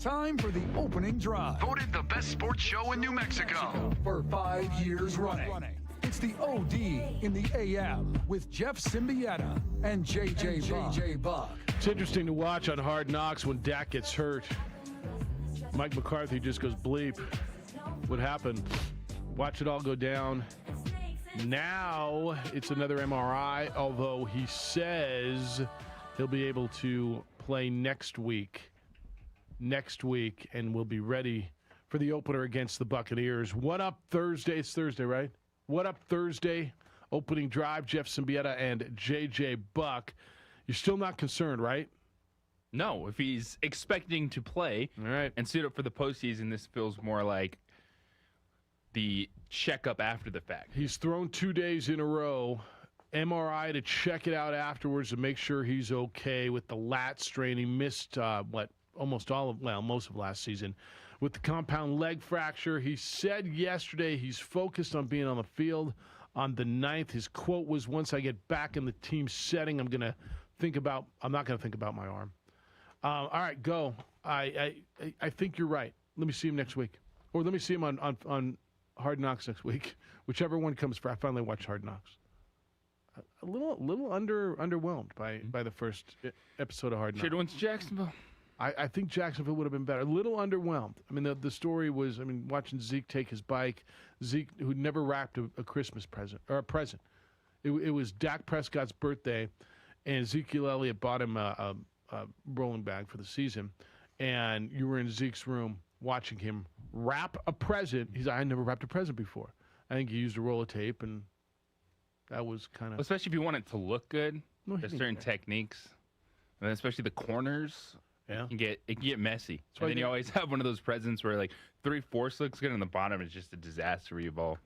time for the opening drive. Voted the best sports show in New Mexico For 5 years running. It's the OD in the AM with Jeff Siembieda and JJ Buck. It's interesting to watch on Hard Knocks when Dak gets hurt. Mike McCarthy just goes bleep. What happened? Watch it all go down. Now it's another MRI, although he says he'll be able to play next week, and will be ready for the opener against the Buccaneers. What up Thursday? It's Thursday, right? What up Thursday? Opening drive, Jeff Siembieda and JJ Buck. You're still not concerned, right? No, if he's expecting to play All right. and suit up for the postseason, this feels more like the checkup after the fact. He's thrown 2 days in a row. MRI to check it out afterwards to make sure he's okay with the lat strain. He missed, most of last season with the compound leg fracture. He said yesterday he's focused on being on the field on the 9th. His quote was, once I get back in the team setting, I'm not going to think about my arm. All right, go. I think you're right. Let me see him next week. Or let me see him on Hard Knocks next week. Whichever one comes first. I finally watched Hard Knocks. A little underwhelmed by the first episode of Hard Knocks. Should have went to Jacksonville. I think Jacksonville would have been better. A little underwhelmed. I mean, the story was, watching Zeke take his bike. Zeke, who never wrapped a Christmas present, or a present. It was Dak Prescott's birthday, and Ezekiel Elliott bought him a rolling bag for the season. And you were in Zeke's room watching him wrap a present. He's like, I never wrapped a present before. I think he used a roll of tape, and that was kind of... Especially if you want it to look good. There's certain techniques. And especially the corners. Yeah. It can get messy. And then you always have one of those presents where like 3/4 looks good and the bottom is just a disaster where you've all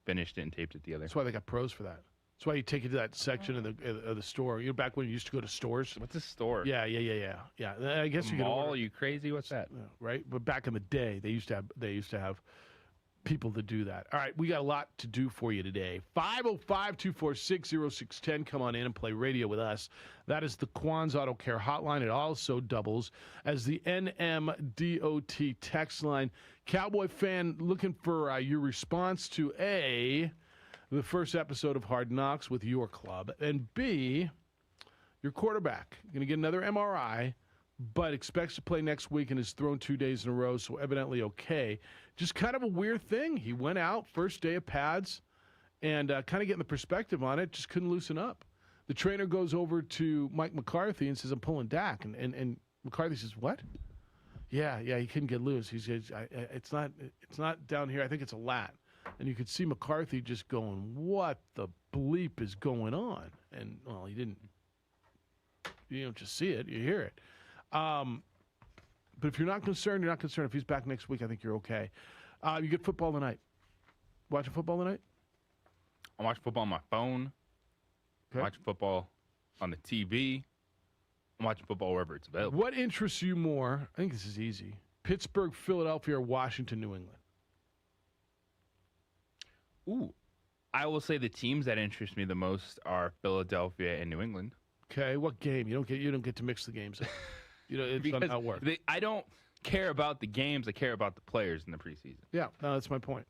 finished it and taped it together. That's why they got pros for that. That's why you take it to that section of the store. You know, back when you used to go to stores. What's a store? Yeah. I guess you could mall? order. Are you crazy? What's that? Right? But back in the day, they used to have people to do that. All right, we got a lot to do for you today. 505-246-0610. Come on in and play radio with us. That is the Quan's Auto Care hotline. It also doubles as the NMDOT text line. Cowboy fan, looking for your response to A, the first episode of Hard Knocks with your club, and B, your quarterback. Going to get another MRI, but expects to play next week and has thrown 2 days in a row, so evidently okay. Just kind of a weird thing. He went out first day of pads and kind of getting the perspective on it, just couldn't loosen up. The trainer goes over to Mike McCarthy and says, I'm pulling Dak. And McCarthy says, what? Yeah, he couldn't get loose. He says, it's not down here. I think it's a lat. And you could see McCarthy just going, what the bleep is going on? And, well, you don't just see it, you hear it. But if you're not concerned, you're not concerned. If he's back next week, I think you're okay. You get football tonight. Watching football tonight? I'm watching football on my phone. Okay. I'm watching football on the TV. I'm watching football wherever it's available. What interests you more? I think this is easy. Pittsburgh, Philadelphia, or Washington, New England? Ooh. I will say the teams that interest me the most are Philadelphia and New England. Okay, what game? You don't get to mix the games up. It's not how it works. I don't care about the games. I care about the players in the preseason. Yeah, no, that's my point.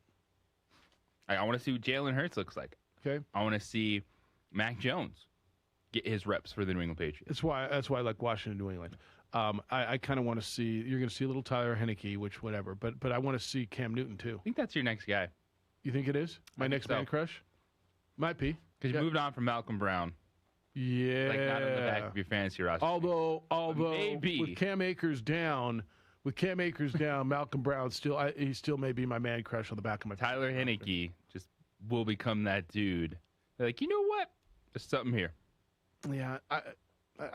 I want to see what Jalen Hurts looks like. Okay. I want to see Mac Jones get his reps for the New England Patriots. That's why I like Washington, New England. I kind of want to see. You're going to see a little Tyler Heineke, which whatever. But I want to see Cam Newton too. I think that's your next guy. You think it is my next man crush? Might be because you moved on from Malcolm Brown. Yeah, like not on the back of your fantasy roster. Although maybe with Cam Akers down, Malcolm Brown he still may be my man crush on the back of my. Tyler Heineke just will become that dude. They're like, you know what? There's something here. Yeah, I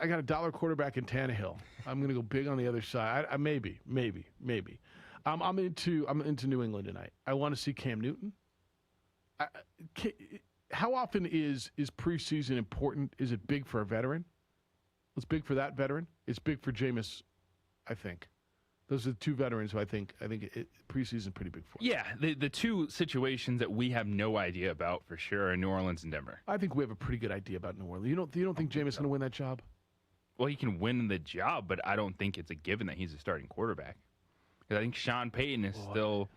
got a dollar quarterback in Tannehill. I'm going to go big on the other side. Maybe. I'm into New England tonight. I want to see Cam Newton. How often is preseason important? Is it big for a veteran? It's big for that veteran. It's big for Jameis, I think. Those are the two veterans who I think preseason pretty big for. Yeah, the two situations that we have no idea about for sure are New Orleans and Denver. I think we have a pretty good idea about New Orleans. You don't think Jameis is going to win that job? Well, he can win the job, but I don't think it's a given that he's a starting quarterback. Because I think Sean Payton is still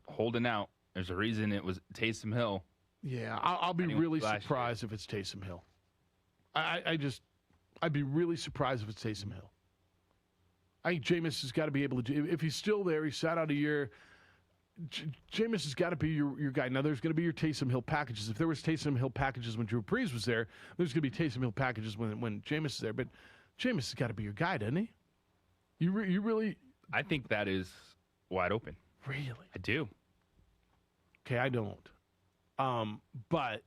holding out. There's a reason it was Taysom Hill. Yeah, I'll be really surprised if it's Taysom Hill. I'd be really surprised if it's Taysom Hill. I think Jameis has got to be able to do. If he's still there, he sat out a year. Jameis has got to be your guy. Now, there's going to be your Taysom Hill packages. If there was Taysom Hill packages when Drew Brees was there, there's going to be Taysom Hill packages when Jameis is there. But Jameis has got to be your guy, doesn't he? You really? I think that is wide open. Really? I do. Okay, I don't. But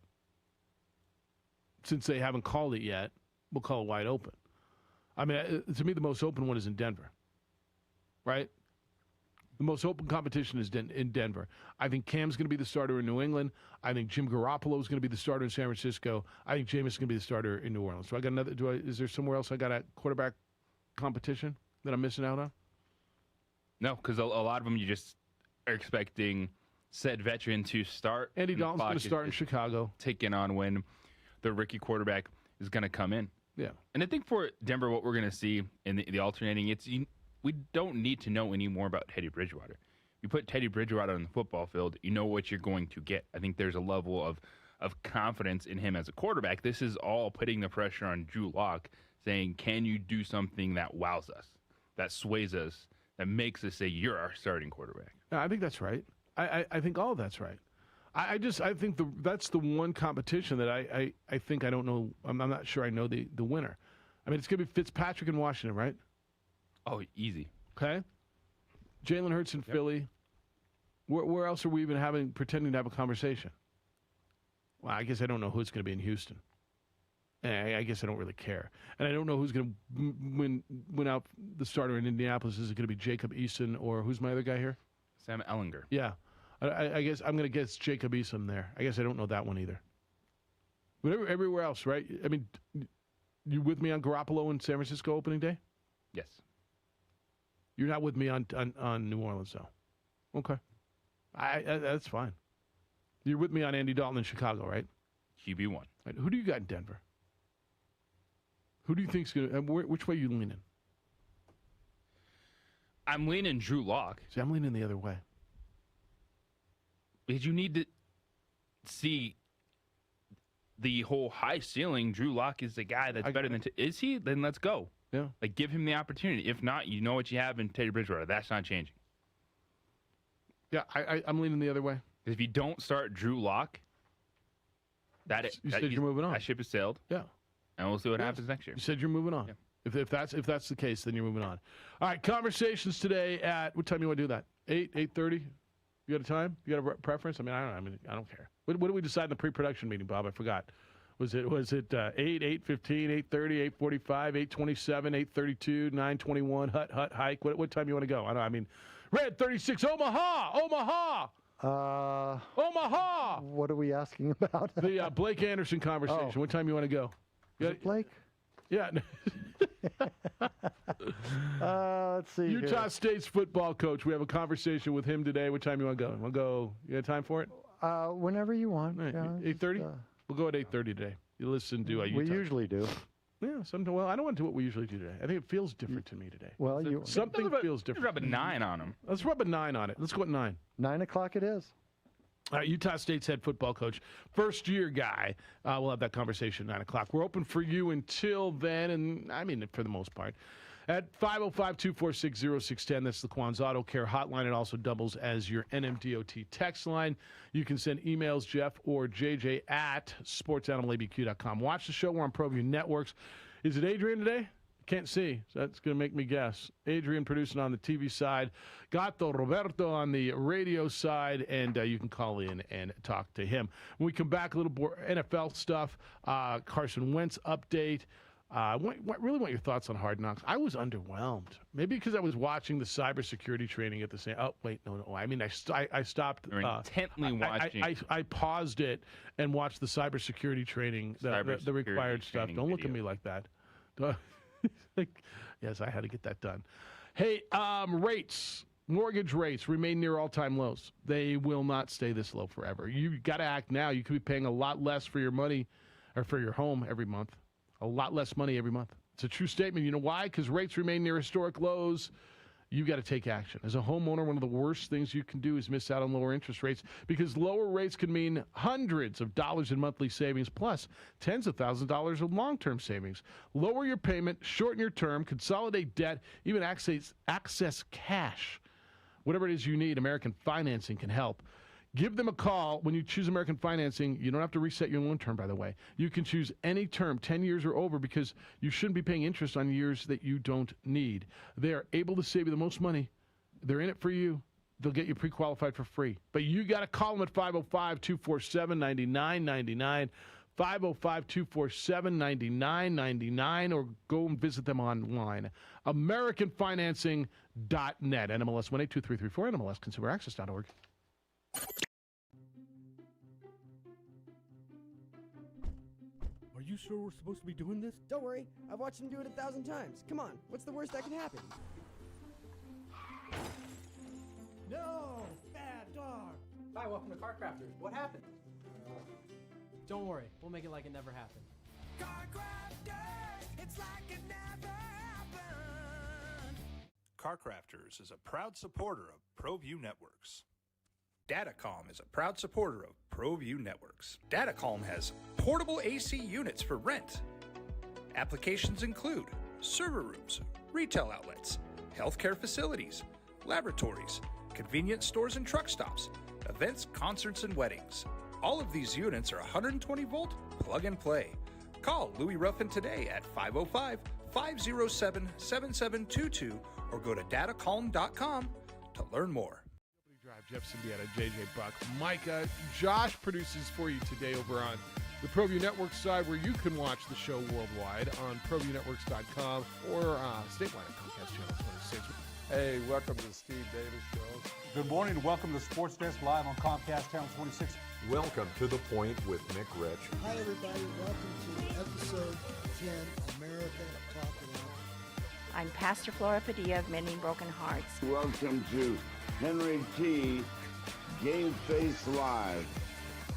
since they haven't called it yet, we'll call it wide open. I mean, to me, the most open one is in Denver, right? The most open competition is in Denver. I think Cam's going to be the starter in New England. I think Jim Garoppolo is going to be the starter in San Francisco. I think Jameis is going to be the starter in New Orleans. So I got another. Is there somewhere else I got a quarterback competition that I'm missing out on? No, because a lot of them you just are expecting said veteran to start. Andy Dalton's going to start in Chicago, taking on when the rookie quarterback is going to come in. Yeah, and I think for Denver, what we're going to see in the alternating, we don't need to know any more about Teddy Bridgewater. You put Teddy Bridgewater on the football field, you know what you're going to get. I think there's a level of confidence in him as a quarterback. This is all putting the pressure on Drew Lock, saying, can you do something that wows us, that sways us, that makes us say you're our starting quarterback? I think that's right. I think all of that's right. I think that's the one competition that I think I don't know. I'm not sure I know the winner. I mean, it's going to be Fitzpatrick in Washington, right? Oh, easy. Okay. Jalen Hurts in Philly. Where else are we even pretending to have a conversation? Well, I guess I don't know who's going to be in Houston. I guess I don't really care. And I don't know who's going to win out the starter in Indianapolis. Is it going to be Jacob Eason or who's my other guy here? Sam Ehlinger. Yeah. I guess I'm going to guess Jacob Eason there. I guess I don't know that one either. But everywhere else, right? I mean, you with me on Garoppolo in San Francisco opening day? Yes. You're not with me on New Orleans, though. Okay. That's fine. You're with me on Andy Dalton in Chicago, right? QB1. Right. Who do you got in Denver? Who do you think's going to... Which way are you leaning? I'm leaning Drew Lock. See, I'm leaning the other way. Because you need to see the whole high ceiling. Drew Lock is the guy that's better than... Is he? Then let's go. Yeah. Like, give him the opportunity. If not, you know what you have in Teddy Bridgewater. That's not changing. Yeah, I'm leaning the other way. Because if you don't start Drew Lock, you said you're moving on. That ship has sailed. Yeah. And we'll see what happens next year. You said you're moving on. Yeah. If that's the case, then you're moving on. All right, conversations today at what time you want to do that? 8:30? You got a time? You got a preference? I mean, I don't care. What did we decide in the pre-production meeting, Bob? I forgot. Was it 8, 8:15, 8:30, 8:45, 8:27, 8:32, 9:21, hut, hike? What time you want to go? I mean, Red 36, Omaha! Omaha! What are we asking about? The Blake Anderson conversation. Oh. What time you want to go? Is it Blake? Yeah. Let's see. Utah State's football coach. We have a conversation with him today. What time you want to go? Want to go? You got time for it? Whenever you want. Right. Yeah, 8:30? We'll go at 8:30 today. You listen to Utah. We usually do. Yeah, well, I don't want to do what we usually do today. I think it feels different to me today. Well, something feels different. Rub a 9 on him. Let's rub a 9 on it. Let's go at 9. 9 o'clock it is. Utah State's head football coach, first-year guy. We'll have that conversation at 9 o'clock. We're open for you until then, and I mean for the most part. At 505-246-0610, that's the Quan's Auto Care hotline. It also doubles as your NMDOT text line. You can send emails, Jeff or JJ, at sportsanimалabq.com. Watch the show. We're on ProView Networks. Is it Adrian today? Can't see, so that's going to make me guess. Adrian producing on the TV side. Gato Roberto on the radio side, and you can call in and talk to him. When we come back, a little more NFL stuff, Carson Wentz update. I really want your thoughts on Hard Knocks. I was underwhelmed. Maybe because I was watching the cybersecurity training at the same. Oh wait, no. I mean, I stopped. You're intently watching. I paused it and watched the cybersecurity training, the required stuff. Don't look at me like that. Yes, I had to get that done. Hey, mortgage rates remain near all-time lows. They will not stay this low forever. You got to act now. You could be paying a lot less for your money or for your home every month. A lot less money every month. It's a true statement. You know why? Because rates remain near historic lows. you got to take action. As a homeowner, one of the worst things you can do is miss out on lower interest rates, because lower rates can mean hundreds of dollars in monthly savings, plus tens of thousands of dollars of long-term savings. Lower your payment, shorten your term, consolidate debt, even access cash. Whatever it is you need, American Financing can help. Give them a call. When you choose American Financing, you don't have to reset your loan term, by the way. You can choose any term, 10 years or over, because you shouldn't be paying interest on years that you don't need. They are able to save you the most money. They're in it for you. They'll get you pre-qualified for free. But you got to call them at 505-247-9999, 505-247-9999, or go and visit them online. AmericanFinancing.net, NMLS 182334, NMLSConsumerAccess.org. Are you sure we're supposed to be doing this? Don't worry, I've watched him do it 1,000 times. Come on, what's the worst that can happen? No! Bad dog! Hi, welcome to Car Crafters. What happened? Don't worry, we'll make it like it never happened. Car Crafters, it's like it never happened. Car Crafters is a proud supporter of ProView Networks. Datacom is a proud supporter of ProView Networks. Datacom has portable AC units for rent. Applications include server rooms, retail outlets, healthcare facilities, laboratories, convenience stores and truck stops, events, concerts, and weddings. All of these units are 120-volt plug and play. Call Louis Ruffin today at 505-507-7722 or go to datacom.com to learn more. Drive, Jeff Siembieda, JJ Buck, Micah. Josh produces for you today over on the ProView Network side, where you can watch the show worldwide on ProViewNetworks.com or statewide at Comcast Channel 26. Hey, welcome to the Steve Davis Show. Good morning and welcome to Sports Desk live on Comcast Channel 26. Welcome to The Point with Mick Rich. Hi, everybody. Welcome to episode 10, America Talking Out. I'm Pastor Flora Padilla of Mending Broken Hearts. Welcome to Henry T. Game Face Live,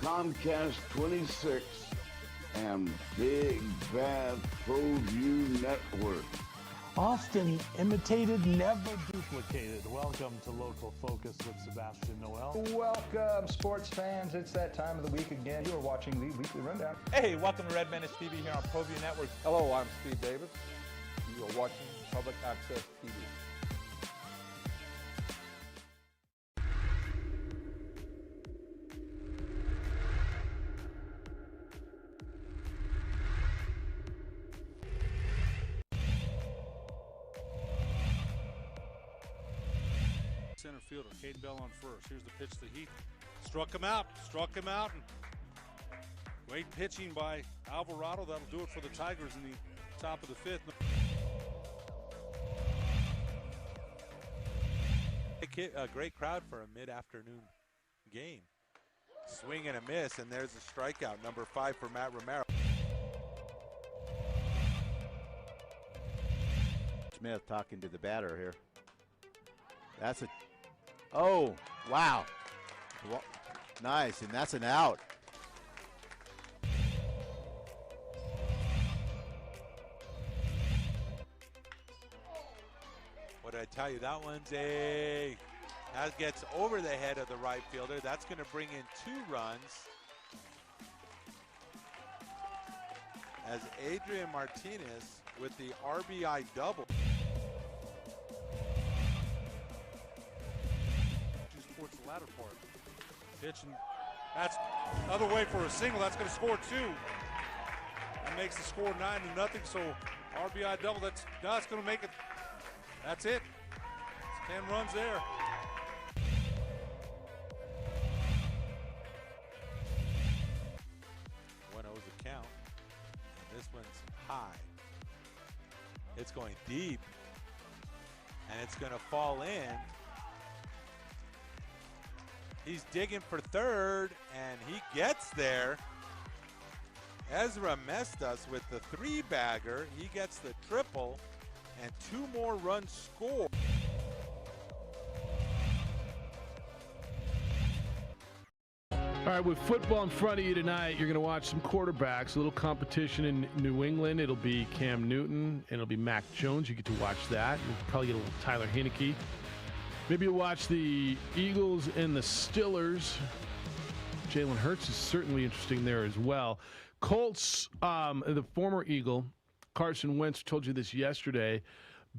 Comcast 26, and Big Bad ProView Network. Often imitated, never duplicated. Welcome to Local Focus with Sebastian Noel. Welcome, sports fans. It's that time of the week again. You are watching the Weekly Rundown. Hey, welcome to Red Menace TV here on ProView Network. Hello, I'm Steve Davis. You are watching Public Access TV. Center fielder, Cade Bell on first. Here's the pitch to Heath. Struck him out. And great pitching by Alvarado. That'll do it for the Tigers in the top of the fifth. A great crowd for a mid-afternoon game. Swing and a miss, and there's a strikeout, number 5 for Matt Romero. Smith talking to the batter here. That's a, oh, wow. Nice, and that's an out. What did I tell you? That gets over the head of the right fielder. That's going to bring in 2 runs. As Adrian Martinez with the RBI double. Towards the latter part. Pitch, and that's another way for a single. That's going to score 2. That makes the score 9-0. So RBI double. That's going to make it. That's it. It's 10 runs there. 1-0's the count. And this one's high. It's going deep. And it's going to fall in. He's digging for third, and he gets there. Ezra Mestas with the 3-bagger. He gets the triple, and 2 more runs scored. All right, with football in front of you tonight, you're going to watch some quarterbacks, a little competition in New England. It'll be Cam Newton, and it'll be Mac Jones. You get to watch that. You'll probably get a little Tyler Heineke. Maybe you'll watch the Eagles and the Steelers. Jalen Hurts is certainly interesting there as well. Colts, the former Eagle, Carson Wentz, told you this yesterday,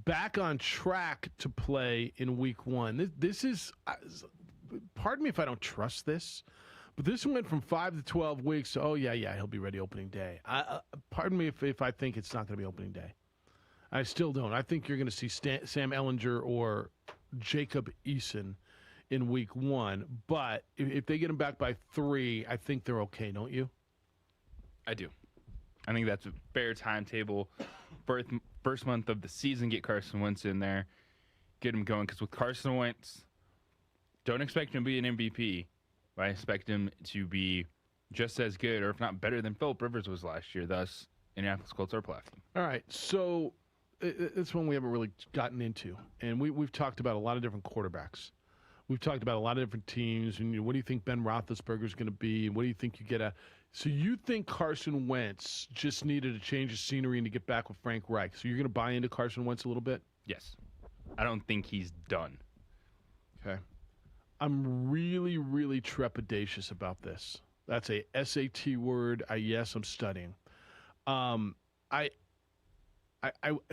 back on track to play in week 1. This is, pardon me if I don't trust this, but this went from 5 to 12 weeks to, he'll be ready opening day. Pardon me if I think it's not going to be opening day. I still don't. I think you're going to see Sam Ehlinger or Jacob Eason in week 1. But if they get him back by 3, I think they're okay, don't you? I do. I think that's a fair timetable. First month of the season, get Carson Wentz in there, get him going. Because with Carson Wentz, don't expect him to be an MVP. But I expect him to be just as good, or if not better, than Phillip Rivers was last year. Thus, Indianapolis Colts are playoff. All right, so it's one we haven't really gotten into, and we've talked about a lot of different quarterbacks. We've talked about a lot of different teams, and what do you think Ben Roethlisberger is going to be, and what do you think you get a? So you think Carson Wentz just needed a change of scenery and to get back with Frank Reich? So you're going to buy into Carson Wentz a little bit? Yes. I don't think he's done. Okay. I'm really, really trepidatious about this. That's a SAT word. I'm studying. I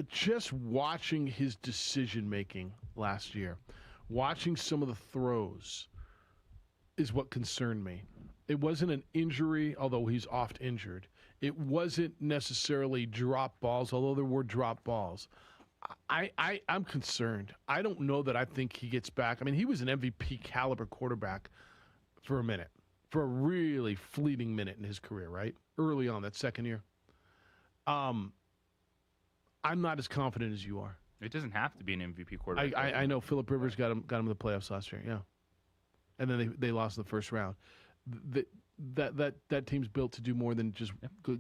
just watching his decision making last year, watching some of the throws, is what concerned me. It wasn't an injury, although he's oft injured. It wasn't necessarily drop balls, although there were drop balls. I'm concerned. I don't know that I think he gets back. I mean, he was an MVP caliber quarterback for a minute, for a really fleeting minute in his career, right? Early on, that second year. I'm not as confident as you are. It doesn't have to be an MVP quarterback. I know Phillip Rivers got him in the playoffs last year, yeah. And then they lost in the first round. That team's built to do more than just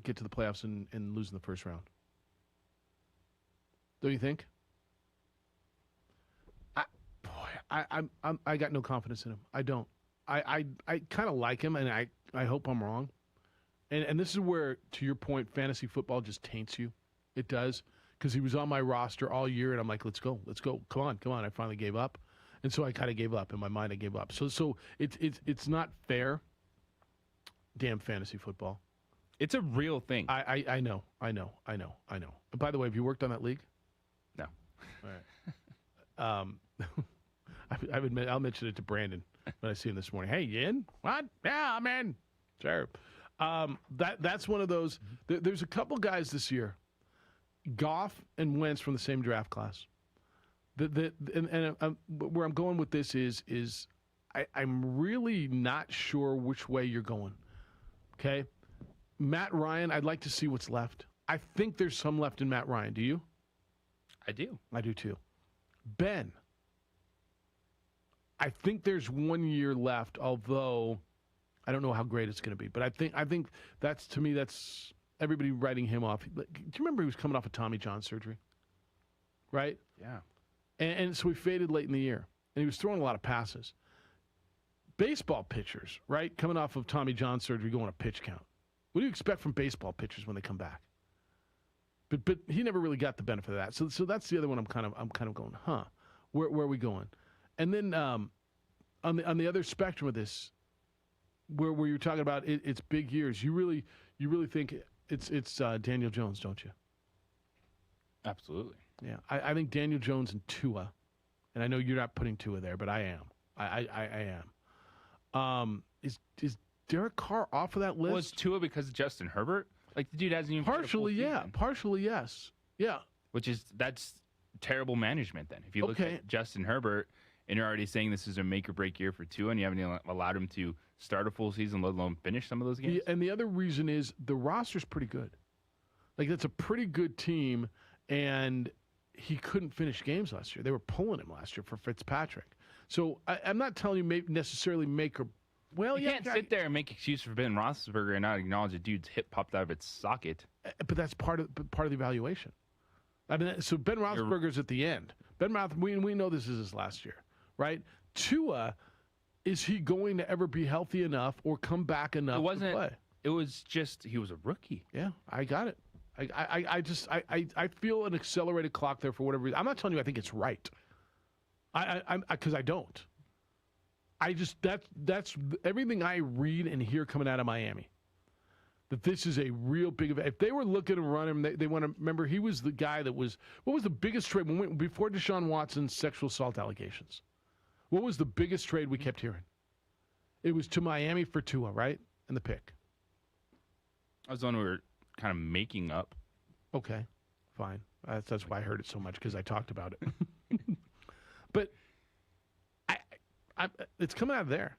get to the playoffs and lose in the first round. Don't you think? I got no confidence in him. I don't. I kind of like him, and I hope I'm wrong. And this is where, to your point, fantasy football just taints you. It does, because he was on my roster all year, and I'm like, let's go, come on. I finally gave up, and so I kind of gave up in my mind. I gave up. So it's not fair. Damn fantasy football. It's a real thing. I know. And by the way, have you worked on that league? No. All right. I'll mention it to Brandon when I see him this morning. Hey, you in? What? Yeah, I'm in. Sure. That's one of those. There's a couple guys this year, Goff and Wentz, from the same draft class. Where I'm going with this is I'm really not sure which way you're going. Okay, Matt Ryan. I'd like to see what's left. I think there's some left in Matt Ryan. Do you? I do. I do too. Ben. I think there's 1 year left, although I don't know how great it's going to be. But I think that's, to me, that's everybody writing him off. Do you remember he was coming off of Tommy John surgery? Right? Yeah. And so he faded late in the year, and he was throwing a lot of passes. Baseball pitchers, right, coming off of Tommy John surgery, going a pitch count. What do you expect from baseball pitchers when they come back? But he never really got the benefit of that. So that's the other one. I'm kind of going, where are we going? And then on the other spectrum of this, where you're talking about it's big years, you really think it's Daniel Jones, don't you? Absolutely. Yeah, I think Daniel Jones and Tua, and I know you're not putting Tua there, but I am. I am. Is Derek Carr off of that list? Was Tua because of Justin Herbert? Like, the dude hasn't even partially, yeah. Partially, yes. Yeah. That's terrible management then. If you look at Justin Herbert and you're already saying this is a make or break year for Tua, and you haven't even allowed him to start a full season, let alone finish some of those games. And the other reason is the roster's pretty good. Like, that's a pretty good team, and he couldn't finish games last year. They were pulling him last year for Fitzpatrick. So I'm not telling you necessarily make or. Well, you can't sit there and make excuses for Ben Roethlisberger and not acknowledge a dude's hip popped out of its socket. But that's part of the evaluation. I mean, so Ben Roethlisberger's at the end. We know this is his last year, right? Tua, is he going to ever be healthy enough or come back enough to play? It was just he was a rookie. Yeah, I got it. I feel an accelerated clock there for whatever reason. I'm not telling you I think it's right. Because I don't. I just that's everything I read and hear coming out of Miami. That this is a real big event. If they were looking to run him, they want to remember he was the guy that was. What was the biggest trade before Deshaun Watson's sexual assault allegations? What was the biggest trade we kept hearing? It was to Miami for Tua, right? And the pick. That was the one we were kind of making up. Okay, fine. That's why I heard it so much, because I talked about it. But it's coming out of there.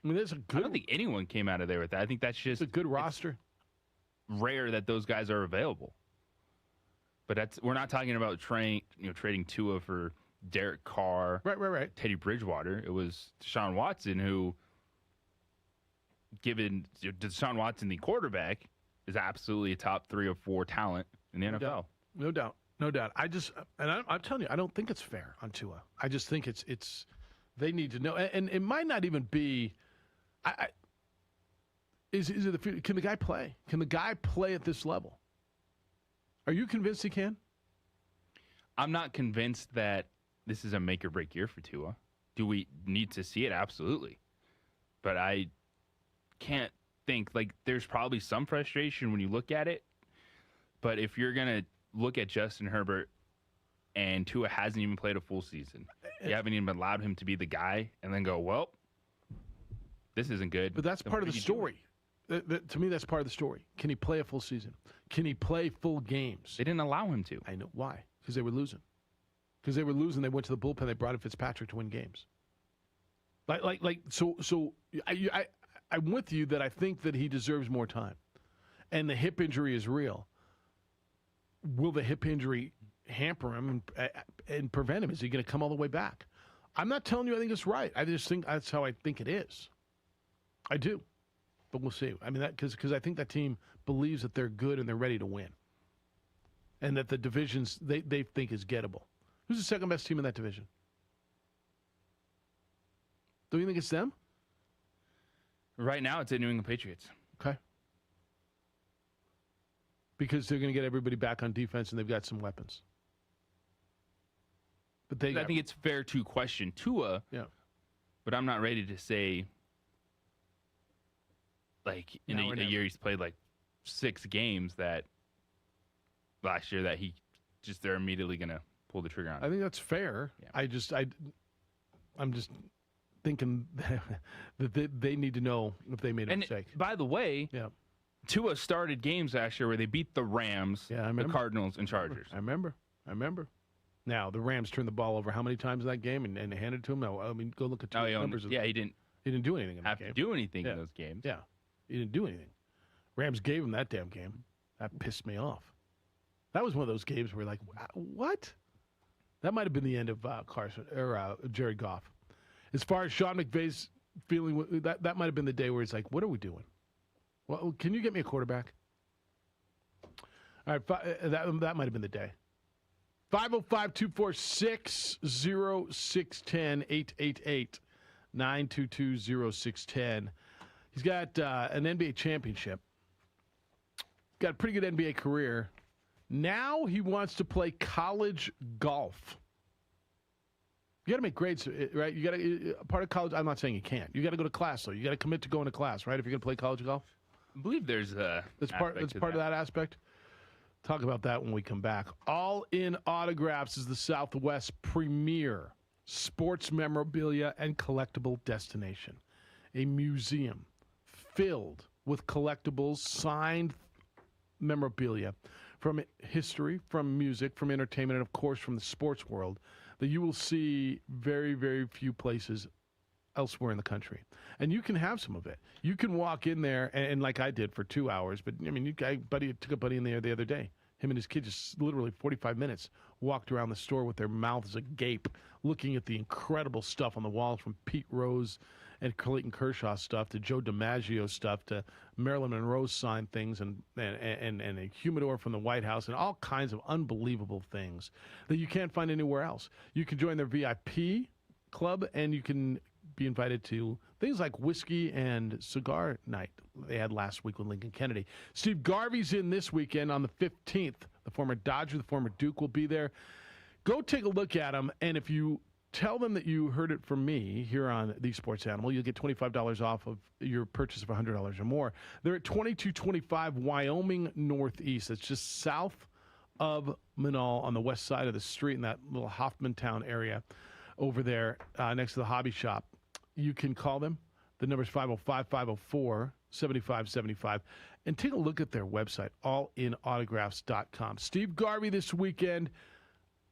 I mean, there's a good. I don't think anyone came out of there with that. I think that's just a good roster. Rare that those guys are available. But we're not talking about trading Tua for Derek Carr, right, Teddy Bridgewater. It was Deshaun Watson who, given Deshaun Watson, the quarterback, is absolutely a top 3 or 4 talent in the NFL. No doubt. I'm telling you, I don't think it's fair on Tua. I just think it's they need to know, and it might not even be. Can the guy play? Can the guy play at this level? Are you convinced he can? I'm not convinced that this is a make or break year for Tua. Do we need to see it? Absolutely. But I can't think, there's probably some frustration when you look at it. But if you're going to look at Justin Herbert and Tua hasn't even played a full season, you haven't even allowed him to be the guy, and then go, well, this isn't good. But that's part of the story. To me, that's part of the story. Can he play a full season? Can he play full games? They didn't allow him to. I know. Why? Because they were losing. Because they were losing, they went to the bullpen. They brought in Fitzpatrick to win games. So I'm with you that I think that he deserves more time, and the hip injury is real. Will the hip injury hamper him and prevent him? Is he going to come all the way back? I'm not telling you I think it's right. I just think that's how I think it is. I do, but we'll see. I mean, because I think that team believes that they're good and they're ready to win, and that the divisions they think is gettable. Who's the second best team in that division? Do you think it's them? Right now, it's the New England Patriots. Okay. Because they're going to get everybody back on defense and they've got some weapons. But I think it's fair to question Tua. Yeah. But I'm not ready to say, in a year he's played 6 games that last year that they're immediately going to pull the trigger on. I think that's fair. Yeah. I'm just thinking that they need to know if they made a mistake. By the way, Tua started games last year where they beat the Rams, the Cardinals, and Chargers. I remember. Now, the Rams turned the ball over how many times in that game and handed it to him? No, I mean, go look at Tua's numbers. He didn't. He didn't do anything in that game. Have to do anything in those games. Yeah, he didn't do anything. Rams gave him that damn game. That pissed me off. That was one of those games where what? That might have been the end of Carson or Jared Goff. As far as Sean McVay's feeling, that might have been the day where he's like, "What are we doing? Well, can you get me a quarterback?" All right, that might have been the day. 505-246-0610, 888-922-0610. He's got an NBA championship. Got a pretty good NBA career. Now he wants to play college golf. You got to make grades, right? You got to part of college. I'm not saying you can't. You got to go to class, though. You got to commit to going to class, right? If you're going to play college golf. I believe there's that's part of that aspect. Talk about that when we come back. All In Autographs is the Southwest premier sports memorabilia and collectible destination. A museum filled with collectibles, signed memorabilia from history, from music, from entertainment, and of course from the sports world that you will see very, very few places elsewhere in the country. And you can have some of it. You can walk in there, and like I did for 2 hours, but I mean, took a buddy in there the other day. Him and his kid just literally 45 minutes walked around the store with their mouths agape, looking at the incredible stuff on the walls, from Pete Rose and Clayton Kershaw stuff to Joe DiMaggio stuff to Marilyn Monroe signed things and a humidor from the White House and all kinds of unbelievable things that you can't find anywhere else. You can join their VIP club and you can be invited to things like whiskey and cigar night they had last week with Lincoln Kennedy. Steve Garvey's in this weekend on the 15th. The former Dodger, the former Duke will be there. Go take a look at him, and if you tell them that you heard it from me here on The Sports Animal, you'll get $25 off of your purchase of $100 or more. They're at 2225 Wyoming Northeast. It's just south of Manal on the west side of the street in that little Hoffmantown area over there next to the hobby shop. You can call them. The number is 505-504-7575. And take a look at their website, allinautographs.com. Steve Garvey this weekend.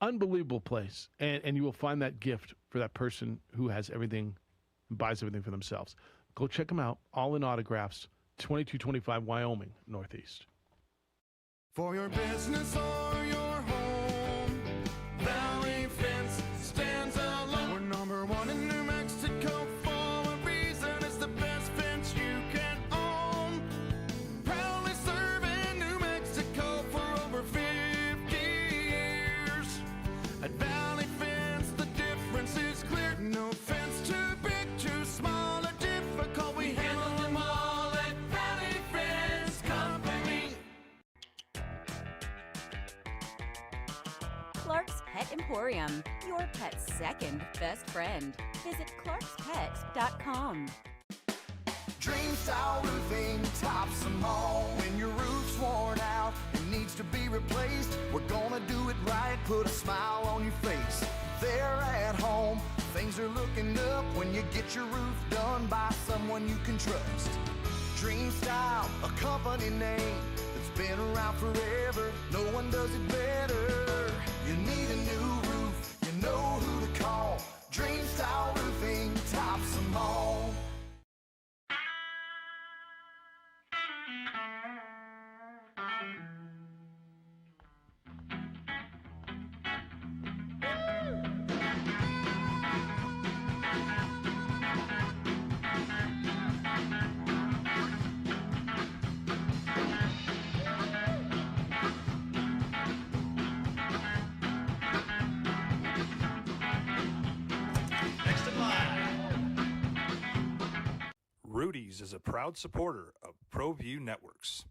Unbelievable place. And you will find that gift for that person who has everything and buys everything for themselves. Go check them out. All in Autographs, 2225 Wyoming Northeast. For your business or your home, Valley Fence stands alone. We're number one in New Mexico for a reason. It's the best fence you can own. Proudly serving New Mexico for over 50 years. At Valley Fence, the difference is clear. No fence too big, too small, or difficult. We handle them all at Valley Fence Company. Clark's Pet Emporium, your pet's second best friend. Visit clarkspet.com. Dream Style Roofing tops them all. When your roof's worn out and needs to be replaced, we're gonna do it right, put a smile on your face. They're at home, things are looking up when you get your roof done by someone you can trust. Dream Style, a company name that's been around forever. No one does it better. You need a new roof, you know who to call. Dream Style Roofing tops them all. Rudy's is a proud supporter of ProView Networks.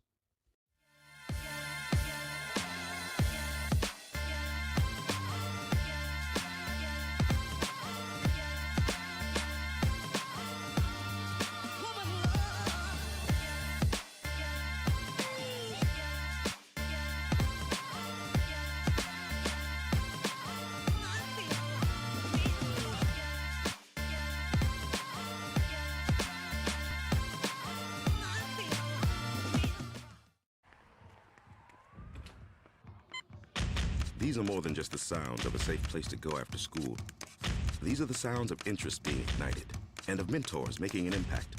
These are more than just the sounds of a safe place to go after school. These are the sounds of interest being ignited and of mentors making an impact.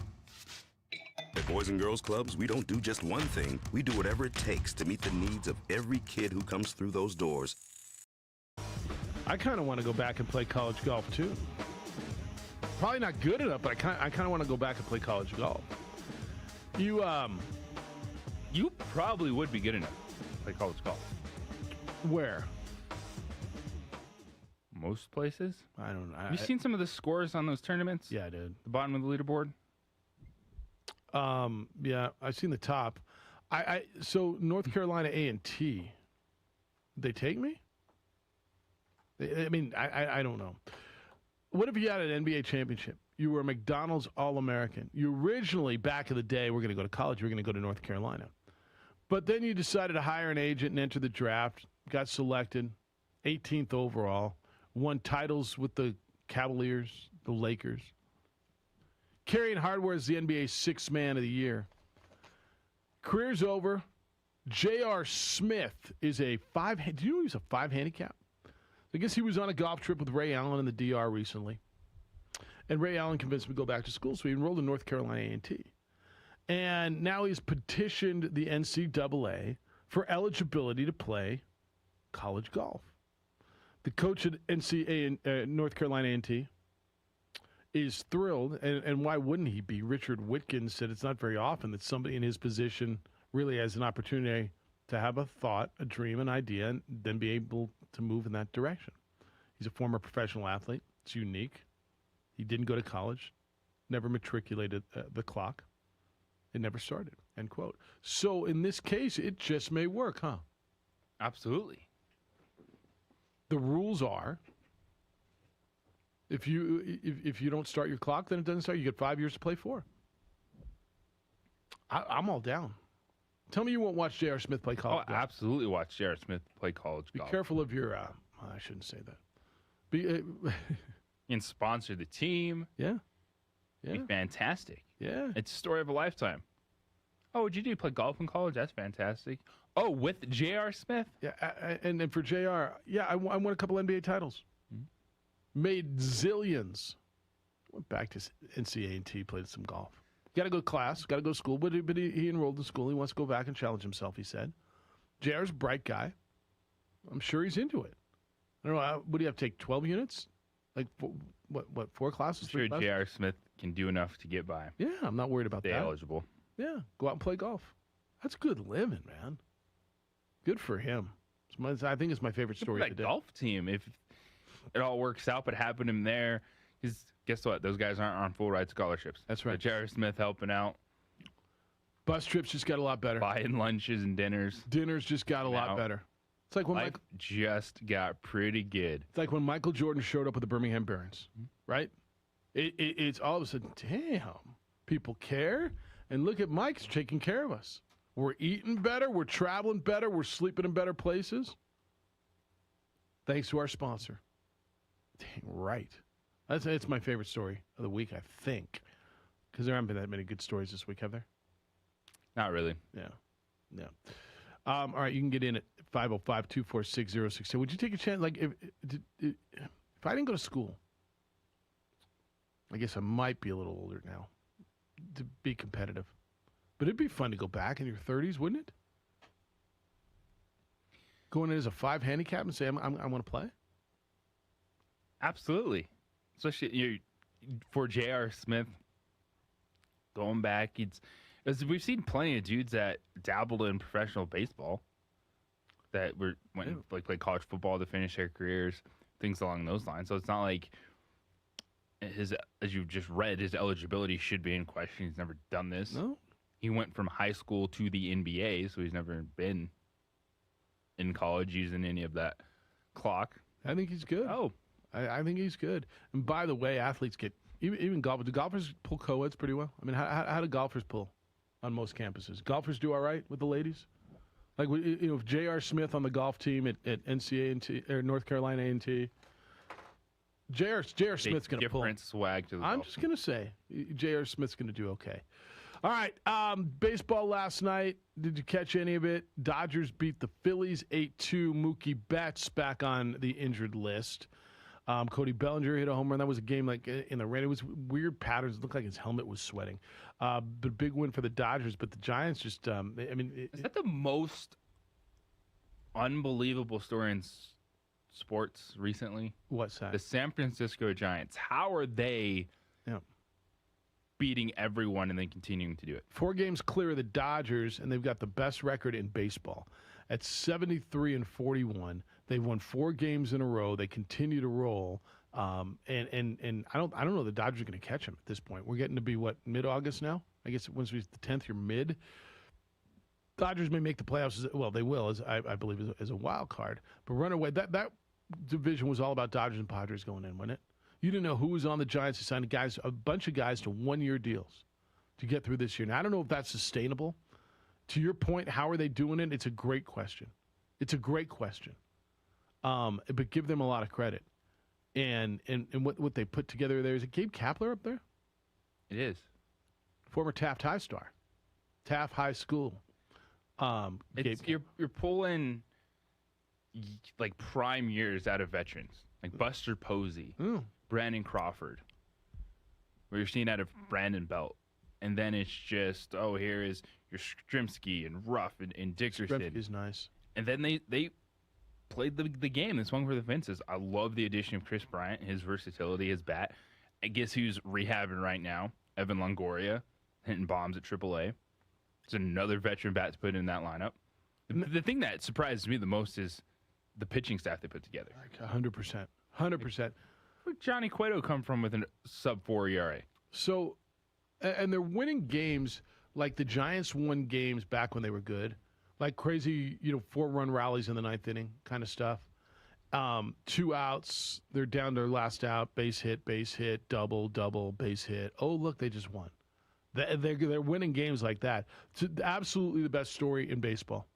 At Boys and Girls Clubs, we don't do just one thing. We do whatever it takes to meet the needs of every kid who comes through those doors. I kind of want to go back and play college golf, too. Probably not good enough, but I kind of want to go back and play college golf. You probably would be good enough to play college golf. Where? Most places. I don't know. Have you seen some of the scores on those tournaments? Yeah, I did. The bottom of the leaderboard? Yeah, I've seen the top. So North Carolina A&T, they take me? I mean, I don't know. What if you had an NBA championship? You were a McDonald's All-American. You originally, back in the day, were going to go to college. You were going to go to North Carolina. But then you decided to hire an agent and enter the draft, got selected, 18th overall, won titles with the Cavaliers, the Lakers. Carrying Hardware is the NBA's sixth man of the year. Career's over. J.R. Smith is a five. Do you know he's a 5 handicap? I guess he was on a golf trip with Ray Allen in the DR recently. And Ray Allen convinced him to go back to school, so he enrolled in North Carolina A&T. And now he's petitioned the NCAA for eligibility to play college golf. The coach at North Carolina A&T is thrilled, and why wouldn't he be? Richard Whitkins said it's not very often that somebody in his position really has an opportunity to have a thought, a dream, an idea, and then be able to move in that direction. He's a former professional athlete. It's unique. He didn't go to college, never matriculated the clock. It never started, end quote. So in this case, it just may work, huh? Absolutely. The rules are, if you don't start your clock, then it doesn't start. You get 5 years to play for. I'm all down. Tell me you won't watch J.R. Smith play college golf. Absolutely watch J.R. Smith play college golf. Be careful of your, I shouldn't say that. And sponsor the team. Yeah. Be fantastic. Yeah. It's a story of a lifetime. Oh, what'd you do? Play golf in college? That's fantastic. Oh, with J.R. Smith? Yeah, and for J.R., yeah, I won a couple NBA titles. Made zillions. Went back to NCAA, played some golf. Got to go to class, got to go to school, but he enrolled in school. He wants to go back and challenge himself, he said. J.R.'s a bright guy. I'm sure he's into it. I don't know, what do you have to take, 12 units? Like, what 4 classes? I'm sure J.R. Smith can do enough to get by. Yeah, I'm not worried about Stay that. eligible. Yeah, go out and play golf. That's good living, man. Good for him. I think it's my favorite story of the day. That golf team, if it all works out, but having him there, because guess what? Those guys aren't on full ride scholarships. That's right. J.R. Smith helping out. Bus trips just got a lot better. Buying lunches and dinners. Dinners just got a lot better. It's like when Life just got pretty good. It's like when Michael Jordan showed up with the Birmingham Barons, right? It's all of a sudden, damn, people care. And look at Mike's taking care of us. We're eating better. We're traveling better. We're sleeping in better places. Thanks to our sponsor. Dang right. It's my favorite story of the week, I think. Because there haven't been that many good stories this week, have there? Not really. Yeah. All right, you can get in at 505-246-0610. Would you take a chance? Like, if I didn't go to school, I guess I might be a little older now to be competitive. But it'd be fun to go back in your 30s, wouldn't it? Going in as a 5 handicap and say, I want to play? Absolutely. Especially for J.R. Smith, going back, as we've seen plenty of dudes that dabbled in professional baseball that played college football to finish their careers, things along those lines. So it's not like as you just read, his eligibility should be in question. He's never done this. No. He went from high school to the NBA, so he's never been in college using any of that clock. I think he's good. Oh. I think he's good. And by the way, athletes get, even golfers, do golfers pull co-eds pretty well? I mean, how do golfers pull on most campuses? Golfers do all right with the ladies? Like, if J.R. Smith on the golf team at NCAA or North Carolina A&T, J.R. Smith's going to pull. Different swag to the I'm golf just going to say, J.R. Smith's going to do okay. All right, baseball last night. Did you catch any of it? Dodgers beat the Phillies 8-2. Mookie Betts back on the injured list. Cody Bellinger hit a home run. That was a game like in the rain. It was weird patterns. It looked like his helmet was sweating. But big win for the Dodgers. But the Giants just, is that the most unbelievable story in sports recently? What's that? The San Francisco Giants. How are they beating everyone and then continuing to do it? 4 games clear of the Dodgers, and they've got the best record in baseball at 73-41. They've won 4 games in a row. They continue to roll, and I don't know the Dodgers are going to catch them at this point. We're getting to be mid-August now. I guess once we're the 10th, you're mid. Dodgers may make the playoffs. Well, they will, as I believe, as a wild card. But run away. That division was all about Dodgers and Padres going in, wasn't it? You didn't know who was on the Giants. They signed a bunch of guys to 1-year deals to get through this year. Now, I don't know if that's sustainable. To your point, how are they doing it? It's a great question. But give them a lot of credit. And what they put together there. Is it Gabe Kapler up there? It is. Former Taft High star. Taft High School. You're pulling like prime years out of veterans. Like Buster Posey, Brandon Crawford. Where you're seeing out of Brandon Belt. And then it's just, here is your Strimsky and Ruff and Dickerson. Strimsky's nice. And then they played the game and swung for the fences. I love the addition of Chris Bryant, his versatility, his bat. I guess who's rehabbing right now? Evan Longoria, hitting bombs at AAA. It's another veteran bat to put in that lineup. The thing that surprises me the most is the pitching staff they put together. Like 100%. 100%. Where'd Johnny Cueto come from with a sub-4 ERA? So, and they're winning games like the Giants won games back when they were good, like crazy, 4-run rallies in the ninth inning kind of stuff. 2 outs, they're down their last out, base hit, double, base hit. Oh, look, they just won. They're winning games like that. It's absolutely the best story in baseball.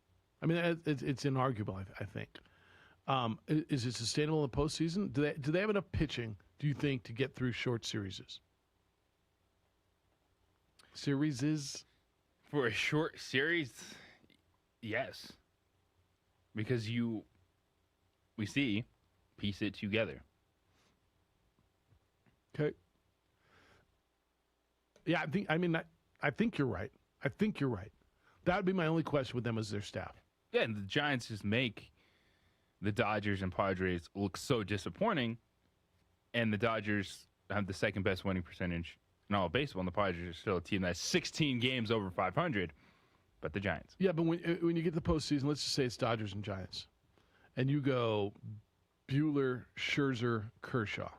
I mean, it's inarguable, I think. Is it sustainable in the postseason? Do they have enough pitching, do you think, to get through short series? For a short series, yes. Because we see, piece it together. Okay. Yeah, I think you're right. That would be my only question with them as their staff. Yeah, and the Giants just make the Dodgers and Padres look so disappointing, and the Dodgers have the second best winning percentage in all of baseball, and the Padres are still a team that's 16 games over 500, but the Giants. Yeah, but when you get to the postseason, let's just say it's Dodgers and Giants, and you go Buehler, Scherzer, Kershaw.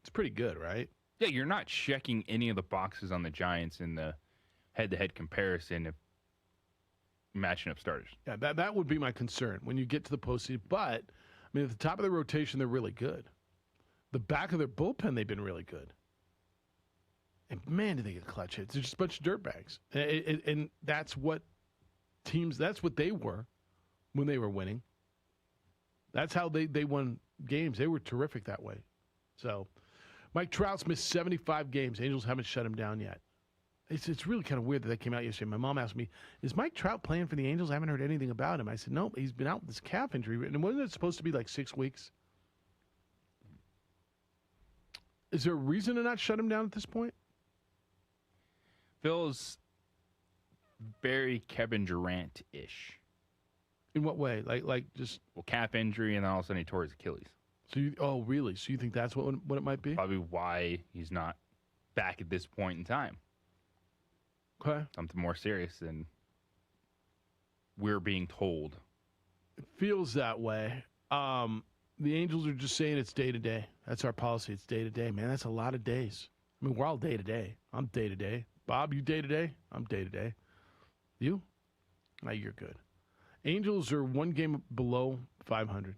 It's pretty good, right? Yeah, you're not checking any of the boxes on the Giants in the head-to-head comparison if matching up starters. Yeah, that would be my concern when you get to the postseason. But, I mean, at the top of the rotation, they're really good. The back of their bullpen, they've been really good. And, man, do they get clutch hits. They're just a bunch of dirtbags. And that's what they were when they were winning. That's how they won games. They were terrific that way. So, Mike Trout's missed 75 games. Angels haven't shut him down yet. It's really kind of weird that came out yesterday. My mom asked me, is Mike Trout playing for the Angels? I haven't heard anything about him. I said, no, he's been out with this calf injury. And wasn't it supposed to be like 6 weeks? Is there a reason to not shut him down at this point? Feels very Kevin Durant-ish. In what way? Like just... Well, calf injury, and then all of a sudden he tore his Achilles. Oh, really? So you think that's what it might be? Probably why he's not back at this point in time. Okay. Something more serious than we're being told. It feels that way. The Angels are just saying it's day-to-day. That's our policy. It's day-to-day. Man, that's a lot of days. I mean, we're all day-to-day. I'm day-to-day. Bob, you day-to-day? I'm day-to-day. You? No, you're good. Angels are 1 game below 500.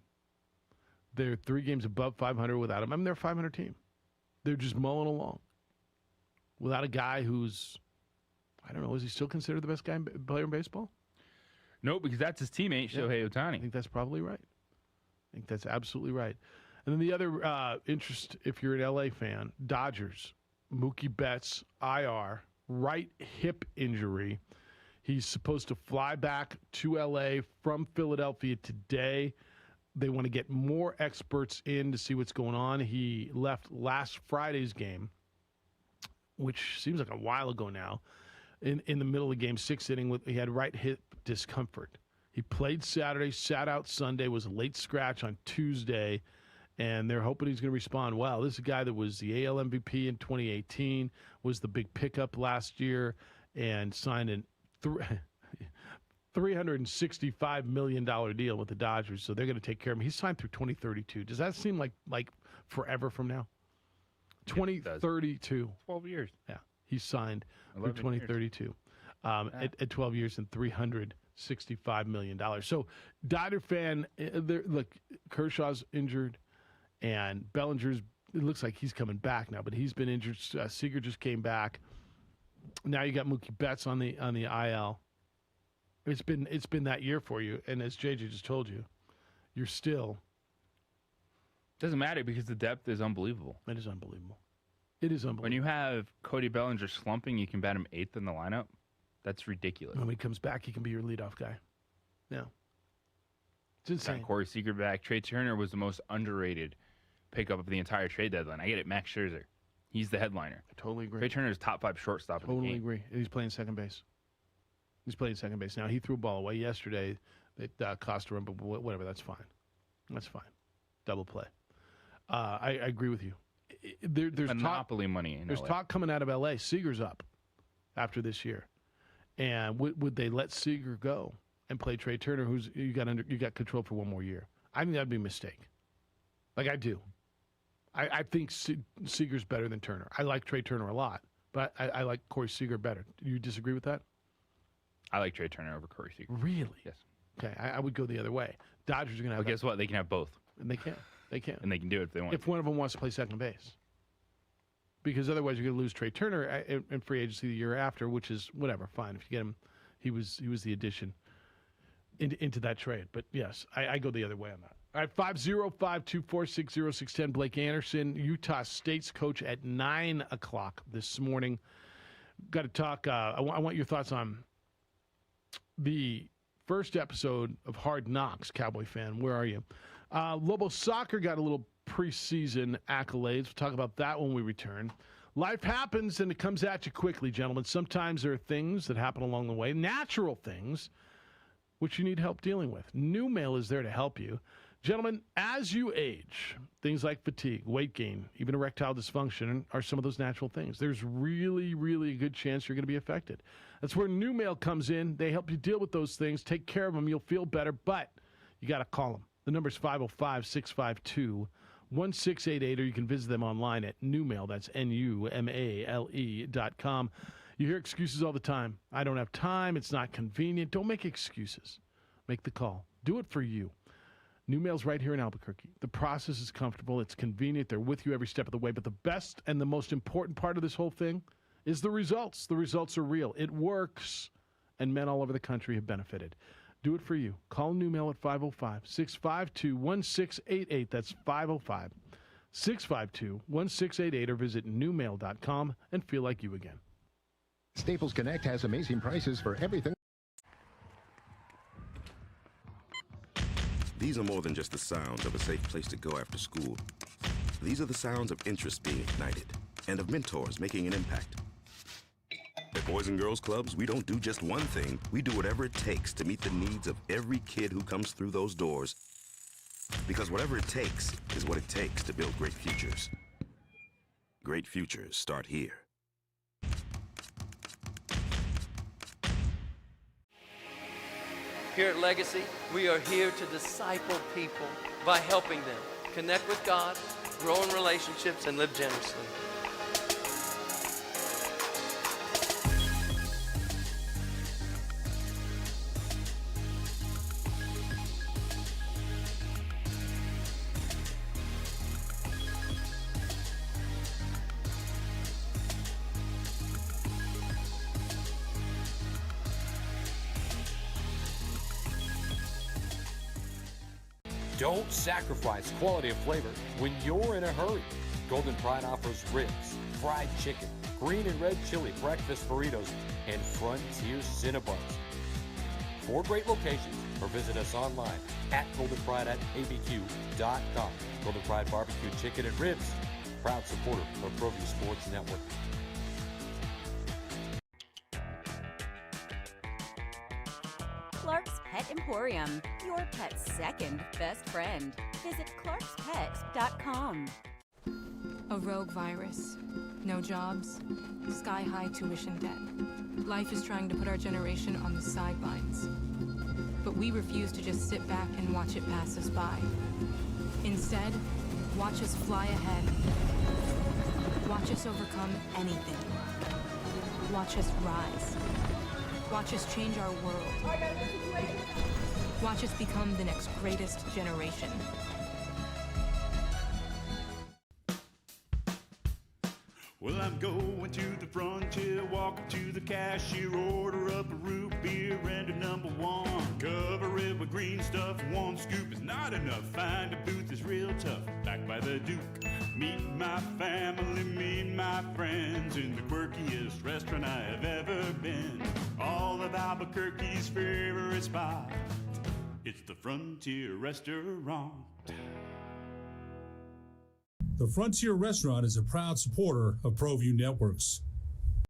They're 3 games above 500 without him. I mean, they're a 500 team. They're just mulling along. Without a guy who's, I don't know, is he still considered the best player in baseball? No, because that's his teammate, Shohei Ohtani. I think that's probably right. I think that's absolutely right. And then the other interest, if you're an L.A. fan, Dodgers, Mookie Betts, IR, right hip injury. He's supposed to fly back to L.A. from Philadelphia today. They want to get more experts in to see what's going on. He left last Friday's game, which seems like a while ago now, in the middle of game 6 inning. He had right hip discomfort. He played Saturday, sat out Sunday, was a late scratch on Tuesday, and they're hoping he's going to respond well. This is a guy that was the AL MVP in 2018, was the big pickup last year, and signed a $365 million deal with the Dodgers, so they're going to take care of him. He's signed through 2032. Does that seem like forever from now? 2032. 12 years. Yeah, he's signed through 2032 at 12 years and $365 million. So, Dodger fan, look, Kershaw's injured, and Bellinger's, it looks like he's coming back now, but he's been injured. Seager just came back. Now you got Mookie Betts on the IL. It's been that year for you, and as JJ just told you, you're still. Doesn't matter because the depth is unbelievable. It is unbelievable. It is unbelievable. When you have Cody Bellinger slumping, you can bat him 8th in the lineup. That's ridiculous. When he comes back, he can be your leadoff guy. Yeah. It's insane. Corey Seager back. Trey Turner was the most underrated pickup of the entire trade deadline. I get it, Max Scherzer. He's the headliner. I totally agree. Trey Turner is top 5 shortstop in the game. Totally agree. And he's playing second base. Now, he threw a ball away yesterday that cost a run, but whatever, that's fine. That's fine. Double play. I agree with you. There's monopoly money in There's LA. talk coming out of L.A. Seager's up after this year. And would they let Seager go and play Trey Turner, who's you got control for 1 more year? I think that'd be a mistake. Like, I do. I think Seager's better than Turner. I like Trey Turner a lot, but I like Corey Seager better. Do you disagree with that? I like Trey Turner over Corey Seager. Really? Yes. Okay, I would go the other way. Dodgers are going to have. Well, guess what? They can have both. And they can. They can. And they can do it if they want. If one of them wants to play second base. Because otherwise you're going to lose Trey Turner in free agency the year after, which is whatever, fine. If you get him, he was the addition into that trade. But yes, I go the other way on that. All right, 505-246-0610. Blake Anderson, Utah State's coach at 9 o'clock this morning. Got to talk. I want your thoughts on the first episode of Hard Knocks, Cowboy fan. Where are you? Lobo Soccer got a little preseason accolades. We'll talk about that when we return. Life happens, and it comes at you quickly, gentlemen. Sometimes there are things that happen along the way, natural things, which you need help dealing with. New Mail is there to help you. Gentlemen, as you age, things like fatigue, weight gain, even erectile dysfunction are some of those natural things. There's really, really a good chance you're going to be affected. That's where New Mail comes in. They help you deal with those things, take care of them. You'll feel better, but you got to call them. The number is 505-652-1688, or you can visit them online at Newmail. That's NUMALE.com. You hear excuses all the time. I don't have time. It's not convenient. Don't make excuses. Make the call. Do it for you. New Mail's right here in Albuquerque. The process is comfortable. It's convenient. They're with you every step of the way. But the best and the most important part of this whole thing is the results. The results are real. It works, and men all over the country have benefited. Do it for you. Call New Mail at 505-652-1688. That's 505-652-1688, or visit newmail.com and feel like you again. Staples Connect has amazing prices for everything. These are more than just the sounds of a safe place to go after school. These are the sounds of interest being ignited and of mentors making an impact. At Boys and Girls Clubs, we don't do just one thing. We do whatever it takes to meet the needs of every kid who comes through those doors. Because whatever it takes is what it takes to build great futures. Great futures start here. Here at Legacy, we are here to disciple people by helping them connect with God, grow in relationships, and live generously. Don't sacrifice quality of flavor when you're in a hurry. Golden Pride offers ribs, fried chicken, green and red chili breakfast burritos, and Frontier Cinnabons. 4 great locations, or visit us online at goldenpride@abq.com. Golden Pride Barbecue Chicken and Ribs, proud supporter of ProView Sports Network. Clark's Pet Emporium, your pet's second best friend. Visit clarkspet.com. A rogue virus, no jobs, sky-high tuition debt. Life is trying to put our generation on the sidelines. But we refuse to just sit back and watch it pass us by. Instead, watch us fly ahead. Watch us overcome anything. Watch us rise. Watch us change our world. Watch us become the next greatest generation. Well, I'm going to the frontier, walk up to the cashier, order up a root beer and a number 1. Cover it with green stuff, 1 scoop is not enough. Find a booth is real tough, backed by the Duke. Meet my family, meet my friends in the quirkiest restaurant I have ever been. All of Albuquerque's favorite spot, it's the Frontier Restaurant. The Frontier Restaurant is a proud supporter of ProView Networks.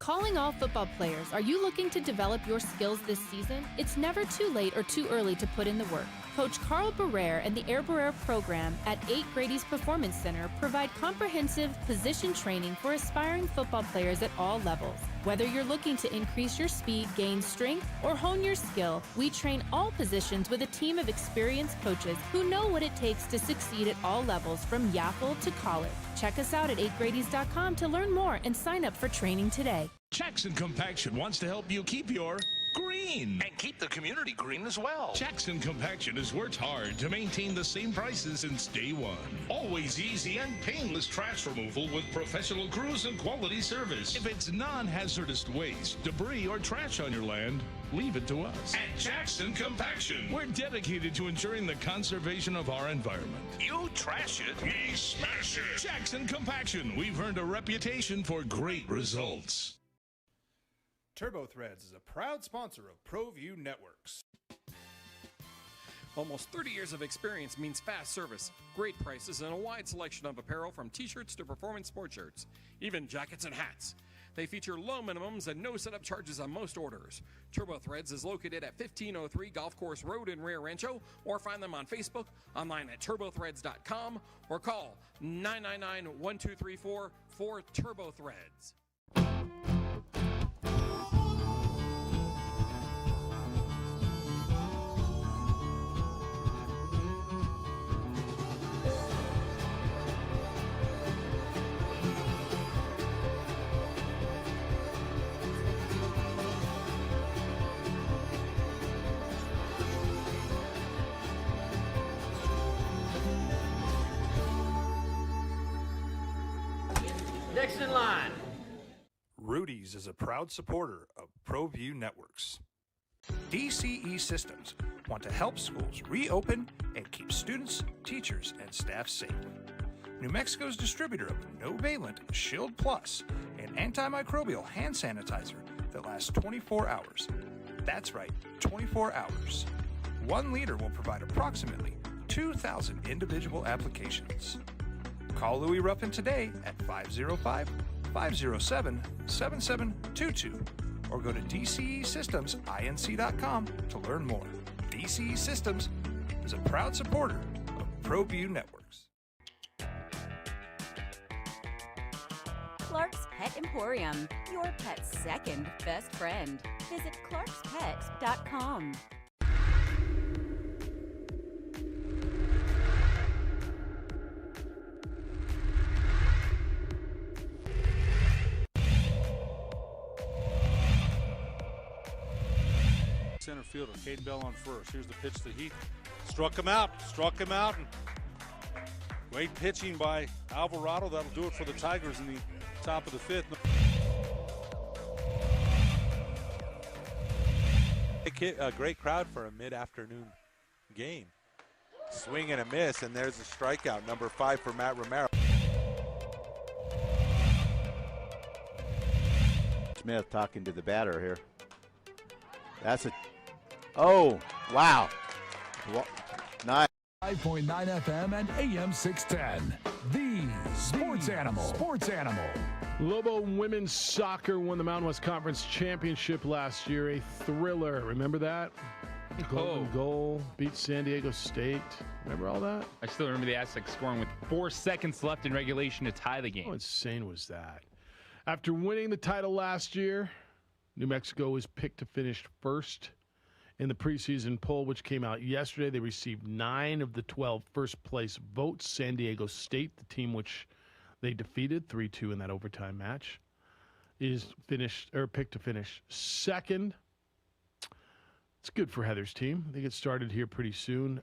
Calling all football players, are you looking to develop your skills this season? It's never too late or too early to put in the work. Coach Carl Barrere and the Air Barrere program at 8 Grady's Performance Center provide comprehensive position training for aspiring football players at all levels. Whether you're looking to increase your speed, gain strength, or hone your skill, we train all positions with a team of experienced coaches who know what it takes to succeed at all levels from Yaffle to college. Check us out at 8gradies.com to learn more and sign up for training today. Jackson Compaction wants to help you keep your green and keep the community green as well. Jackson Compaction has worked hard to maintain the same prices since day one. Always easy and painless trash removal with professional crews and quality service. If it's non-hazardous waste, debris, or trash on your land, leave it to us. At Jackson Compaction, we're dedicated to ensuring the conservation of our environment. You trash it, we smash it. Jackson Compaction, we've earned a reputation for great results. Turbo Threads is a proud sponsor of ProView Networks. Almost 30 years of experience means fast service, great prices, and a wide selection of apparel from t-shirts to performance sport shirts, even jackets and hats. They feature low minimums and no setup charges on most orders. Turbo Threads is located at 1503 Golf Course Road in Rio Rancho, or find them on Facebook, online at turbothreads.com, or call 999-1234 for Turbo Threads. Next in line. Rudy's is a proud supporter of ProView Networks. DCE Systems want to help schools reopen and keep students, teachers, and staff safe. New Mexico's distributor of no-valent Shield Plus, an antimicrobial hand sanitizer that lasts 24 hours. That's right, 24 hours. 1 liter will provide approximately 2,000 individual applications. Call Louis Ruffin today at 505-507-7722 or go to DCESystemsInc.com to learn more. DCE Systems is a proud supporter of ProView Networks. Clark's Pet Emporium, your pet's second best friend. Visit clarkspet.com. Center fielder, Cade Bell on first. Here's the pitch to Heath. Struck him out. And great pitching by Alvarado. That'll do it for the Tigers in the top of the fifth. A great crowd for a mid-afternoon game. Swing and a miss, and there's a strikeout, number 5 for Matt Romero. Smith talking to the batter here. That's a... Oh, wow. Nice. 5.9 FM and AM 610. The Sports Animal. Lobo women's soccer won the Mountain West Conference Championship last year. A thriller. Remember that? Golden goal. Beat San Diego State. Remember all that? I still remember the Aztecs scoring with 4 seconds left in regulation to tie the game. How insane was that? After winning the title last year, New Mexico was picked to finish first in the preseason poll, which came out yesterday. They received 9 of the 12 first-place votes. San Diego State, the team which they defeated 3-2 in that overtime match, is picked to finish second. It's good for Heather's team. They get started here pretty soon.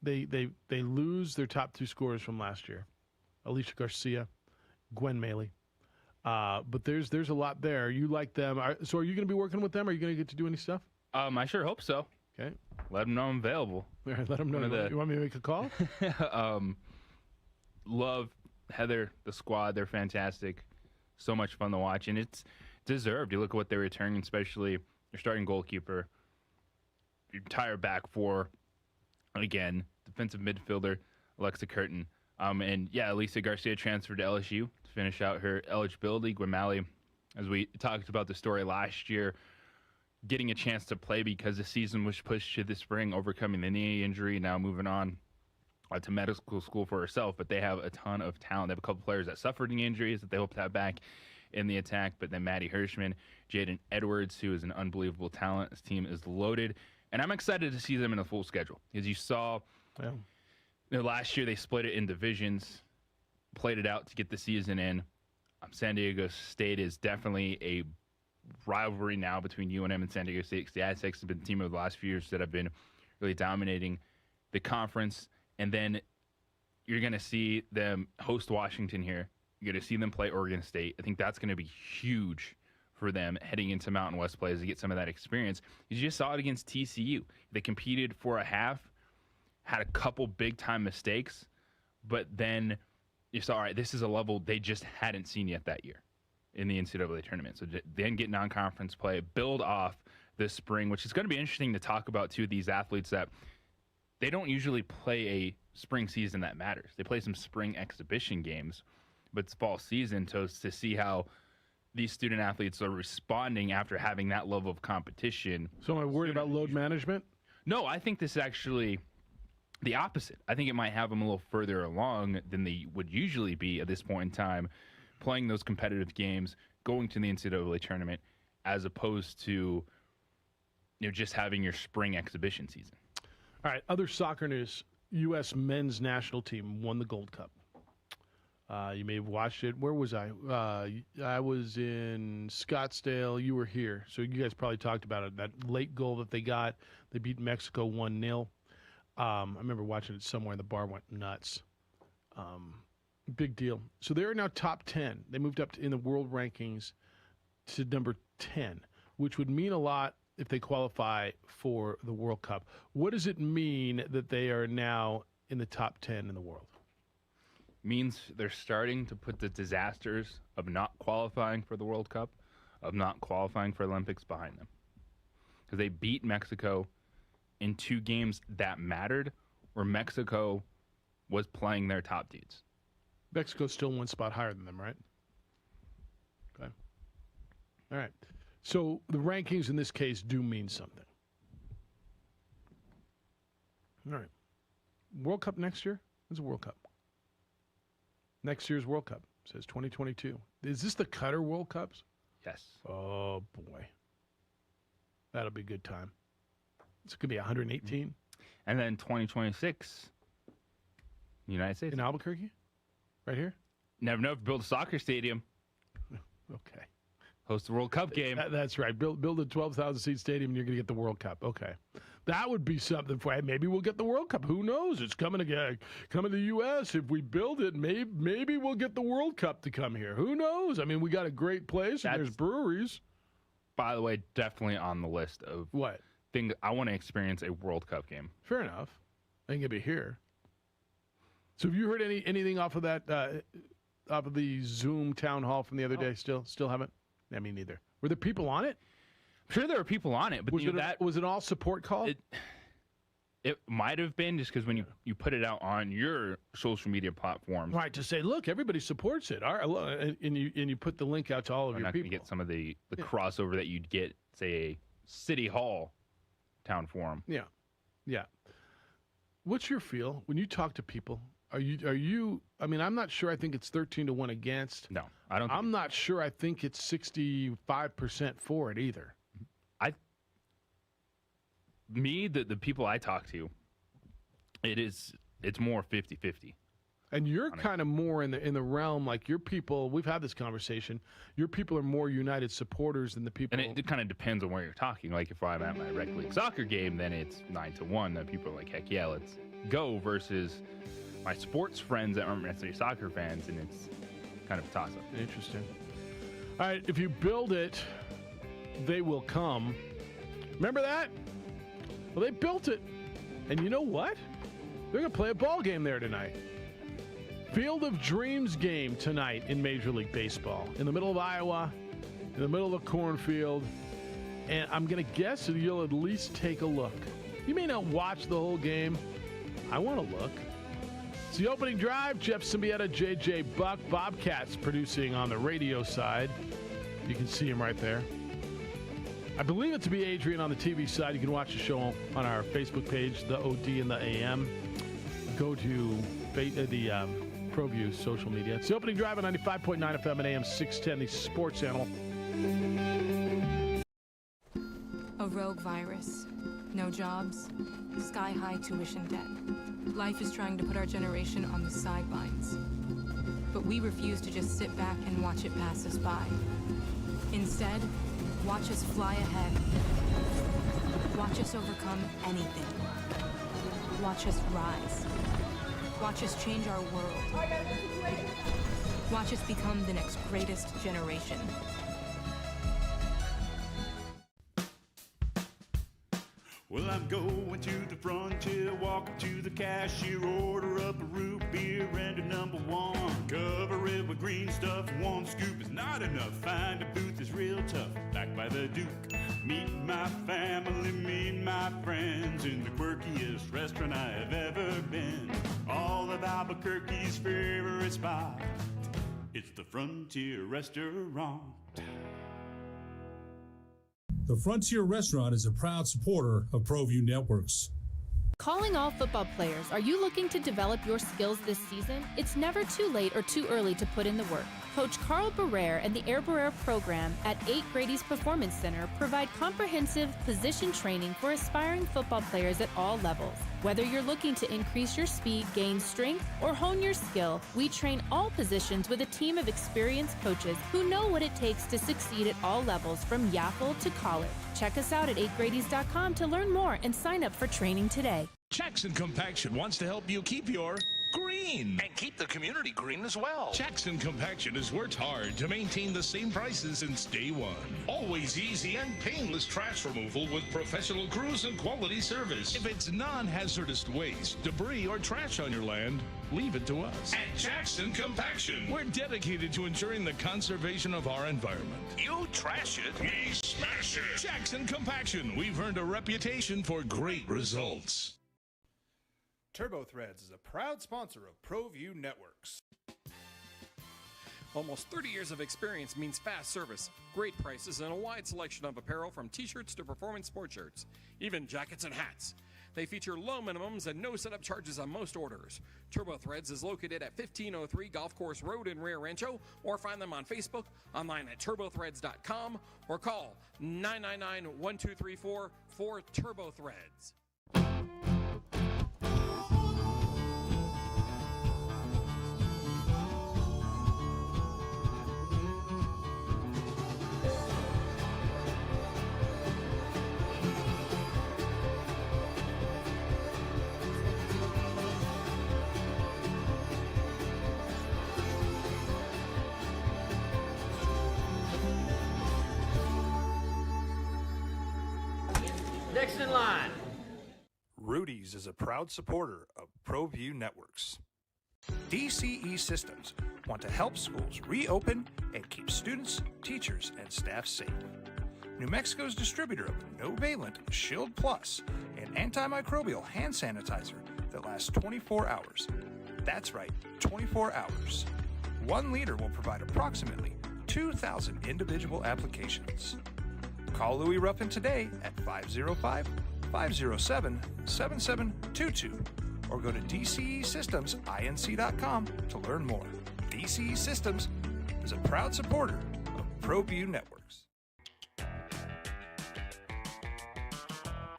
They lose their top 2 scorers from last year, Alicia Garcia, Gwen Maley. But there's a lot there. You like them. So are you going to be working with them? Are you going to get to do any stuff? I sure hope so. Okay. Let them know I'm available. Let them know. You want me to make a call? Love Heather, the squad. They're fantastic. So much fun to watch, and it's deserved. You look at what they're returning, especially your starting goalkeeper, your entire back four, again, defensive midfielder, Alexa Curtin. And yeah, Alicia Garcia transferred to LSU to finish out her eligibility. Gwen Maley, as we talked about the story last year, getting a chance to play because the season was pushed to the spring, overcoming the knee injury, now moving on to medical school for herself. But they have a ton of talent. They have a couple players that suffered knee injuries that they hope to have back in the attack. But then Matty Hirschman, Jaden Edwards, who is an unbelievable talent. This team is loaded. And I'm excited to see them in a full schedule. As you saw, last year they split it in divisions, played it out to get the season in. San Diego State is definitely a rivalry now between UNM and San Diego State, because the Aztecs have been the team of the last few years that have been really dominating the conference. And then you're going to see them host Washington here. You're going to see them play Oregon State. I think that's going to be huge for them heading into Mountain West plays to get some of that experience. You just saw it against TCU. They competed for a half, had a couple big-time mistakes, but then you saw, all right, this is a level they just hadn't seen yet that year in the NCAA tournament. So then get non-conference play, build off this spring, which is going to be interesting to talk about, too, these athletes that they don't usually play a spring season that matters. They play some spring exhibition games, but it's fall season to see how these student athletes are responding after having that level of competition. So am I worried about load management? No, I think this is actually the opposite. I think it might have them a little further along than they would usually be at this point in time, playing those competitive games, going to the NCAA tournament, as opposed to just having your spring exhibition season. All right, other soccer news. U.S. men's national team won the Gold Cup. You may have watched it. Where was I? I was in Scottsdale. You were here. So you guys probably talked about it. That late goal that they got, they beat Mexico 1-0. I remember watching it somewhere, and the bar went nuts. Big deal. So they're now top 10. They moved up in the world rankings to number 10, which would mean a lot if they qualify for the World Cup. What does it mean that they are now in the top 10 in the world? Means they're starting to put the disasters of not qualifying for the World Cup, of not qualifying for Olympics behind them. Because they beat Mexico in 2 games that mattered, where Mexico was playing their top dudes. Mexico's still 1 spot higher than them, right? Okay. All right. So the rankings in this case do mean something. All right. World Cup next year? When's the World Cup? Next year's World Cup. It says 2022. Is this the Qatar World Cups? Yes. Oh, boy. That'll be a good time. It's going to be 118. And then 2026, United States. In Albuquerque? Right here? Never know if you build a soccer stadium. Okay. Host the World Cup game. That's right. Build a 12,000-seat stadium, and you're going to get the World Cup. Okay. That would be something for. Maybe we'll get the World Cup. Who knows? It's coming to the U.S. If we build it, maybe we'll get the World Cup to come here. Who knows? I mean, we got a great place, and there's breweries. By the way, definitely on the list of what things I want to experience a World Cup game. Fair enough. I think it'll be here. So have you heard anything off of that, off of the Zoom town hall from the other day? Still haven't? I mean, neither. Were there people on it? I'm sure there were people on it, but was it all support call? It might have been, just because when you put it out on your social media platforms, right, to say, look, everybody supports it, and you put the link out to all of your people. Not going to get some of the crossover that you'd get, say, a City Hall town forum. Yeah. What's your feel when you talk to people? Are you? I mean, I'm not sure. I think it's 13-1 against. No, I don't. I'm not sure. I think it's 65% for it either. The people I talk to, it's more 50-50. And you're kind of more in the realm, like your people. We've had this conversation. Your people are more United supporters than the people. And it kind of depends on where you're talking. Like if I'm at my rec league soccer game, then it's 9-1. Then people are like, heck yeah, let's go. Versus my sports friends that aren't necessarily soccer fans, and it's kind of a toss-up. Interesting. All right, if you build it, they will come. Remember that? Well, they built it. And you know what? They're going to play a ball game there tonight. Field of Dreams game tonight in Major League Baseball. In the middle of Iowa, in the middle of a cornfield. And I'm going to guess that you'll at least take a look. You may not watch the whole game. I want to look. It's the opening drive. Jeff Siembieda, J.J. Buck, Bobcats producing on the radio side. You can see him right there. I believe it to be Adrian on the TV side. You can watch the show on our Facebook page, the OD and the AM. Go to the ProView social media. It's the opening drive on 95.9 FM and AM 610, the sports animal. A rogue virus. No jobs. Sky-high tuition debt. Life is trying to put our generation on the sidelines. But we refuse to just sit back and watch it pass us by. Instead, watch us fly ahead. Watch us overcome anything. Watch us rise. Watch us change our world. Watch us become the next greatest generation. Well, I'm going to the frontier, walking to the cashier, order up a root beer and a number one. Cover it with green stuff, one scoop is not enough. Find a booth is real tough, back by the Duke. Meet my family, meet my friends in the quirkiest restaurant I have ever been. All of Albuquerque's favorite spot, it's the Frontier Restaurant. The Frontier Restaurant is a proud supporter of ProView Networks. Calling all football players, are you looking to develop your skills this season? It's never too late or too early to put in the work. Coach Carl Barrere and the Air Barrere program at 8 Grady's Performance Center provide comprehensive position training for aspiring football players at all levels. Whether you're looking to increase your speed, gain strength, or hone your skill, we train all positions with a team of experienced coaches who know what it takes to succeed at all levels from Yaffle to college. Check us out at 8gradys.com to learn more and sign up for training today. Jackson Compaction wants to help you keep your green and keep the community green as well. Jackson Compaction has worked hard to maintain the same prices since day one. Always easy and painless trash removal with professional crews and quality service. If it's non-hazardous waste, debris, or trash on your land, leave it to us. At Jackson Compaction, we're dedicated to ensuring the conservation of our environment. You trash it, we smash it. Jackson Compaction, we've earned a reputation for great results. Turbo Threads is a proud sponsor of ProView Networks. Almost 30 years of experience means fast service, great prices, and a wide selection of apparel from t-shirts to performance sport shirts, even jackets and hats. They feature low minimums and no setup charges on most orders. Turbo Threads is located at 1503 Golf Course Road in Rio Rancho, or find them on Facebook, online at turbothreads.com, or call 999-1234 for Turbo Threads. Next in line. Rudy's is a proud supporter of ProView Networks. DCE Systems want to help schools reopen and keep students, teachers, and staff safe. New Mexico's distributor of no-valent Shield Plus, an antimicrobial hand sanitizer that lasts 24 hours. That's right, 24 hours. 1 liter will provide approximately 2,000 individual applications. Call Louis Ruffin today at 505-507-7722 or go to DCESystemsInc.com to learn more. DCE Systems is a proud supporter of ProView Networks.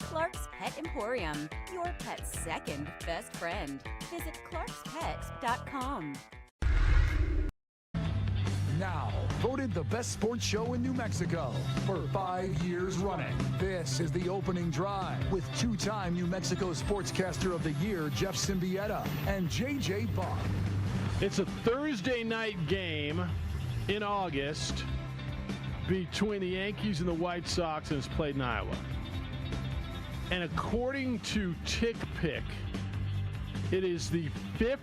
Clark's Pet Emporium, your pet's second best friend. Visit clarkspet.com. Now, voted the best sports show in New Mexico for 5 years running. This is the opening drive with 2-time New Mexico Sportscaster of the Year, Jeff Siembieda, and J.J. Buck. It's a Thursday night game in August between the Yankees and the White Sox, and it's played in Iowa. And according to TickPick, it is the 5th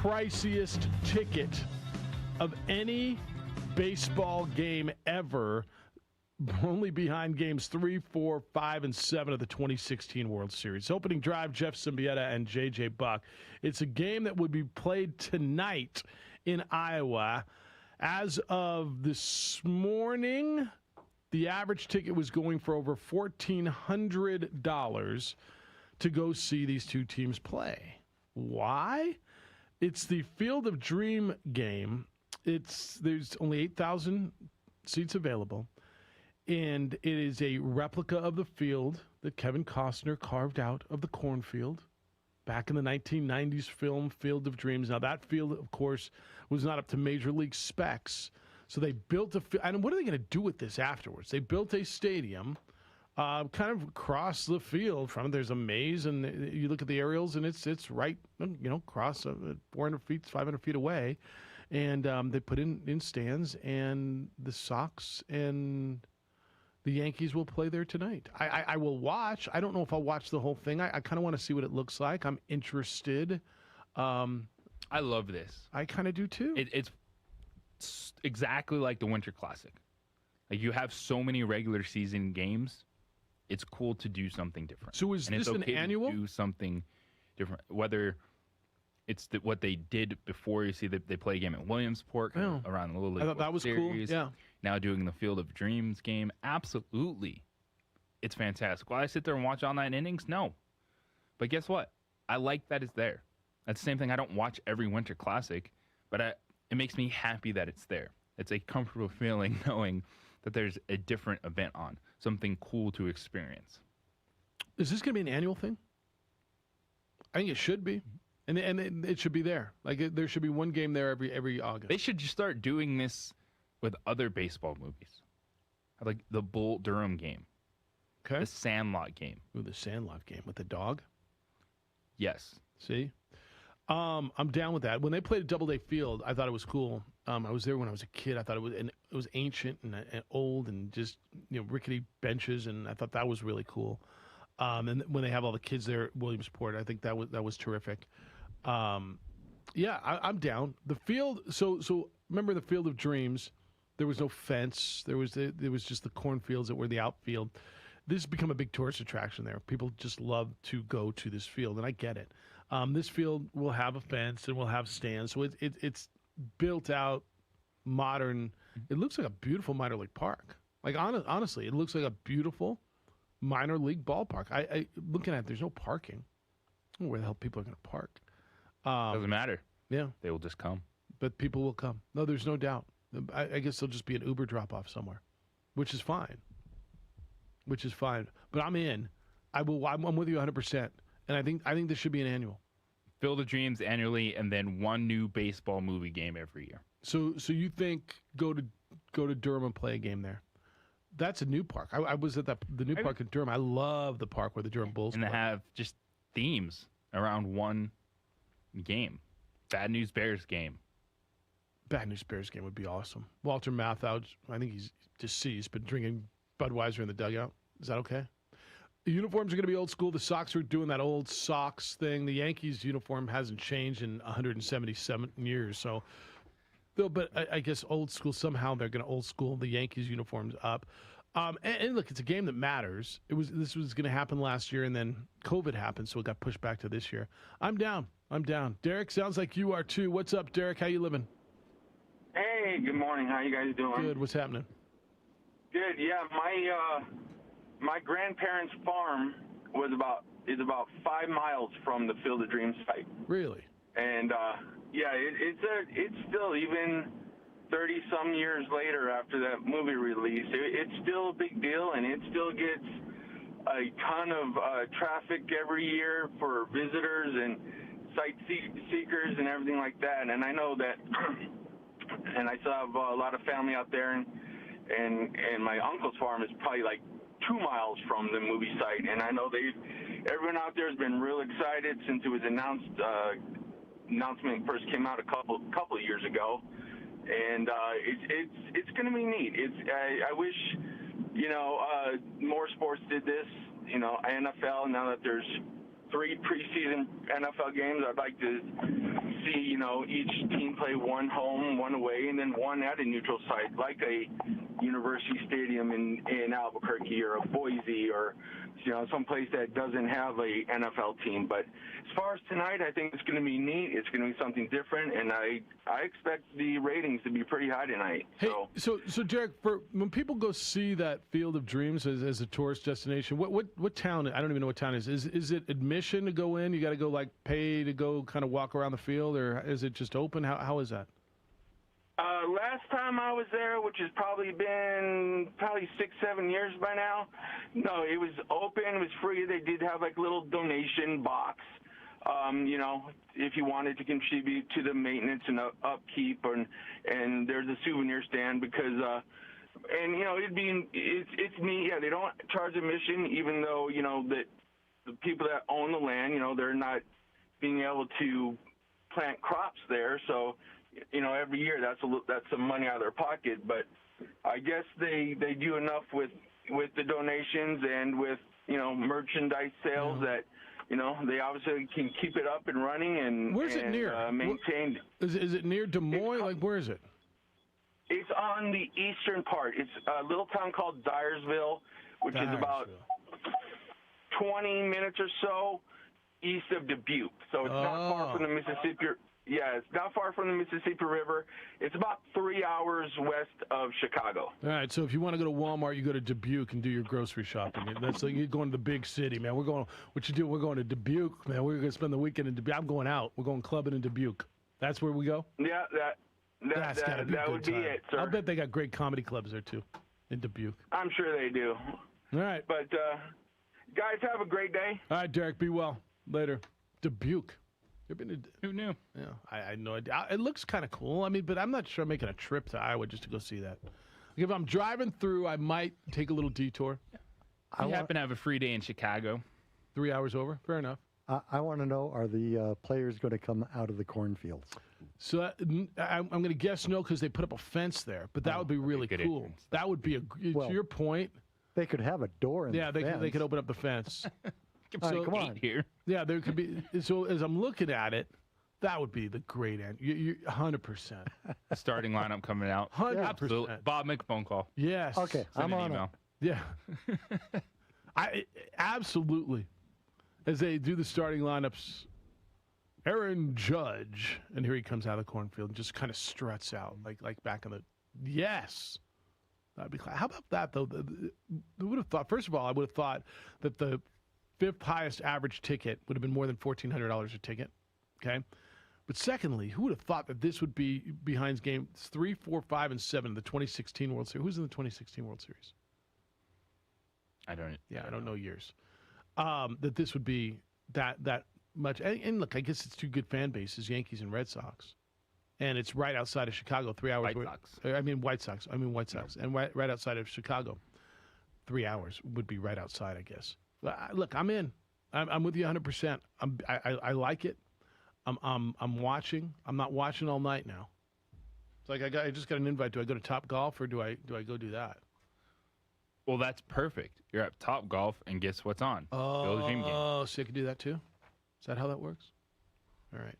priciest ticket of any baseball game ever, only behind games 3, 4, 5, and 7 of the 2016 World Series. Opening drive, Jeff Siembieda and J.J. Buck. It's a game that would be played tonight in Iowa. As of this morning, the average ticket was going for over $1,400 to go see these two teams play. Why? It's the Field of Dream game. There's only 8,000 seats available, and it is a replica of the field that Kevin Costner carved out of the cornfield back in the 1990s film Field of Dreams. Now, that field, of course, was not up to Major League specs, so they built a field. And what are they going to do with this afterwards? They built a stadium kind of across the field from it. There's a maze, and you look at the aerials, and it's right, across 400 feet, 500 feet away. And they put in stands, and the Sox and the Yankees will play there tonight. I will watch. I don't know if I'll watch the whole thing. I kind of want to see what it looks like. I'm interested. I love this. I kind of do too. It's exactly like the Winter Classic. Like, you have so many regular season games. It's cool to do something different. So is and this it's okay an annual? To do something different, whether it's what they did before. You see that they play a game at Williamsport around the Little League. I thought that was Series. cool. Yeah. Now doing the Field of Dreams game. Absolutely. It's fantastic. Will I sit there and watch all 9 innings? No. But guess what? I like that it's there. That's the same thing. I don't watch every Winter Classic, but it makes me happy that it's there. It's a comfortable feeling knowing that there's a different event on, something cool to experience. Is this going to be an annual thing? I think it should be. And it should be there. Like, there should be one game there every August. They should just start doing this with other baseball movies. Like the Bull Durham game. Okay. The Sandlot game. Ooh, the Sandlot game with the dog? Yes. See? I'm down with that. When they played at Doubleday Field, I thought it was cool. I was there when I was a kid. I thought it was ancient and old and just rickety benches, and I thought that was really cool. And when they have all the kids there at Williamsport, I think that was terrific. Yeah, I'm down. The field. So remember the Field of Dreams? There was no fence. There was just the cornfields that were the outfield. This has become a big tourist attraction there. People just love to go to this field, and I get it. This field will have a fence and will have stands, so it's built out, modern. It looks like a beautiful minor league park. Like honestly, it looks like a beautiful minor league ballpark. I looking at it, there's no parking. I don't know where the hell people are going to park. Doesn't matter. Yeah, they will just come. But people will come. No, there's no doubt. I guess there'll just be an Uber drop off somewhere, which is fine. But I'm in. I'm with you 100%. And I think this should be an annual. Field of Dreams annually, and then one new baseball movie game every year. So you think go to Durham and play a game there? That's a new park. I was at the new park in Durham. I love the park where the Durham Bulls and play. They have just themes around one game. Bad News Bears game. Bad News Bears game would be awesome. Walter Matthau, I think he's deceased, but drinking Budweiser in the dugout. Is that okay? The uniforms are going to be old school. The Sox are doing that old Sox thing. The Yankees uniform hasn't changed in 177 years. So, but I guess old school, somehow they're going to old school the Yankees uniforms up. And look, it's a game that matters. This was going to happen last year, and then COVID happened, so it got pushed back to this year. I'm down. Derek, sounds like you are too. What's up, Derek? How you living? Hey, good morning. How you guys doing? Good. What's happening? Good. Yeah, my grandparents' farm is about 5 miles from the Field of Dreams site. Really? And yeah, it's still, even 30-some years later after that movie release, it's still a big deal, and it still gets a ton of traffic every year for visitors and sight seekers and everything like that. And I know that, and I still have a lot of family out there, and my uncle's farm is probably like 2 miles from the movie site, and I know everyone out there has been real excited since it was announced. Announcement first came out a couple of years ago, and it's going to be neat. I wish more sports did this. NFL, now that there's 3 preseason NFL games, I'd like to see each team play one home, one away, and then one at a neutral site, like a University Stadium in Albuquerque or a Boise or someplace that doesn't have a NFL team. But as far as tonight, I think it's going to be neat. It's going to be something different, and I expect the ratings to be pretty high tonight. Hey, so Derek, when people go see that Field of Dreams as a tourist destination, what town? I don't even know what town it is. Is it admission to go in? You got to go pay to go kind of walk around the cornfield, or is it just open? How is that? Last time I was there, which has probably been 6-7 years by now, no, it was open. It was free. They did have like a little donation box, if you wanted to contribute to the maintenance and upkeep, and there's a souvenir stand because, it's neat. Yeah, they don't charge admission, even though that the people that own the land, they're not being able to plant crops there, so. Every year that's some money out of their pocket, but I guess they do enough with the donations and with merchandise sales that they obviously can keep it up and running and where's it near? Maintained. Is it near Des Moines? Like where is it? It's on the eastern part. It's a little town called Dyersville, which is about 20 minutes or so east of Dubuque. So it's not far from the Mississippi. Yeah, it's not far from the Mississippi River. It's about 3 hours west of Chicago. All right, so if you want to go to Walmart, you go to Dubuque and do your grocery shopping. That's like you're going to the big city, man. We're going to Dubuque, man. We're going to spend the weekend in Dubuque. I'm going out. We're going clubbing in Dubuque. That's where we go? Yeah, that would be it, sir. I'll bet they got great comedy clubs there, too, in Dubuque. I'm sure they do. All right. But, guys, have a great day. All right, Derek, be well. Later. Dubuque. Who knew? Yeah, I had no idea. It looks kind of cool. I mean, but I'm not sure I'm making a trip to Iowa just to go see that. If I'm driving through, I might take a little detour. I happen to have a free day in Chicago. 3 hours over? Fair enough. I want to know, are the players going to come out of the cornfields? So I'm going to guess no, because they put up a fence there. But that would be really cool. Entrance. That would be to your point. They could have a door in the fence. They could open up the fence. So, come on. Here. Yeah, there could be. So as I'm looking at it, that would be the great end. You 100%. Starting lineup coming out. 100%. Absolutely. Bob, make a phone call. Yes. Okay, Send I'm an on email. it. Yeah. Absolutely. As they do the starting lineups, Aaron Judge, and here he comes out of the cornfield and just kind of struts out like back in the. Yes. That'd be. How about that though? Who would have thought? First of all, I would have thought that the fifth highest average ticket would have been more than $1,400 a ticket. Okay. But secondly, who would have thought that this would be behind games 3, 4, 5, and 7 in the 2016 World Series? Who's in the 2016 World Series? I don't know years. That this would be that much. And look, I guess it's two good fan bases, Yankees and Red Sox. And it's right outside of Chicago, 3 hours. White Sox. White Sox. And right outside of Chicago. 3 hours would be right outside, I guess. Look, I'm in. I'm with you 100%. I like it. I'm watching. I'm not watching all night now. It's like I just got an invite. Do I go to Top Golf or do I go do that? Well, that's perfect. You're at Top Golf, and guess what's on? Phil's Dream Game. Oh, so you can do that too? Is that how that works? All right.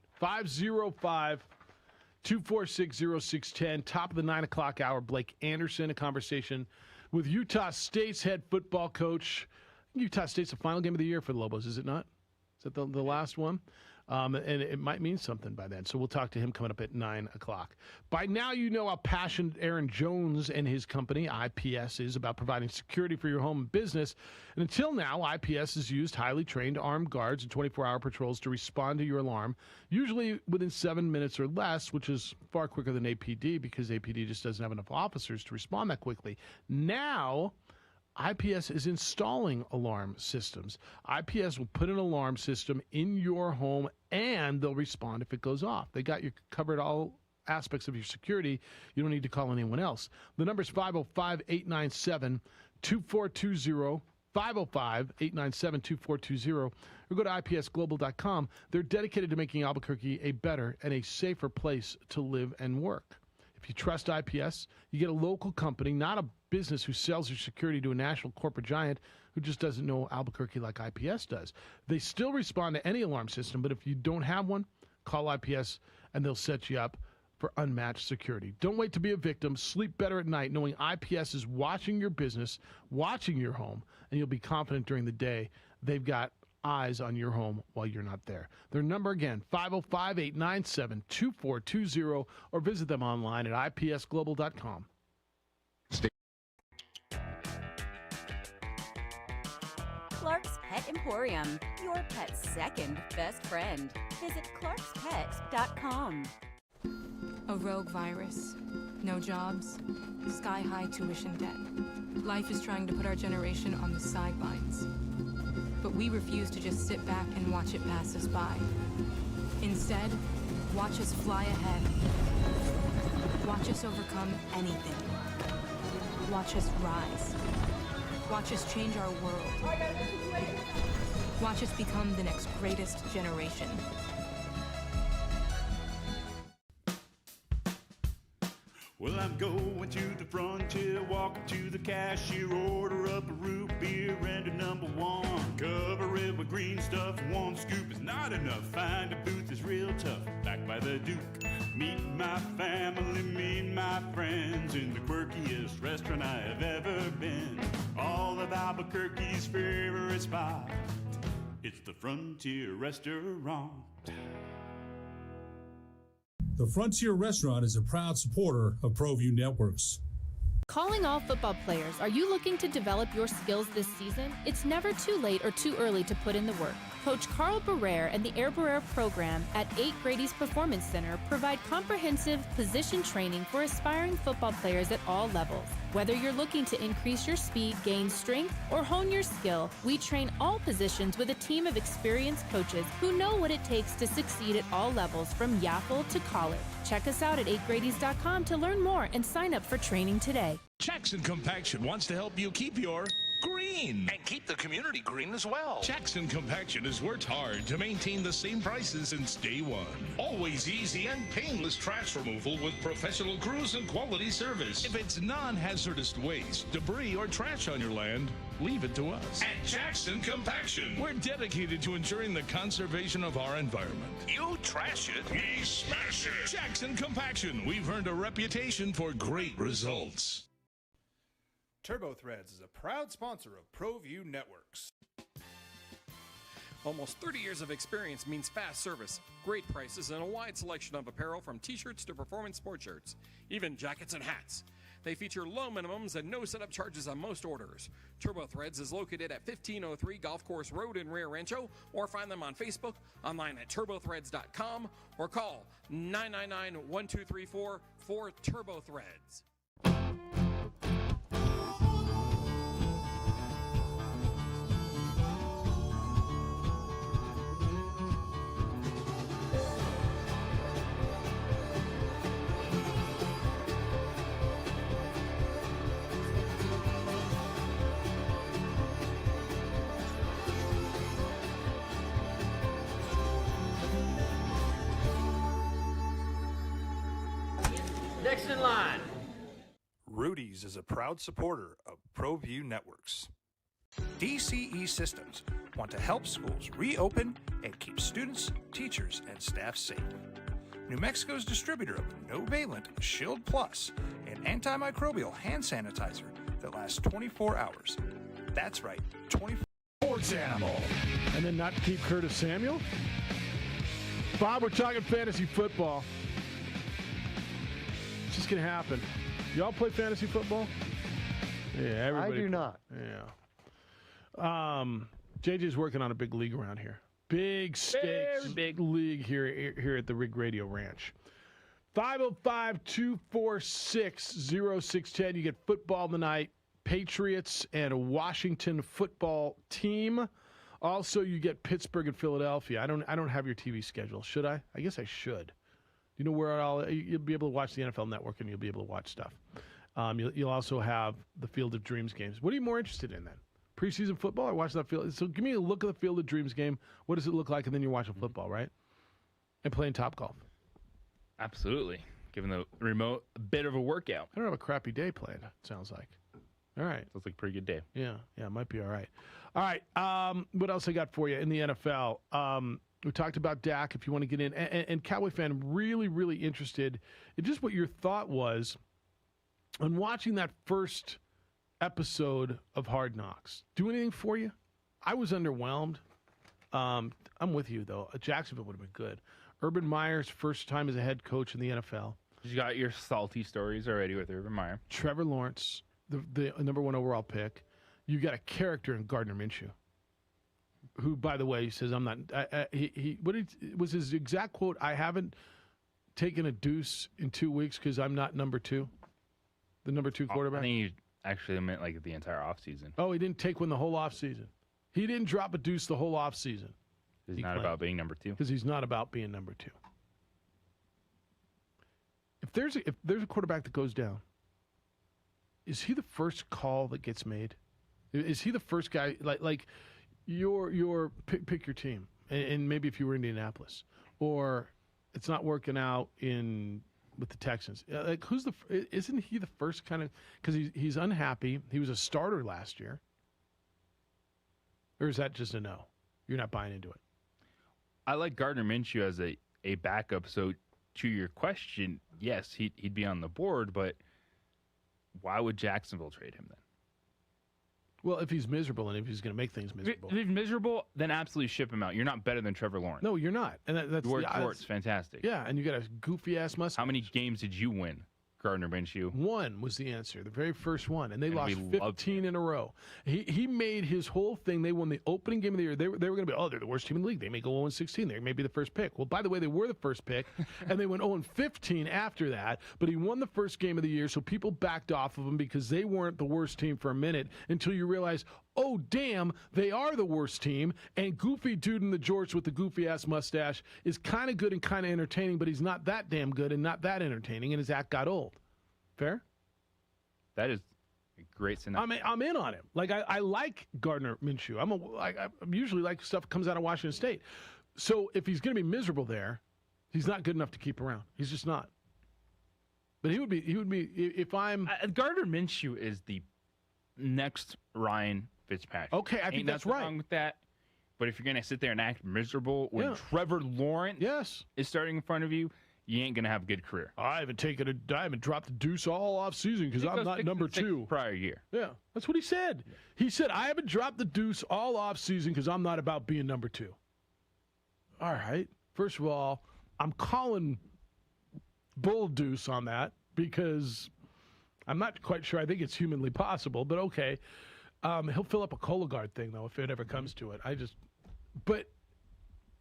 505-246-0610. Top of the 9 o'clock hour. Blake Anderson, a conversation with Utah State's head football coach. Utah State's the final game of the year for the Lobos, is it not? Is that the last one? And it might mean something by then. So we'll talk to him coming up at 9 o'clock. By now, you know how passionate Aaron Jones and his company, IPS, is about providing security for your home and business. And until now, IPS has used highly trained armed guards and 24-hour patrols to respond to your alarm, usually within 7 minutes or less, which is far quicker than APD because APD just doesn't have enough officers to respond that quickly. Now, IPS is installing alarm systems. IPS will put an alarm system in your home, and they'll respond if it goes off. They got you covered all aspects of your security. You don't need to call anyone else. The number is 505-897-2420, 505-897-2420, or go to ipsglobal.com. They're dedicated to making Albuquerque a better and a safer place to live and work. If you trust IPS, you get a local company, not a business who sells your security to a national corporate giant who just doesn't know Albuquerque like IPS does. They still respond to any alarm system, but if you don't have one, call IPS and they'll set you up for unmatched security. Don't wait to be a victim. Sleep better at night knowing IPS is watching your business, watching your home, and you'll be confident during the day they've got eyes on your home while you're not there. Their number again, 505-897-2420, or visit them online at ipsglobal.com. Clark's Pet Emporium, your pet's second best friend. Visit clarkspets.com. A rogue virus, no jobs, sky-high tuition debt. Life is trying to put our generation on the sidelines. But we refuse to just sit back and watch it pass us by. Instead, watch us fly ahead. Watch us overcome anything. Watch us rise. Watch us change our world. Watch us become the next greatest generation. Well, I'm going to the frontier, walking to the cashier, order up a root beer and a number one. Cover it with green stuff, one scoop is not enough. Find a booth is real tough, back by the Duke. Meet my family, meet my friends in the quirkiest restaurant I have ever been. All of Albuquerque's favorite spot, it's the Frontier Restaurant. The Frontier Restaurant is a proud supporter of ProView Networks. Calling all football players, are you looking to develop your skills this season? It's never too late or too early to put in the work. Coach Carl Barrere and the Air Barrere program at 8 Grady's Performance Center provide comprehensive position training for aspiring football players at all levels. Whether you're looking to increase your speed, gain strength, or hone your skill, we train all positions with a team of experienced coaches who know what it takes to succeed at all levels from Yaffle to college. Check us out at 8gradys.com to learn more and sign up for training today. Jackson Compaction wants to help you keep your green and keep the community green as well. Jackson Compaction has worked hard to maintain the same prices since day one. Always easy and painless trash removal with professional crews and quality service. If it's non-hazardous waste, debris, or trash on your land, leave it to us. At Jackson Compaction, we're dedicated to ensuring the conservation of our environment. You trash it, we smash it. Jackson Compaction, we've earned a reputation for great results. Turbo Threads is a proud sponsor of ProView Networks. Almost 30 years of experience means fast service, great prices, and a wide selection of apparel from t-shirts to performance sport shirts, even jackets and hats. They feature low minimums and no setup charges on most orders. Turbo Threads is located at 1503 Golf Course Road in Rio Rancho, or find them on Facebook, online at turbothreads.com, or call 999-1234 for Turbo Threads. Next in line. Rudy's is a proud supporter of ProView Networks. DCE Systems want to help schools reopen and keep students, teachers, and staff safe. New Mexico's distributor of no-valent Shield Plus, an antimicrobial hand sanitizer that lasts 24 hours. That's right, 24 Sports animal. And then not keep Curtis Samuel? Bob, we're talking fantasy football. It's just going to happen. Y'all play fantasy football? Yeah, everybody. I do not. Yeah. JJ's working on a big league around here. Big stakes, big league here at the Rig Radio Ranch. 505-246-0610. You get football tonight. Patriots and a Washington football team. Also, you get Pittsburgh and Philadelphia. I don't have your TV schedule. Should I? I guess I should. You know where you'll be able to watch the NFL Network and you'll be able to watch stuff. You'll also have the Field of Dreams games. What are you more interested in then? Preseason football or watch that field? So give me a look at the Field of Dreams game. What does it look like? And then you're watching football, right? And playing Topgolf. Absolutely. Giving the remote a bit of a workout. I don't have a crappy day planned, it sounds like. All right. Sounds like a pretty good day. Yeah, it might be all right. All right, what else I got for you in the NFL? We talked about Dak, if you want to get in. And Cowboy fan, really, really interested in just what your thought was on watching that first episode of Hard Knocks. Do anything for you? I was underwhelmed. I'm with you, though. Jacksonville would have been good. Urban Meyer's first time as a head coach in the NFL. You got your salty stories already with Urban Meyer. Trevor Lawrence, the number one overall pick. You got a character in Gardner Minshew. who, by the way, says I'm not. Was his exact quote? I haven't taken a deuce in 2 weeks because I'm not number 2, the number 2 quarterback. I think he actually meant like the entire offseason. Oh, he didn't take one the whole offseason. He didn't drop a deuce the whole offseason. He's not about being number 2. Because he's not about being number 2. If there's a quarterback that goes down, is he the first call that gets made? Is he the first guy like your pick your team, and maybe if you were Indianapolis, or it's not working out with the Texans, like isn't he the first kind of, because he's unhappy? He was a starter last year, or is that just a no? You're not buying into it. I like Gardner Minshew as a backup. So to your question, yes, he'd be on the board, but why would Jacksonville trade him then? Well, if he's miserable and if he's going to make things miserable. If he's miserable, then absolutely ship him out. You're not better than Trevor Lawrence. No, you're not. And that's George Short's fantastic. Yeah, and you got a goofy-ass mustache. How many games did you win, Gardner Minshew? 1 was the answer, the very first one, and they lost 15 in a row. He made his whole thing. They won the opening game of the year. They were going to be, they're the worst team in the league. They may go 0-16. They may be the first pick. Well, by the way, they were the first pick, and they went 0-15 after that. But he won the first game of the year, so people backed off of him because they weren't the worst team for a minute until you realize, oh, damn, they are the worst team, and goofy dude in the jorts with the goofy-ass mustache is kind of good and kind of entertaining, but he's not that damn good and not that entertaining, and his act got old. Fair? That is a great synopsis. I'm in on him. Like, I like Gardner Minshew. I'm usually like stuff that comes out of Washington State. So if he's going to be miserable there, he's not good enough to keep around. He's just not. But he would be if I'm... Gardner Minshew is the next Ryan Fitzpatrick. Okay, I think that's right. Wrong with that. But if you're going to sit there and act miserable when Trevor Lawrence is starting in front of you, you ain't going to have a good career. I haven't dropped the deuce all off season because I'm not number 2. Prior year. Yeah, that's what he said. He said, I haven't dropped the deuce all off season because I'm not about being number 2. All right. First of all, I'm calling bull deuce on that because I'm not quite sure. I think it's humanly possible, but okay. He'll fill up a Cologuard thing, though, if it ever comes to it. But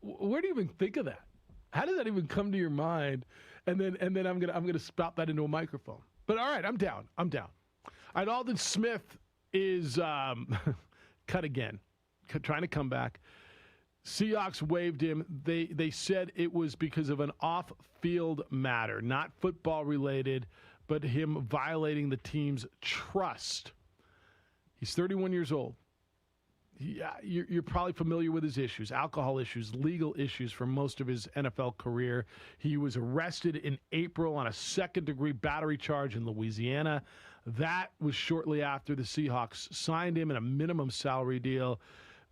where do you even think of that? How does that even come to your mind? And then I'm gonna spout that into a microphone. But all right, I'm down. All right, Aldon Smith is cut again, trying to come back. Seahawks waived him. They said it was because of an off-field matter, not football related, but him violating the team's trust. He's 31 years old. You're probably familiar with his issues, alcohol issues, legal issues for most of his NFL career. He was arrested in April on a second-degree battery charge in Louisiana. That was shortly after the Seahawks signed him in a minimum salary deal.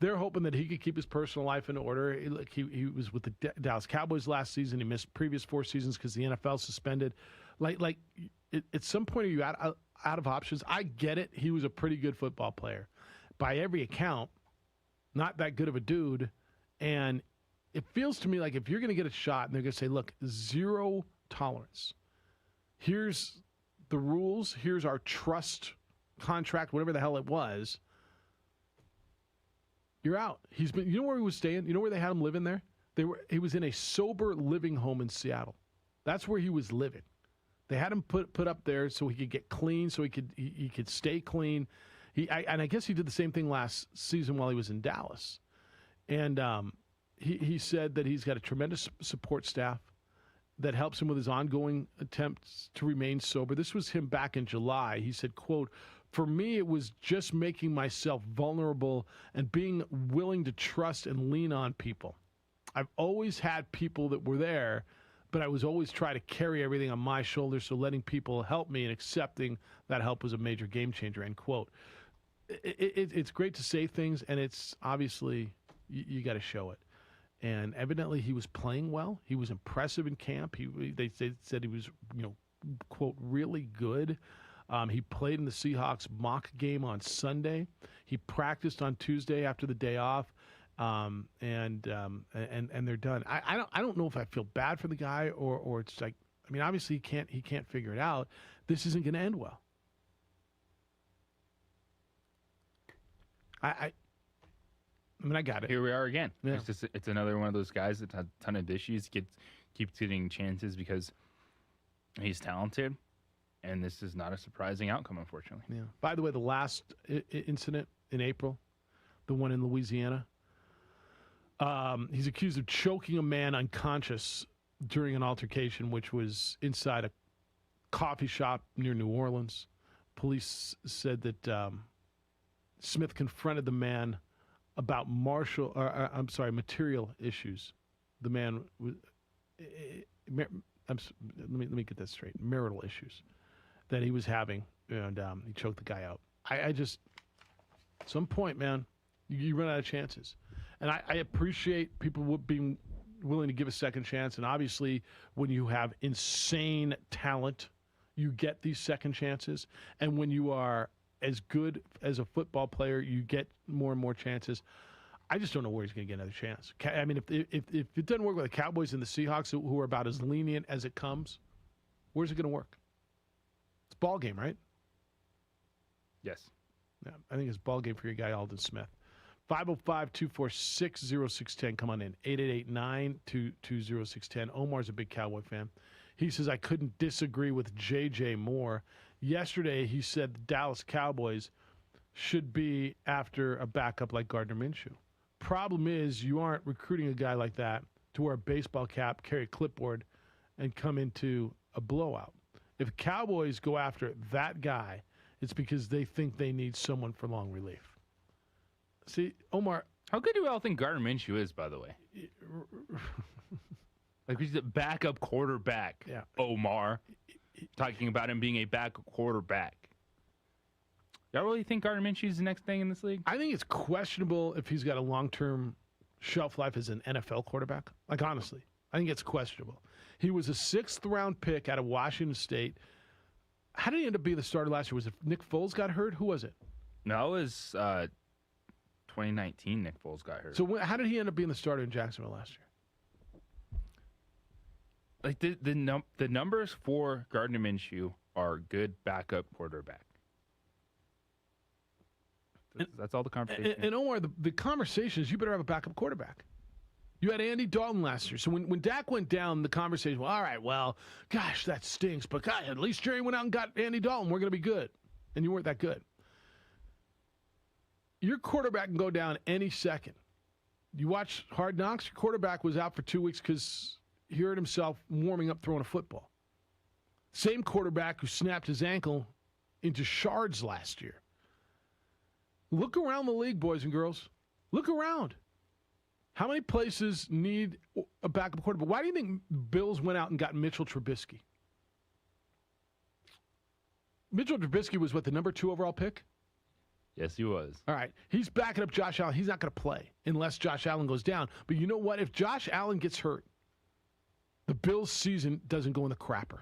They're hoping that he could keep his personal life in order. He was with the Dallas Cowboys last season. He missed previous 4 seasons because the NFL suspended. At some point, are you out of options? I get it. He was a pretty good football player. By every account, not that good of a dude. And it feels to me like if you're going to get a shot and they're going to say, look, 0 tolerance. Here's the rules. Here's our trust contract, whatever the hell it was. You're out. You know where he was staying? You know where they had him living there? He was in a sober living home in Seattle. That's where he was living. They had him put up there so he could get clean, so he could stay clean. And I guess he did the same thing last season while he was in Dallas. And he said that he's got a tremendous support staff that helps him with his ongoing attempts to remain sober. This was him back in July. He said, quote, "For me, it was just making myself vulnerable and being willing to trust and lean on people. I've always had people that were there, but I was always trying to carry everything on my shoulders, so letting people help me and accepting that help was a major game changer," end quote. It's great to say things, and it's obviously you got to show it. And evidently he was playing well. He was impressive in camp. They said he was, quote, really good. He played in the Seahawks mock game on Sunday. He practiced on Tuesday after the day off, and they're done. I don't know if I feel bad for the guy or it's like, I mean, obviously he can't figure it out. This isn't going to end well. I mean, I got it. Here we are again. Yeah. It's another one of those guys that has a ton of issues, keeps getting chances because he's talented, and this is not a surprising outcome, unfortunately. Yeah. By the way, the last incident in April, the one in Louisiana, he's accused of choking a man unconscious during an altercation, which was inside a coffee shop near New Orleans. Police said that Smith confronted the man about material issues. The man was, let me get that straight. Marital issues that he was having, and he choked the guy out. I just, at some point, man, you run out of chances. And I appreciate people being willing to give a second chance. And obviously, when you have insane talent, you get these second chances. And when you are as good as a football player, you get more and more chances. I just don't know where he's going to get another chance. I mean, if it doesn't work with the Cowboys and the Seahawks, who are about as lenient as it comes, where's it going to work? It's ball game, right? Yes. Yeah, I think it's ball game for your guy, Alden Smith. 505-246-0610. Come on in. 888-922-0610. Omar's a big Cowboy fan. He says, I couldn't disagree with J.J. more. Yesterday, he said the Dallas Cowboys should be after a backup like Gardner Minshew. Problem is, you aren't recruiting a guy like that to wear a baseball cap, carry a clipboard, and come into a blowout. If Cowboys go after that guy, it's because they think they need someone for long relief. See, Omar. How good do we all think Gardner Minshew is, by the way? Like, he's a backup quarterback, yeah. Omar. Talking about him being a backup quarterback. Y'all really think Gardner Minshew is the next thing in this league? I think it's questionable if he's got a long-term shelf life as an NFL quarterback. Like, honestly, I think it's questionable. He was a 6th-round pick out of Washington State. How did he end up being the starter last year? Was it Nick Foles got hurt? Who was it? No, it was 2019 Nick Foles got hurt. So how did he end up being the starter in Jacksonville last year? Like the numbers for Gardner Minshew are good backup quarterback. That's all the conversation. And Omar, the conversation is you better have a backup quarterback. You had Andy Dalton last year. So when Dak went down, the conversation, well, all right, well, gosh, that stinks. But, God, at least Jerry went out and got Andy Dalton. We're going to be good. And you weren't that good. Your quarterback can go down any second. You watch Hard Knocks, your quarterback was out for 2 weeks because he hurt himself warming up throwing a football. Same quarterback who snapped his ankle into shards last year. Look around the league, boys and girls. Look around. How many places need a backup quarterback? Why do you think Bills went out and got Mitchell Trubisky? Mitchell Trubisky was what, the number 2 overall pick? Yes, he was. All right. He's backing up Josh Allen. He's not going to play unless Josh Allen goes down. But you know what? If Josh Allen gets hurt, the Bills' season doesn't go in the crapper.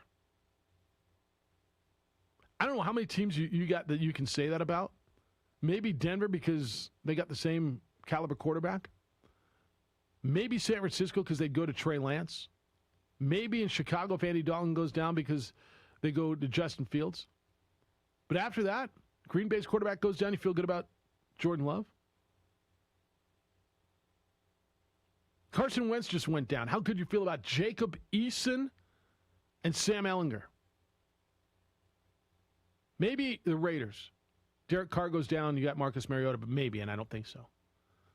I don't know how many teams you got that you can say that about. Maybe Denver because they got the same caliber quarterback. Maybe San Francisco because they go to Trey Lance. Maybe in Chicago if Andy Dalton goes down because they go to Justin Fields. But after that, Green Bay's quarterback goes down, you feel good about Jordan Love? Carson Wentz just went down. How good do you feel about Jacob Eason and Sam Ehlinger? Maybe the Raiders. Derek Carr goes down, you got Marcus Mariota, but maybe, and I don't think so.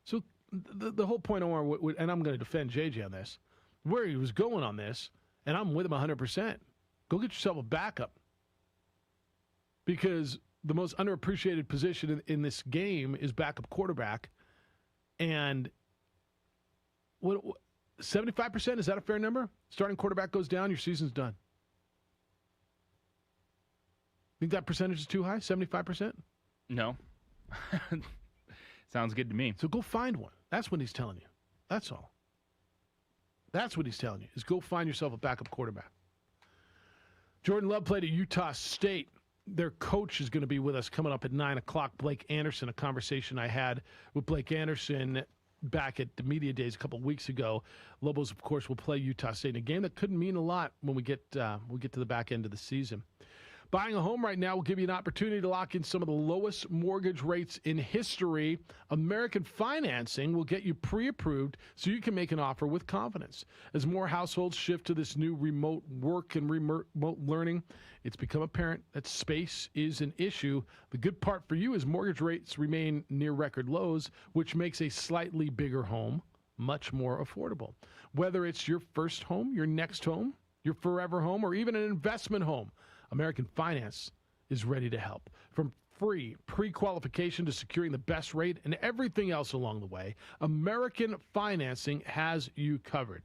So the whole point, Omar, and I'm going to defend JJ on this, where he was going on this, and I'm with him 100%, go get yourself a backup. Because the most underappreciated position in this game is backup quarterback. And what 75%, is that a fair number? Starting quarterback goes down, your season's done. Think that percentage is too high, 75%? No. Sounds good to me. So go find one. That's what he's telling you. That's all. That's what he's telling you, is go find yourself a backup quarterback. Jordan Love played at Utah State. Their coach is going to be with us coming up at 9 o'clock. Blake Anderson, a conversation I had with Blake Anderson back at the media days a couple of weeks ago. Lobos, of course, will play Utah State in a game that couldn't mean a lot when we get to the back end of the season. Buying a home right now will give you an opportunity to lock in some of the lowest mortgage rates in history. American Financing will get you pre-approved so you can make an offer with confidence. As more households shift to this new remote work and remote learning, it's become apparent that space is an issue. The good part for you is mortgage rates remain near record lows, which makes a slightly bigger home much more affordable. Whether it's your first home, your next home, your forever home, or even an investment home, American Finance is ready to help. From free pre-qualification to securing the best rate and everything else along the way, American Financing has you covered.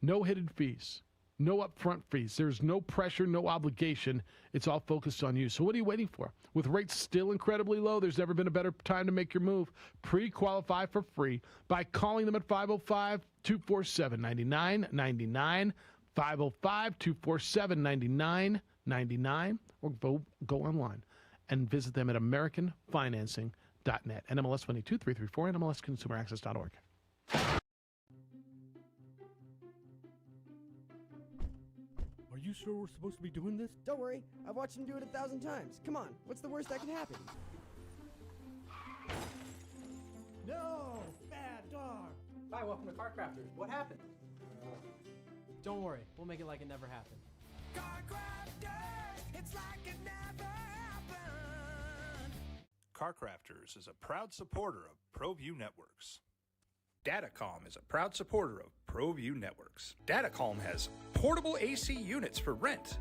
No hidden fees, no upfront fees. There's no pressure, no obligation. It's all focused on you. So what are you waiting for? With rates still incredibly low, there's never been a better time to make your move. Pre-qualify for free by calling them at 505-247-9999, 505-247-9999, or go online and visit them at AmericanFinancing.net. NMLS 22334 and MLSConsumerAccess.org. Are you sure we're supposed to be doing this? Don't worry, I've watched him do it 1,000 times. Come on, what's the worst that can happen? No! Bad dog! Hi, welcome to Car Crafters. What happened? Don't worry, we'll make it like it never happened. Car Crafters, it's like it never happened. Car Crafters is a proud supporter of ProView Networks. Datacom is a proud supporter of ProView Networks. Datacom has portable AC units for rent.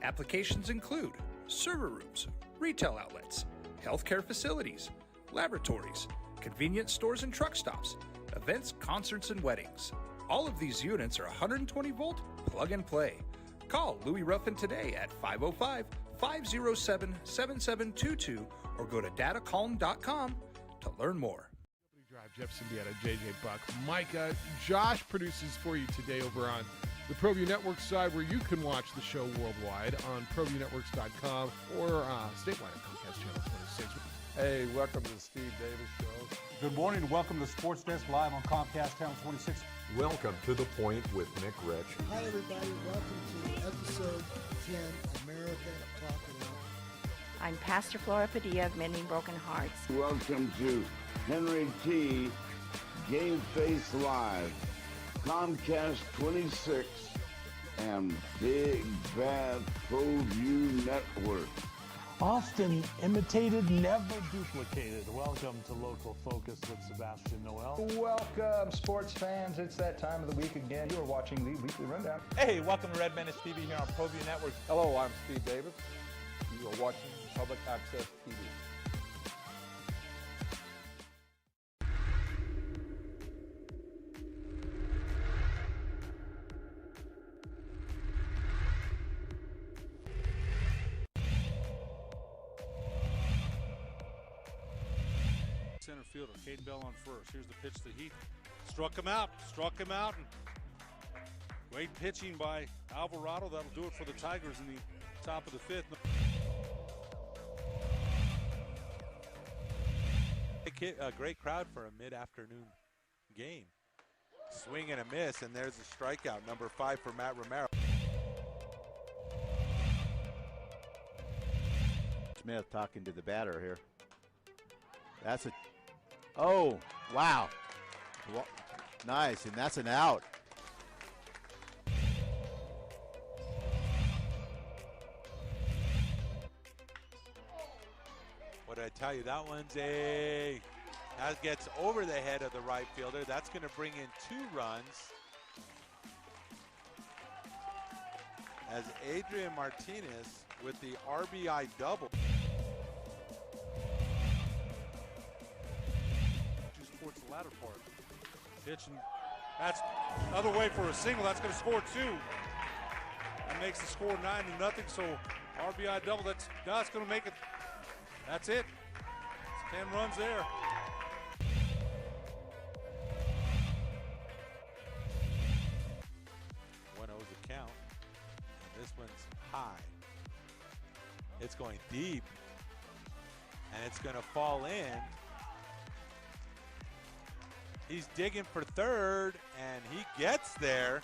Applications include server rooms, retail outlets, healthcare facilities, laboratories, convenience stores and truck stops, events, concerts, and weddings. All of these units are 120-volt plug and play. Call Louis Ruffin today at 505-507-7722 or go to datacalm.com to learn more. Drive, Jeff Siembieda, JJ Buck, Micah. Josh produces for you today over on the ProView Network side, where you can watch the show worldwide on ProViewNetworks.com or statewide at Comcast Channel 26. Hey, welcome to the Steve Davis Show. Good morning and welcome to Sports Desk live on Comcast Channel 26. Welcome to The Point with Nick Rich. Hi, everybody. Welcome to episode 10, America Talking Out. I'm Pastor Flora Padilla of Mending Broken Hearts. Welcome to Henry T. Game Face Live, Comcast 26, and Big Bad ProView Network. Often imitated, never duplicated. Welcome to Local Focus with Sebastian Noel. Welcome, sports fans. It's that time of the week again. You are watching the Weekly Rundown. Hey, welcome to Red Menace TV here on ProView Network. Hello, I'm Steve Davis. You are watching Public Access TV. Center fielder, Cade Bell on first. Here's the pitch to Heath. Struck him out. And great pitching by Alvarado. That'll do it for the Tigers in the top of the fifth. A great crowd for a mid-afternoon game. Swing and a miss, and there's a strikeout, number 5 for Matt Romero. Smith talking to the batter here. That's a... Oh, wow. Nice, and that's an out. What did I tell you? That one's that gets over the head of the right fielder. That's going to bring in 2 runs. As Adrian Martinez with the RBI double. Sports the latter part. Pitch, and that's another way for a single. That's going to score 2. That makes the score 9-0. So RBI double. That's going to make it. That's it. It's 10 runs there. The count. And this one's high. It's going deep. And it's going to fall in. He's digging for third, and he gets there.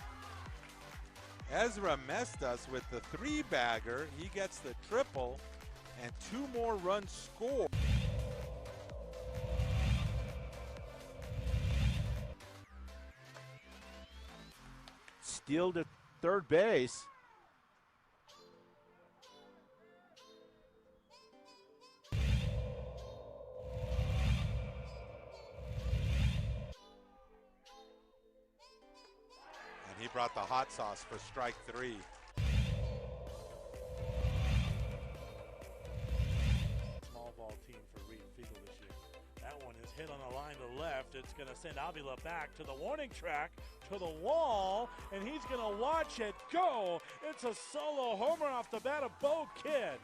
Ezra Mestas with the 3-bagger. He gets the triple and 2 more runs scored. Steal to third base. And he brought the hot sauce for strike 3. Small ball team for Reed Fiegel this year. That one is hit on the line to left. It's going to send Avila back to the warning track, to the wall, and he's going to watch it go. It's a solo homer off the bat of Bo Kidd.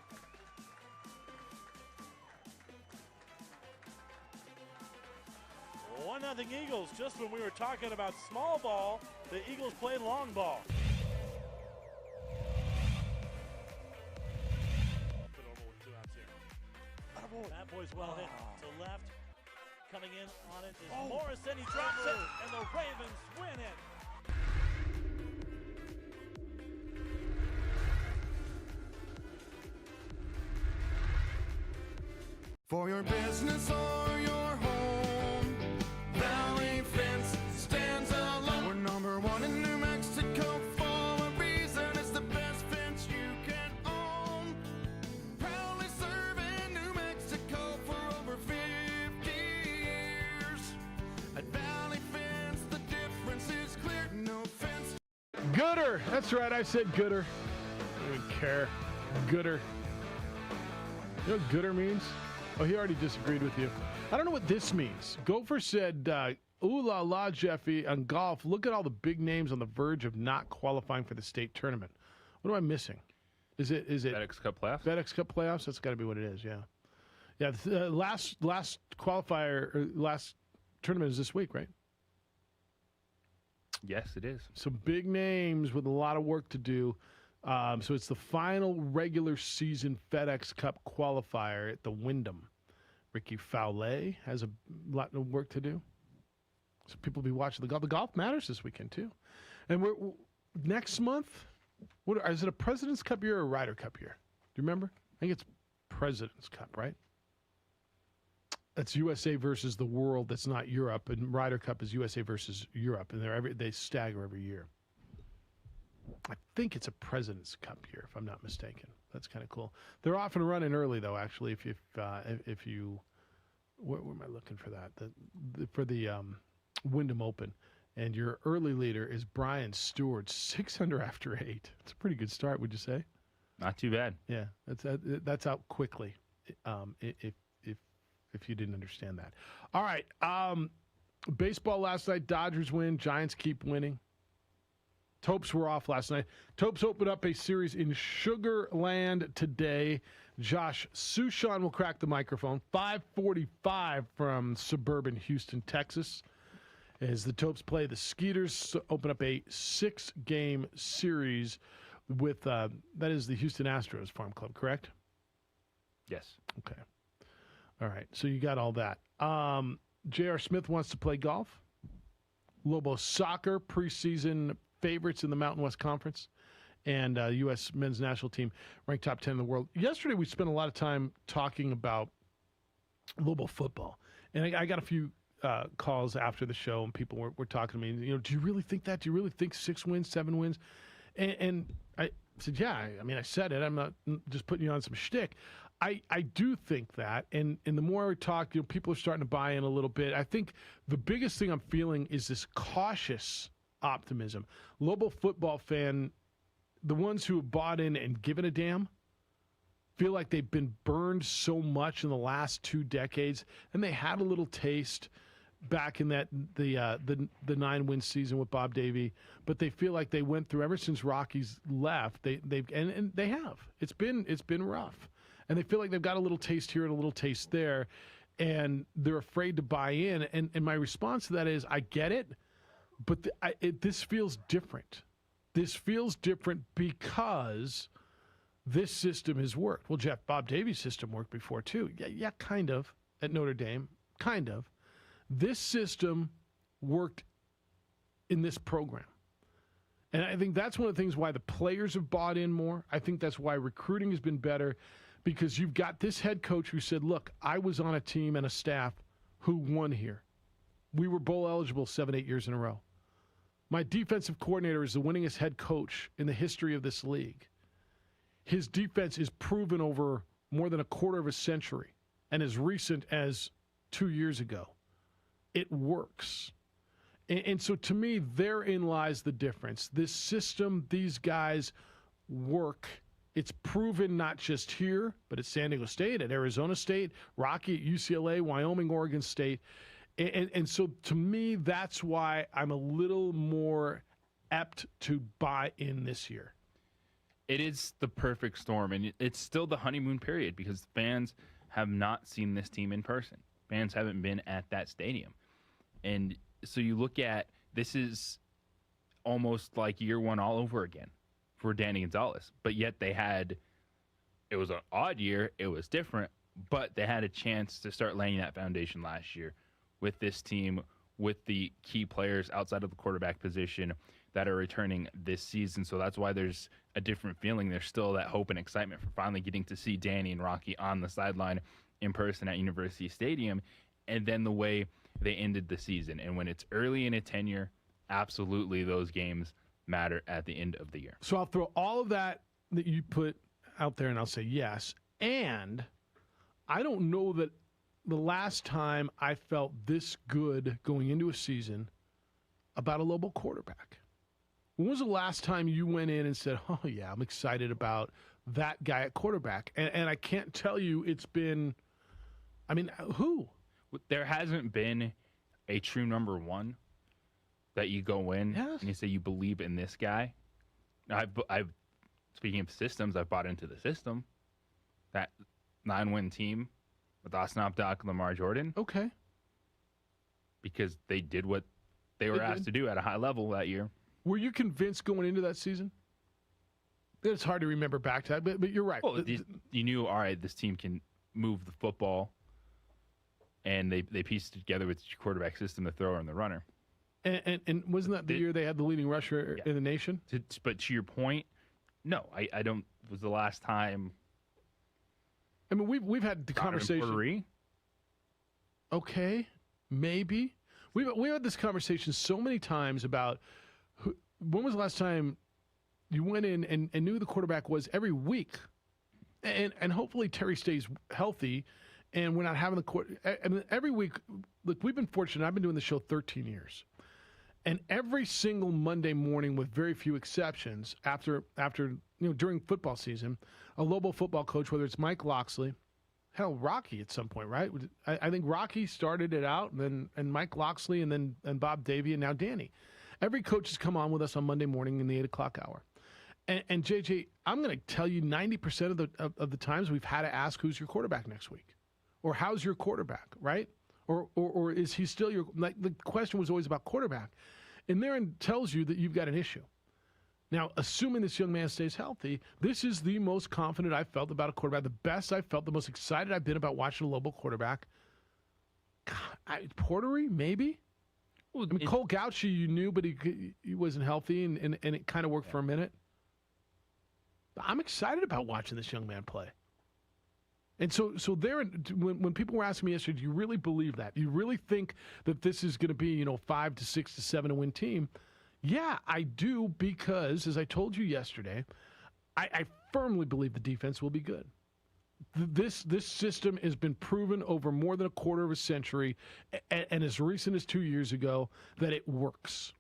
One nothing Eagles. Just when we were talking about small ball, the Eagles play long ball. Put over with 2 outs here. That boy's well hit to left. Coming in on it is Morrison. He drops it, and the Ravens win it. For your business or your home, Valley Fence stands alone. We're number 1 in New Mexico for a reason. It's the best fence you can own. Proudly serving New Mexico for over 50 years. At Valley Fence, the difference is clear. No fence. Gooder. That's right. I said Gooder. I don't even care. Gooder. You know what Gooder means? Oh, he already disagreed with you. I don't know what this means. Gopher said, ooh la la, Jeffy, on golf, look at all the big names on the verge of not qualifying for the state tournament. What am I missing? Is it FedEx Cup playoffs? FedEx Cup playoffs? That's got to be what it is, yeah. Yeah, the last qualifier, or last tournament is this week, right? Yes, it is. Some big names with a lot of work to do. So it's the final regular season FedEx Cup qualifier at the Wyndham. Ricky Fowler has a lot of work to do. So people will be watching the golf. The golf matters this weekend, too. And we're next month, is it a President's Cup year or a Ryder Cup year? Do you remember? I think it's President's Cup, right? That's USA versus the world. That's not Europe. And Ryder Cup is USA versus Europe. And they stagger every year. I think it's a President's Cup year, if I'm not mistaken. That's kind of cool. They're often running early, though. Actually, if you, where am I looking for that? For the Wyndham Open, and your early leader is Brian Stewart, 6 under after 8. It's a pretty good start, would you say? Not too bad. Yeah, that's out quickly. If you didn't understand that. All right, baseball last night. Dodgers win. Giants keep winning. Topes were off last night. Topes opened up a series in Sugar Land today. Josh Sushan will crack the microphone. 5:45 from suburban Houston, Texas. As the Topes play the Skeeters, open up a 6-game series with, that is the Houston Astros Farm Club, correct? Yes. Okay. All right. So you got all that. J.R. Smith wants to play golf. Lobo Soccer preseason favorites in the Mountain West Conference, and U.S. men's national team ranked top 10 in the world. Yesterday, we spent a lot of time talking about Lobo football, and I got a few calls after the show, and people were talking to me. Do you really think that? Do you really think 6 wins, 7 wins? And I said, yeah. I mean, I said it. I'm not just putting you on some shtick. I do think that, and the more we talk, people are starting to buy in a little bit. I think the biggest thing I'm feeling is this cautious optimism. Lobo football fan, the ones who have bought in and given a damn, feel like they've been burned so much in the last 2 decades, and they had a little taste back in that the 9-win season with Bob Davie, but they feel like they went through ever since Rocky's left. They have. It's been rough, and they feel like they've got a little taste here and a little taste there, and they're afraid to buy in. And my response to that is, I get it. But this feels different. This feels different because this system has worked. Well, Jeff, Bob Davie's system worked before too. Yeah, kind of, at Notre Dame, kind of. This system worked in this program. And I think that's one of the things why the players have bought in more. I think that's why recruiting has been better, because you've got this head coach who said, look, I was on a team and a staff who won here. We were bowl eligible 7-8 years in a row. My defensive coordinator is the winningest head coach in the history of this league. His defense is proven over more than a quarter of a century, and as recent as 2 years ago. It works. And so to me, therein lies the difference. This system, these guys work. It's proven not just here, but at San Diego State, at Arizona State, Rocky at UCLA, Wyoming, Oregon State. And so to me, that's why I'm a little more apt to buy in this year. It is the perfect storm, and it's still the honeymoon period because fans have not seen this team in person. Fans haven't been at that stadium. And so you look at, this is almost like year one all over again for Danny Gonzalez. But yet it was an odd year. It was different, but they had a chance to start laying that foundation last year with this team, with the key players outside of the quarterback position that are returning this season. So that's why there's a different feeling. There's still that hope and excitement for finally getting to see Danny and Rocky on the sideline in person at University Stadium. And then the way they ended the season. And when it's early in a tenure, absolutely those games matter at the end of the year. So I'll throw all of that you put out there and I'll say yes. And I don't know that the last time I felt this good going into a season about a Lobo quarterback. When was the last time you went in and said, oh, yeah, I'm excited about that guy at quarterback? And I can't tell you it's been, I mean, who? There hasn't been a true number one that you go in and you say you believe in this guy. I've speaking of systems, I've bought into the system. That 9-win team with Austin Opdock and Lamar Jordan. Okay. Because they did what they were asked to do at a high level that year. Were you convinced going into that season? It's hard to remember back to that, but you're right. Well, you knew, all right, this team can move the football. And they pieced it together with the quarterback system, the thrower and the runner. And wasn't that the year they had the leading rusher in the nation? But to your point, no, I don't. Was the last time? I mean, we've had the conversation. Okay, maybe we had this conversation so many times about when was the last time you went in and knew who the quarterback was every week, and hopefully Terry stays healthy. And we're not having the court. I mean, every week, look, we've been fortunate. I've been doing the show 13 years. And every single Monday morning, with very few exceptions, after during football season, a Lobo football coach, whether it's Mike Loxley, hell, Rocky at some point, right? I think Rocky started it out, and Mike Loxley, and Bob Davey, and now Danny. Every coach has come on with us on Monday morning in the 8 o'clock hour. And JJ, I'm going to tell you 90% of the times we've had to ask who's your quarterback next week. Or how's your quarterback, right? Or is he still your, like, the question was always about quarterback. And therein tells you that you've got an issue. Now, assuming this young man stays healthy, this is the most confident I've felt about a quarterback, the best I've felt, the most excited I've been about watching a Lobo quarterback. Portery, maybe? Well, I mean, Cole Gauchi, you knew, but he wasn't healthy, and it kind of worked for a minute. But I'm excited about watching this young man play. And so there, when people were asking me yesterday, do you really believe that? Do you really think that this is going to be, 5 to 6 to 7 to win team? Yeah, I do, because as I told you yesterday, I firmly believe the defense will be good. This system has been proven over more than a quarter of a century, and as recent as 2 years ago, that it works.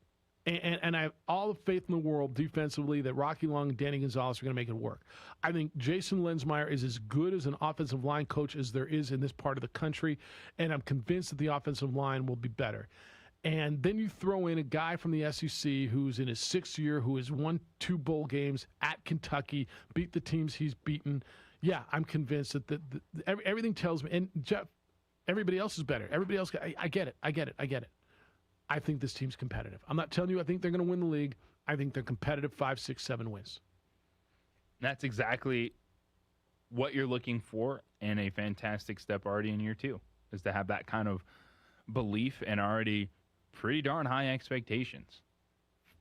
And I have all the faith in the world defensively that Rocky Long and Danny Gonzalez are going to make it work. I think Jason Lensmeyer is as good as an offensive line coach as there is in this part of the country, and I'm convinced that the offensive line will be better. And then you throw in a guy from the SEC who's in his 6th year, who has won 2 bowl games at Kentucky, beat the teams he's beaten. Yeah, I'm convinced that everything tells me, and Jeff, everybody else is better. Everybody else, I get it. I think this team's competitive. I'm not telling you I think they're going to win the league. I think they're competitive 5, 6, 7 wins. That's exactly what you're looking for in a fantastic step already in year 2, is to have that kind of belief and already pretty darn high expectations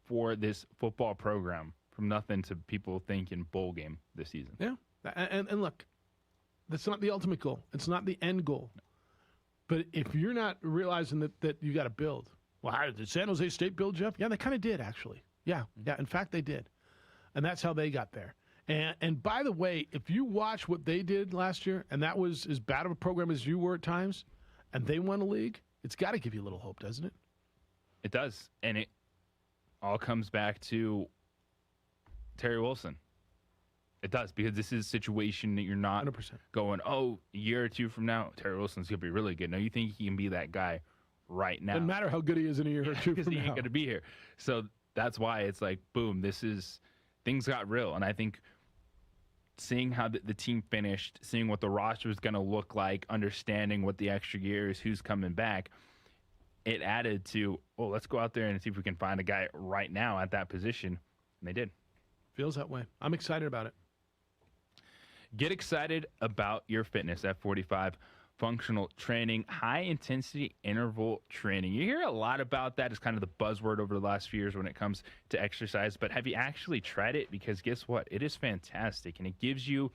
for this football program from nothing to people thinking bowl game this season. Yeah. And look, that's not the ultimate goal. It's not the end goal. But if you're not realizing that you got to build, well, how did San Jose State build, Jeff? Yeah, they kind of did, actually. Yeah. In fact, they did. And that's how they got there. And by the way, if you watch what they did last year, and that was as bad of a program as you were at times, and they won a league, it's got to give you a little hope, doesn't it? It does. And it all comes back to Terry Wilson. It does, because this is a situation that you're not 100%. going, oh, a year or two from now, Terry Wilson's going to be really good. No, you think he can be that guy right now. Doesn't matter how good he is in a year or two because from he now. ain't going to be here. So that's why it's like, boom, things got real. And I think seeing how the team finished, seeing what the roster was going to look like, understanding what the extra year is, who's coming back, it added to, oh, let's go out there and see if we can find a guy right now at that position. And they did. Feels that way. I'm excited about it. Get excited about your fitness at 45 functional training, high intensity interval training. You hear a lot about that as kind of the buzzword over the last few years when it comes to exercise, but have you actually tried it? Because guess what? It is fantastic, and it gives you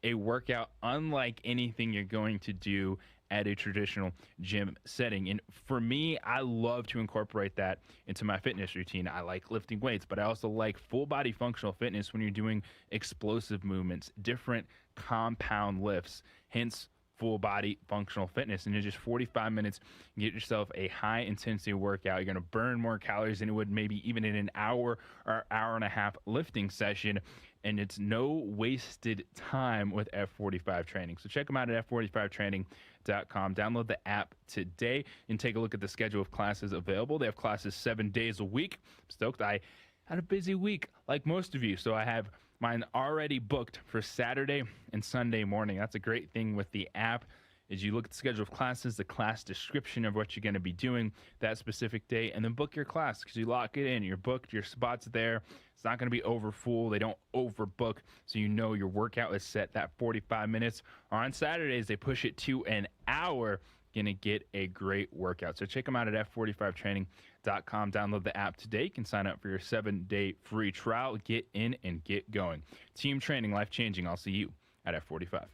a workout unlike anything you're going to do at a traditional gym setting. And for me, I love to incorporate that into my fitness routine. I like lifting weights, but I also like full body functional fitness when you're doing explosive movements, different compound lifts, hence full body functional fitness. And in just 45 minutes, you get yourself a high intensity workout. You're going to burn more calories than it would maybe even in an hour or hour and a half lifting session. And it's no wasted time with F45 training. So check them out at F45training.com. Download the app today and take a look at the schedule of classes available. They have classes 7 days a week. I'm stoked. I had a busy week like most of you, so I have mine already booked for Saturday and Sunday morning. That's a great thing with the app is you look at the schedule of classes, the class description of what you're going to be doing that specific day, and then book your class because you lock it in. You're booked. Your spot's there. It's not going to be over full. They don't overbook, so you know your workout is set that 45 minutes. Or on Saturdays, they push it to an hour. Going to get a great workout. So check them out at F45training.com. Download the app today. You can sign up for your 7-day free trial. Get in and get going. Team training, life-changing. I'll see you at F45.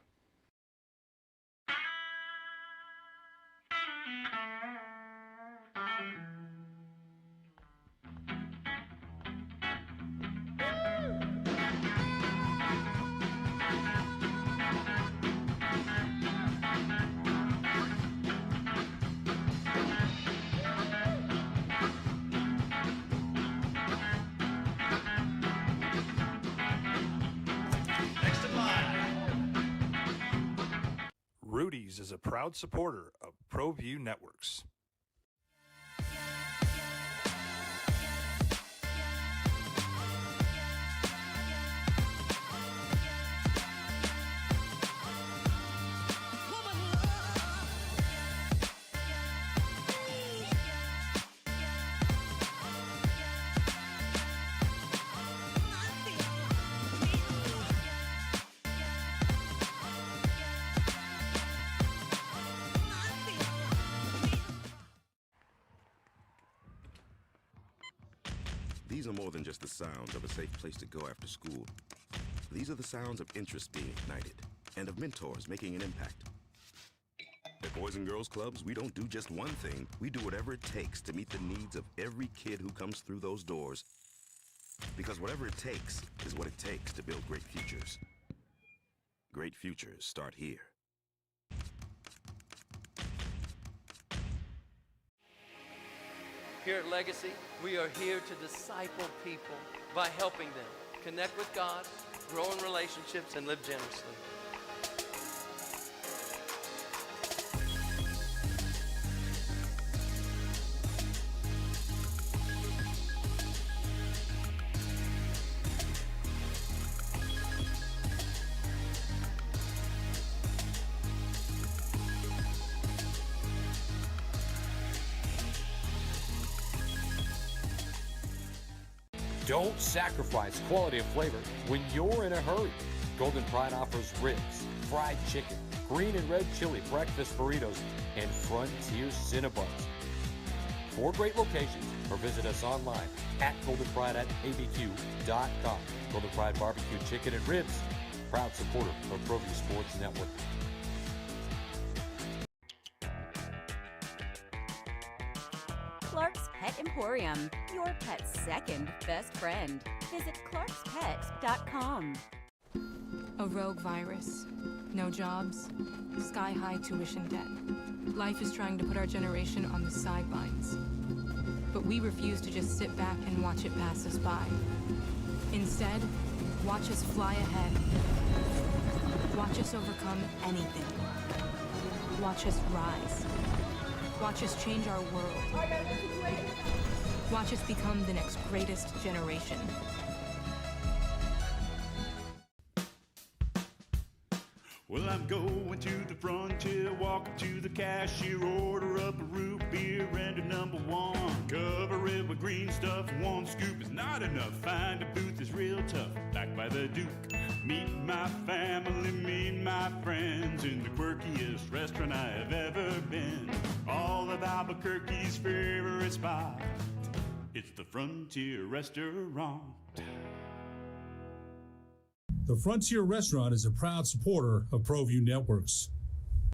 Rudy's is a proud supporter of ProView Networks. These are more than just the sounds of a safe place to go after school. These are the sounds of interest being ignited and of mentors making an impact. At Boys and Girls Clubs, we don't do just one thing. We do whatever it takes to meet the needs of every kid who comes through those doors. Because whatever it takes is what it takes to build great futures. Great futures start here. Here at Legacy, we are here to disciple people by helping them connect with God, grow in relationships, and live generously. Don't sacrifice quality of flavor when you're in a hurry. Golden Pride offers ribs, fried chicken, green and red chili breakfast burritos, and Frontier Cinnabons. 4 great locations, or visit us online at goldenpride@abq.com. Golden Pride Barbecue Chicken and Ribs, proud supporter of ProView Sports Network. Clark's Pet Emporium, your pet's second best friend. Visit clarkspet.com. A rogue virus, no jobs, sky-high tuition debt. Life is trying to put our generation on the sidelines. But we refuse to just sit back and watch it pass us by. Instead, watch us fly ahead. Watch us overcome anything. Watch us rise. Watch us change our world. Watch us become the next greatest generation. Well, I'm going to the frontier, walking to the cashier, order up a root beer and a number one. Cover it with green stuff, one scoop is not enough. Find a booth is real tough, back by the Duke. Meet my family, meet my friends in the quirkiest restaurant I have ever been. All of Albuquerque's favorite spot, it's the Frontier Restaurant. The Frontier Restaurant is a proud supporter of ProView Networks.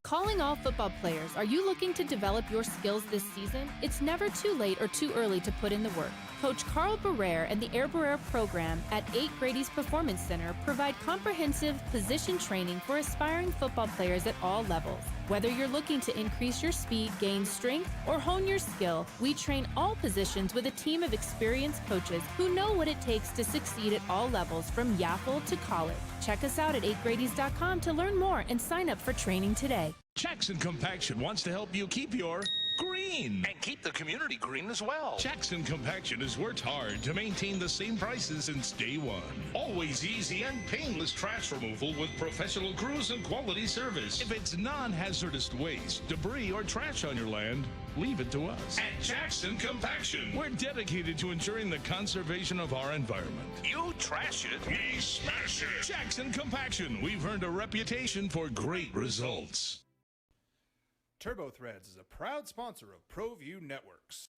Calling all football players, are you looking to develop your skills this season? It's never too late or too early to put in the work. Coach Carl Barrere and the Air Barrere program at 8 Grady's Performance Center provide comprehensive position training for aspiring football players at all levels. Whether you're looking to increase your speed, gain strength, or hone your skill, we train all positions with a team of experienced coaches who know what it takes to succeed at all levels from Yaffle to college. Check us out at 8gradys.com to learn more and sign up for training today. Jackson Compaction wants to help you keep your green. And keep the community green as well. Jackson Compaction has worked hard to maintain the same prices since day one. Always easy and painless trash removal with professional crews and quality service. If it's non-hazardous waste, debris, or trash on your land, leave it to us. At Jackson Compaction, we're dedicated to ensuring the conservation of our environment. You trash it, we smash it. Jackson Compaction, we've earned a reputation for great results. Turbo Threads is a proud sponsor of ProView Networks.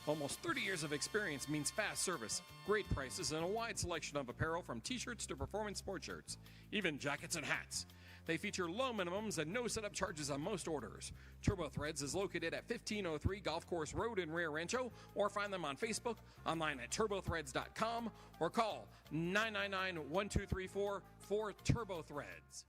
Almost 30 years of experience means fast service, great prices, and a wide selection of apparel from t-shirts to performance sports shirts, even jackets and hats. They feature low minimums and no setup charges on most orders. Turbo Threads is located at 1503 Golf Course Road in Rio Rancho, or find them on Facebook, online at turbothreads.com, or call 999-1234 for Turbo Threads.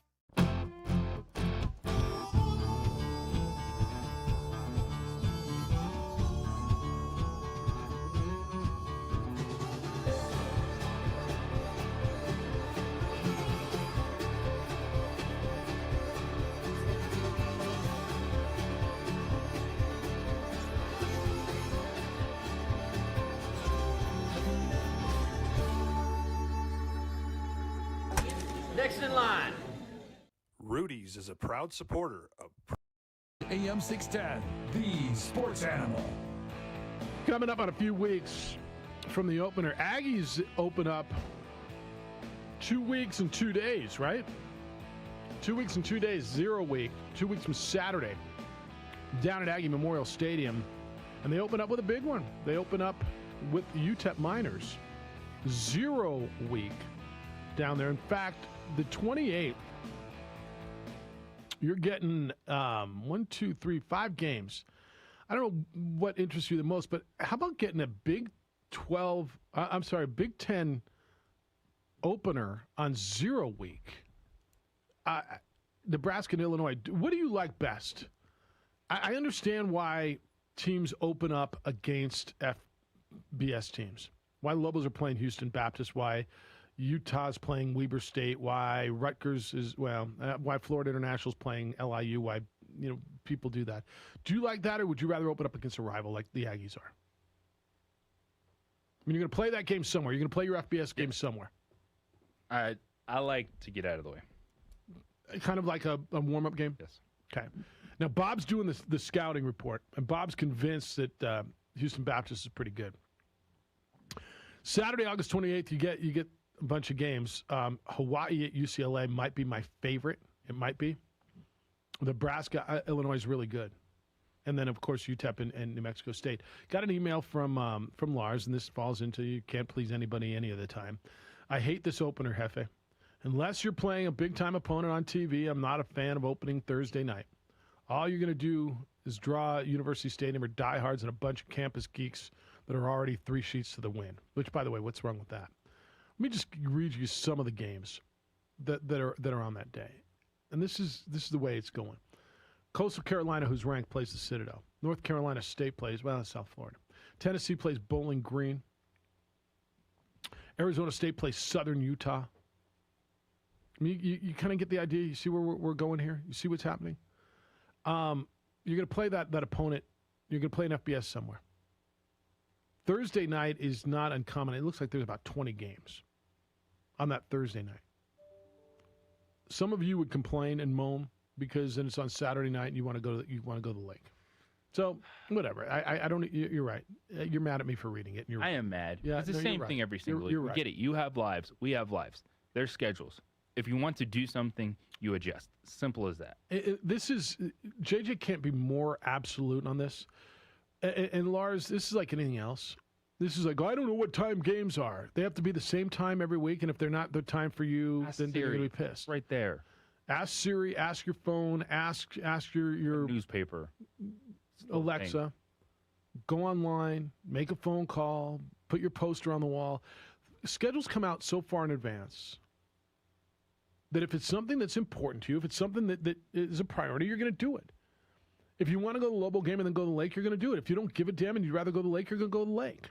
Next in line. Rudy's is a proud supporter of AM 610, the sports animal. Coming up on a few weeks from the opener, Aggies open up 2 weeks and 2 days, right? 2 weeks and 2 days, 0 week, 2 weeks from Saturday, down at Aggie Memorial Stadium. And they open up with a big one. They open up with UTEP Miners. 0 week down there. In fact, the 28th, you're getting 5 games. I don't know what interests you the most, but how about getting a Big 10 opener on 0 week? Nebraska and Illinois, what do you like best? I understand why teams open up against FBS teams. Why Lobos are playing Houston Baptist, why Utah's playing Weber State, why Rutgers is, why Florida International is playing LIU, why, people do that. Do you like that, or would you rather open up against a rival like the Aggies are? I mean, you're going to play that game somewhere. You're going to play your FBS game somewhere. I like to get out of the way. Kind of like a warm-up game? Yes. Okay. Now, Bob's doing the scouting report, and Bob's convinced that Houston Baptist is pretty good. Saturday, August 28th, you get a bunch of games. Hawaii at UCLA might be my favorite. It might be. Nebraska, Illinois is really good. And then, of course, UTEP and New Mexico State. Got an email from Lars, and this falls into you can't please anybody any of the time. I hate this opener, Hefe. Unless you're playing a big-time opponent on TV, I'm not a fan of opening Thursday night. All you're going to do is draw University Stadium or diehards and a bunch of campus geeks that are already 3 sheets to the win. Which, by the way, what's wrong with that? Let me just read you some of the games that are on that day. And this is the way it's going. Coastal Carolina, who's ranked, plays the Citadel. North Carolina State plays, that's South Florida. Tennessee plays Bowling Green. Arizona State plays Southern Utah. I mean, you kind of get the idea. You see where we're going here? You see what's happening? You're going to play that opponent. You're going to play an FBS somewhere. Thursday night is not uncommon. It looks like there's about 20 games on that Thursday night. Some of you would complain and moan because then it's on Saturday night and you want to go to the lake. So whatever. I don't. You're right. You're mad at me for reading it. And I am mad. Yeah, it's the same thing every single week. We get it. You have lives. We have lives. There's schedules. If you want to do something, you adjust. Simple as that. This is JJ can't be more absolute on this. And Lars, this is like anything else. This is like, I don't know what time games are. They have to be the same time every week, and if they're not the time for you, then they're going to be pissed. Right there. Ask Siri, ask your phone, ask your newspaper, Alexa, go online, make a phone call, put your poster on the wall. Schedules come out so far in advance that if it's something that's important to you, if it's something that is a priority, you're going to do it. If you want to go to the Lobo game and then go to the lake, you're going to do it. If you don't give a damn and you'd rather go to the lake, you're going to go to the lake.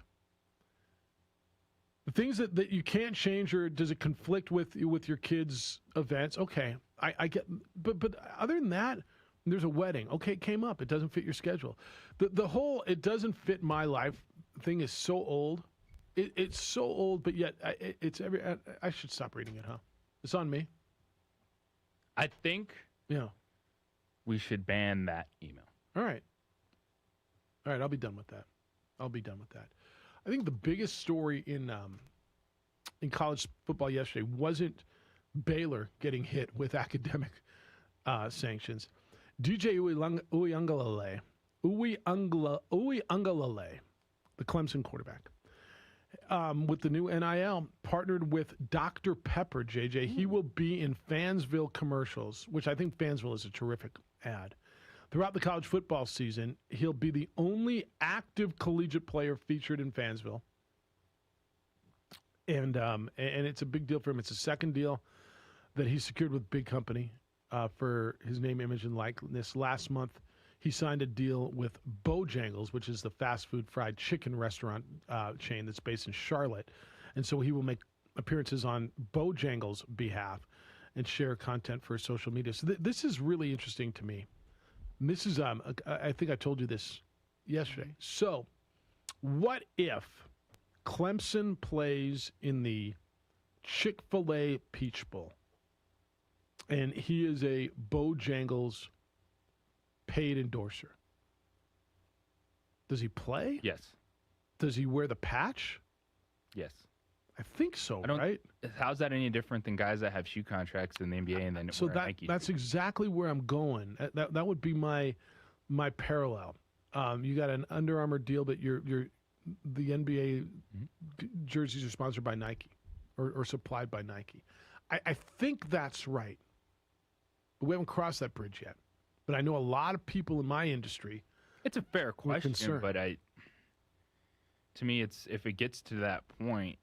The things that you can't change, or does it conflict with your kids' events? Okay, I get, but other than that, there's a wedding. Okay, it came up. It doesn't fit your schedule. The whole it doesn't fit my life thing is so old. It's so old, but yet it's every. I should stop reading it, huh? It's on me. I think. Yeah. We should ban that email. All right, I'll be done with that. I think the biggest story in college football yesterday wasn't Baylor getting hit with academic sanctions. DJ Uiagalelei, the Clemson quarterback, with the new NIL, partnered with Dr. Pepper, JJ. He will be in Fansville commercials, which I think Fansville is a terrific ad. Throughout the college football season, he'll be the only active collegiate player featured in Fansville. And it's a big deal for him. It's a second deal that he secured with big company for his name, image, and likeness. Last month, he signed a deal with Bojangles, which is the fast food fried chicken restaurant chain that's based in Charlotte. And so he will make appearances on Bojangles' behalf and share content for social media. So this is really interesting to me. And this is, I think I told you this yesterday. So what if Clemson plays in the Chick-fil-A Peach Bowl and he is a Bojangles paid endorser? Does he play? Yes. Does he wear the patch? Yes. I think so, right? How's that any different than guys that have shoe contracts in the NBA and then So wear Nike? that's exactly where I'm going. That would be my parallel. You got an Under Armour deal, but the NBA jerseys are sponsored by Nike or supplied by Nike. I think that's right. But we haven't crossed that bridge yet. But I know a lot of people in my industry. It's a fair question, but to me, it's if it gets to that point,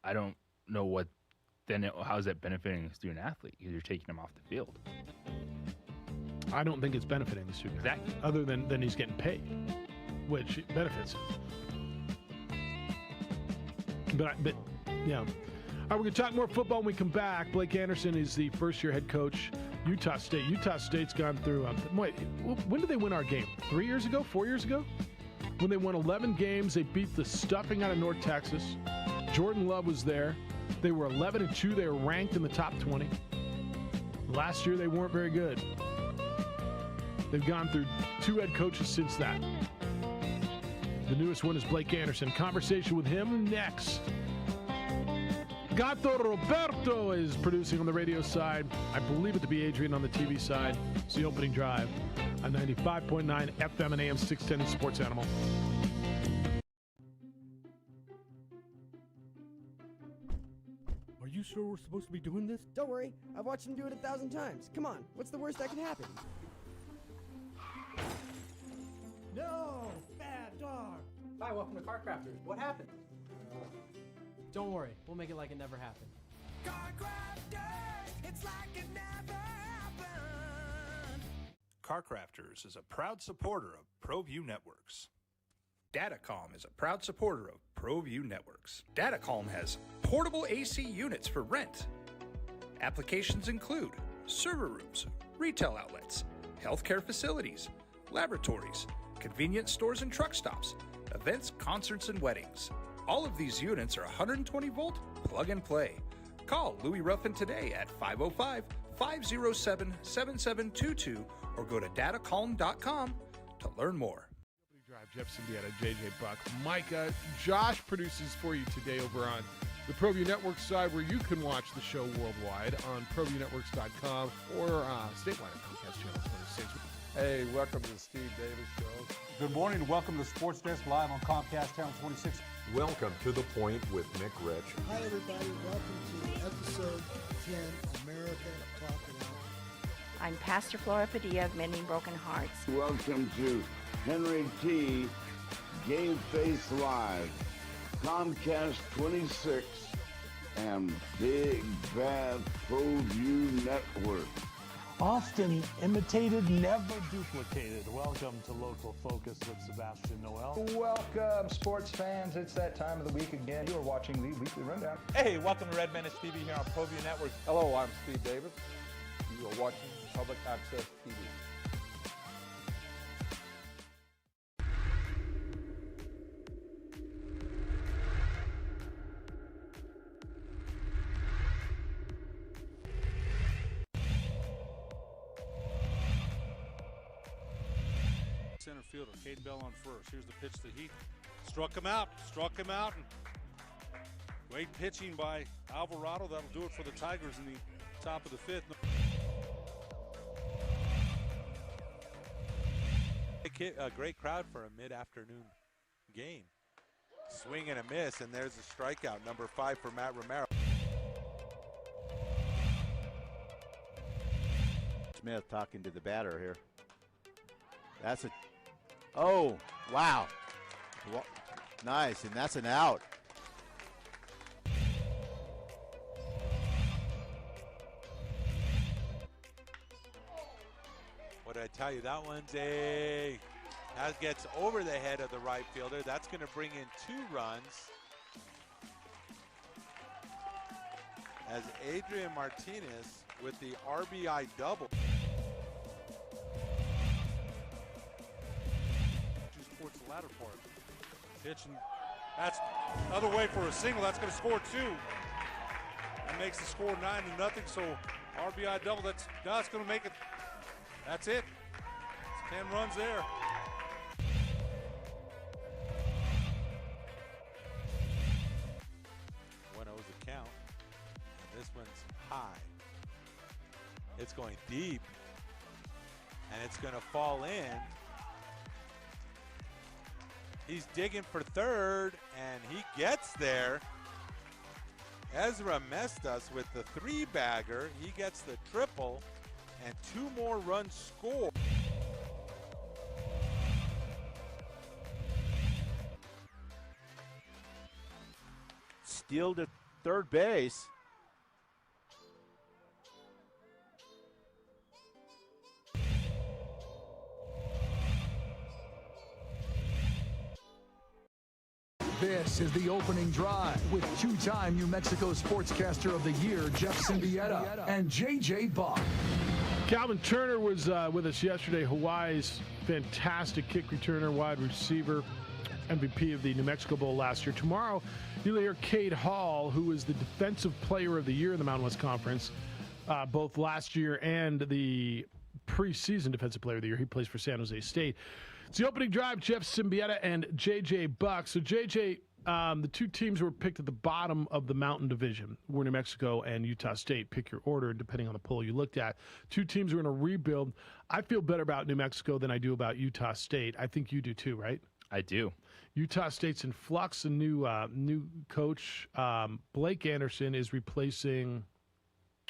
I don't know how's that benefiting the student athlete because you're taking him off the field. I don't think it's benefiting the student exactly. Other than he's getting paid, which benefits him. But yeah. All right, we're going to talk more football when we come back. Blake Anderson is the first-year head coach, Utah State. Utah State's gone through. When did they win our game? 3 years ago? 4 years ago? When they won 11 games, they beat the stuffing out of North Texas. Jordan Love was there. They were 11-2. They were ranked in the top 20. Last year, they weren't very good. They've gone through 2 head coaches since that. The newest one is Blake Anderson. Conversation with him next. Gato Roberto is producing on the radio side. I believe it to be Adrian on the TV side. It's the opening drive on 95.9 FM and AM 610 Sports Animal. Are you sure we're supposed to be doing this? Don't worry, I've watched him do it 1,000 times. Come on, what's the worst that can happen? No! Bad dog! Hi, welcome to Car Crafters. What happened? Don't worry, we'll make it like it never happened. Car Crafters, it's like it never happened. Car Crafters is a proud supporter of ProView Networks. Datacom is a proud supporter of ProView Networks. Datacom has portable AC units for rent. Applications include server rooms, retail outlets, healthcare facilities, laboratories, convenience stores and truck stops, events, concerts, and weddings. All of these units are 120-volt plug and play. Call Louis Ruffin today at 505-507-7722 or go to datacom.com to learn more. Drive, Jeff Siembieda, JJ Buck. Micah, Josh produces for you today over on the ProView Network side, where you can watch the show worldwide on ProViewNetworks.com or statewide at Comcast Channel 26. Hey, welcome to the Steve Davis Show. Good morning and welcome to Sports Desk live on Comcast Channel 26. Welcome to The Point with Nick Rich. Hi, everybody. Welcome to episode 10, America Talking Out. I'm Pastor Flora Padilla of Mending Broken Hearts. Welcome to Henry T. Game Face Live, Comcast 26, and Big Bad ProView Network. Often imitated, never duplicated. Welcome to Local Focus with Sebastian Noel. Welcome, sports fans. It's that time of the week again. You are watching the Weekly Rundown. Hey, welcome to Red Menace TV here on ProView Network. Hello, I'm Steve Davis. You are watching Public Access TV. Center fielder, Cade Bell on first. Here's the pitch to Heath. Struck him out. And great pitching by Alvarado. That'll do it for the Tigers in the top of the fifth. A great crowd for a mid-afternoon game. Swing and a miss, and there's a strikeout, number 5 for Matt Romero. Smith talking to the batter here. That's a... Oh, wow. Nice, and that's an out. What did I tell you? That one's a... That gets over the head of the right fielder. That's going to bring in 2 runs. As Adrian Martinez with the RBI double. Towards the latter part. Pitch, and that's another way for a single. That's going to score 2. That makes the score 9-0. So RBI double. That's going to make it. That's it. It's 10 runs there. The count. And this one's high. It's going deep. And it's going to fall in. He's digging for third, and he gets there. Ezra Mestas with the 3-bagger. He gets the triple, and 2 more runs scored. Steal to third base. This is the opening drive with 2-time New Mexico Sportscaster of the Year, Jeff Siembieda, and JJ Buck. Calvin Turner was with us yesterday, Hawaii's fantastic kick returner, wide receiver, MVP of the New Mexico Bowl last year. Tomorrow, you'll hear Cade Hall, who was the Defensive Player of the Year in the Mountain West Conference, both last year and the preseason Defensive Player of the Year. He plays for San Jose State. It's the opening drive, Jeff Siembieda and JJ Buck. So, JJ, The two teams were picked at the bottom of the Mountain Division were New Mexico and Utah State. Pick your order depending on the poll you looked at. Two teams were in a rebuild. I feel better about New Mexico than I do about Utah State. I think you do too, right? I do. Utah State's in flux. A new coach, Blake Anderson, is replacing.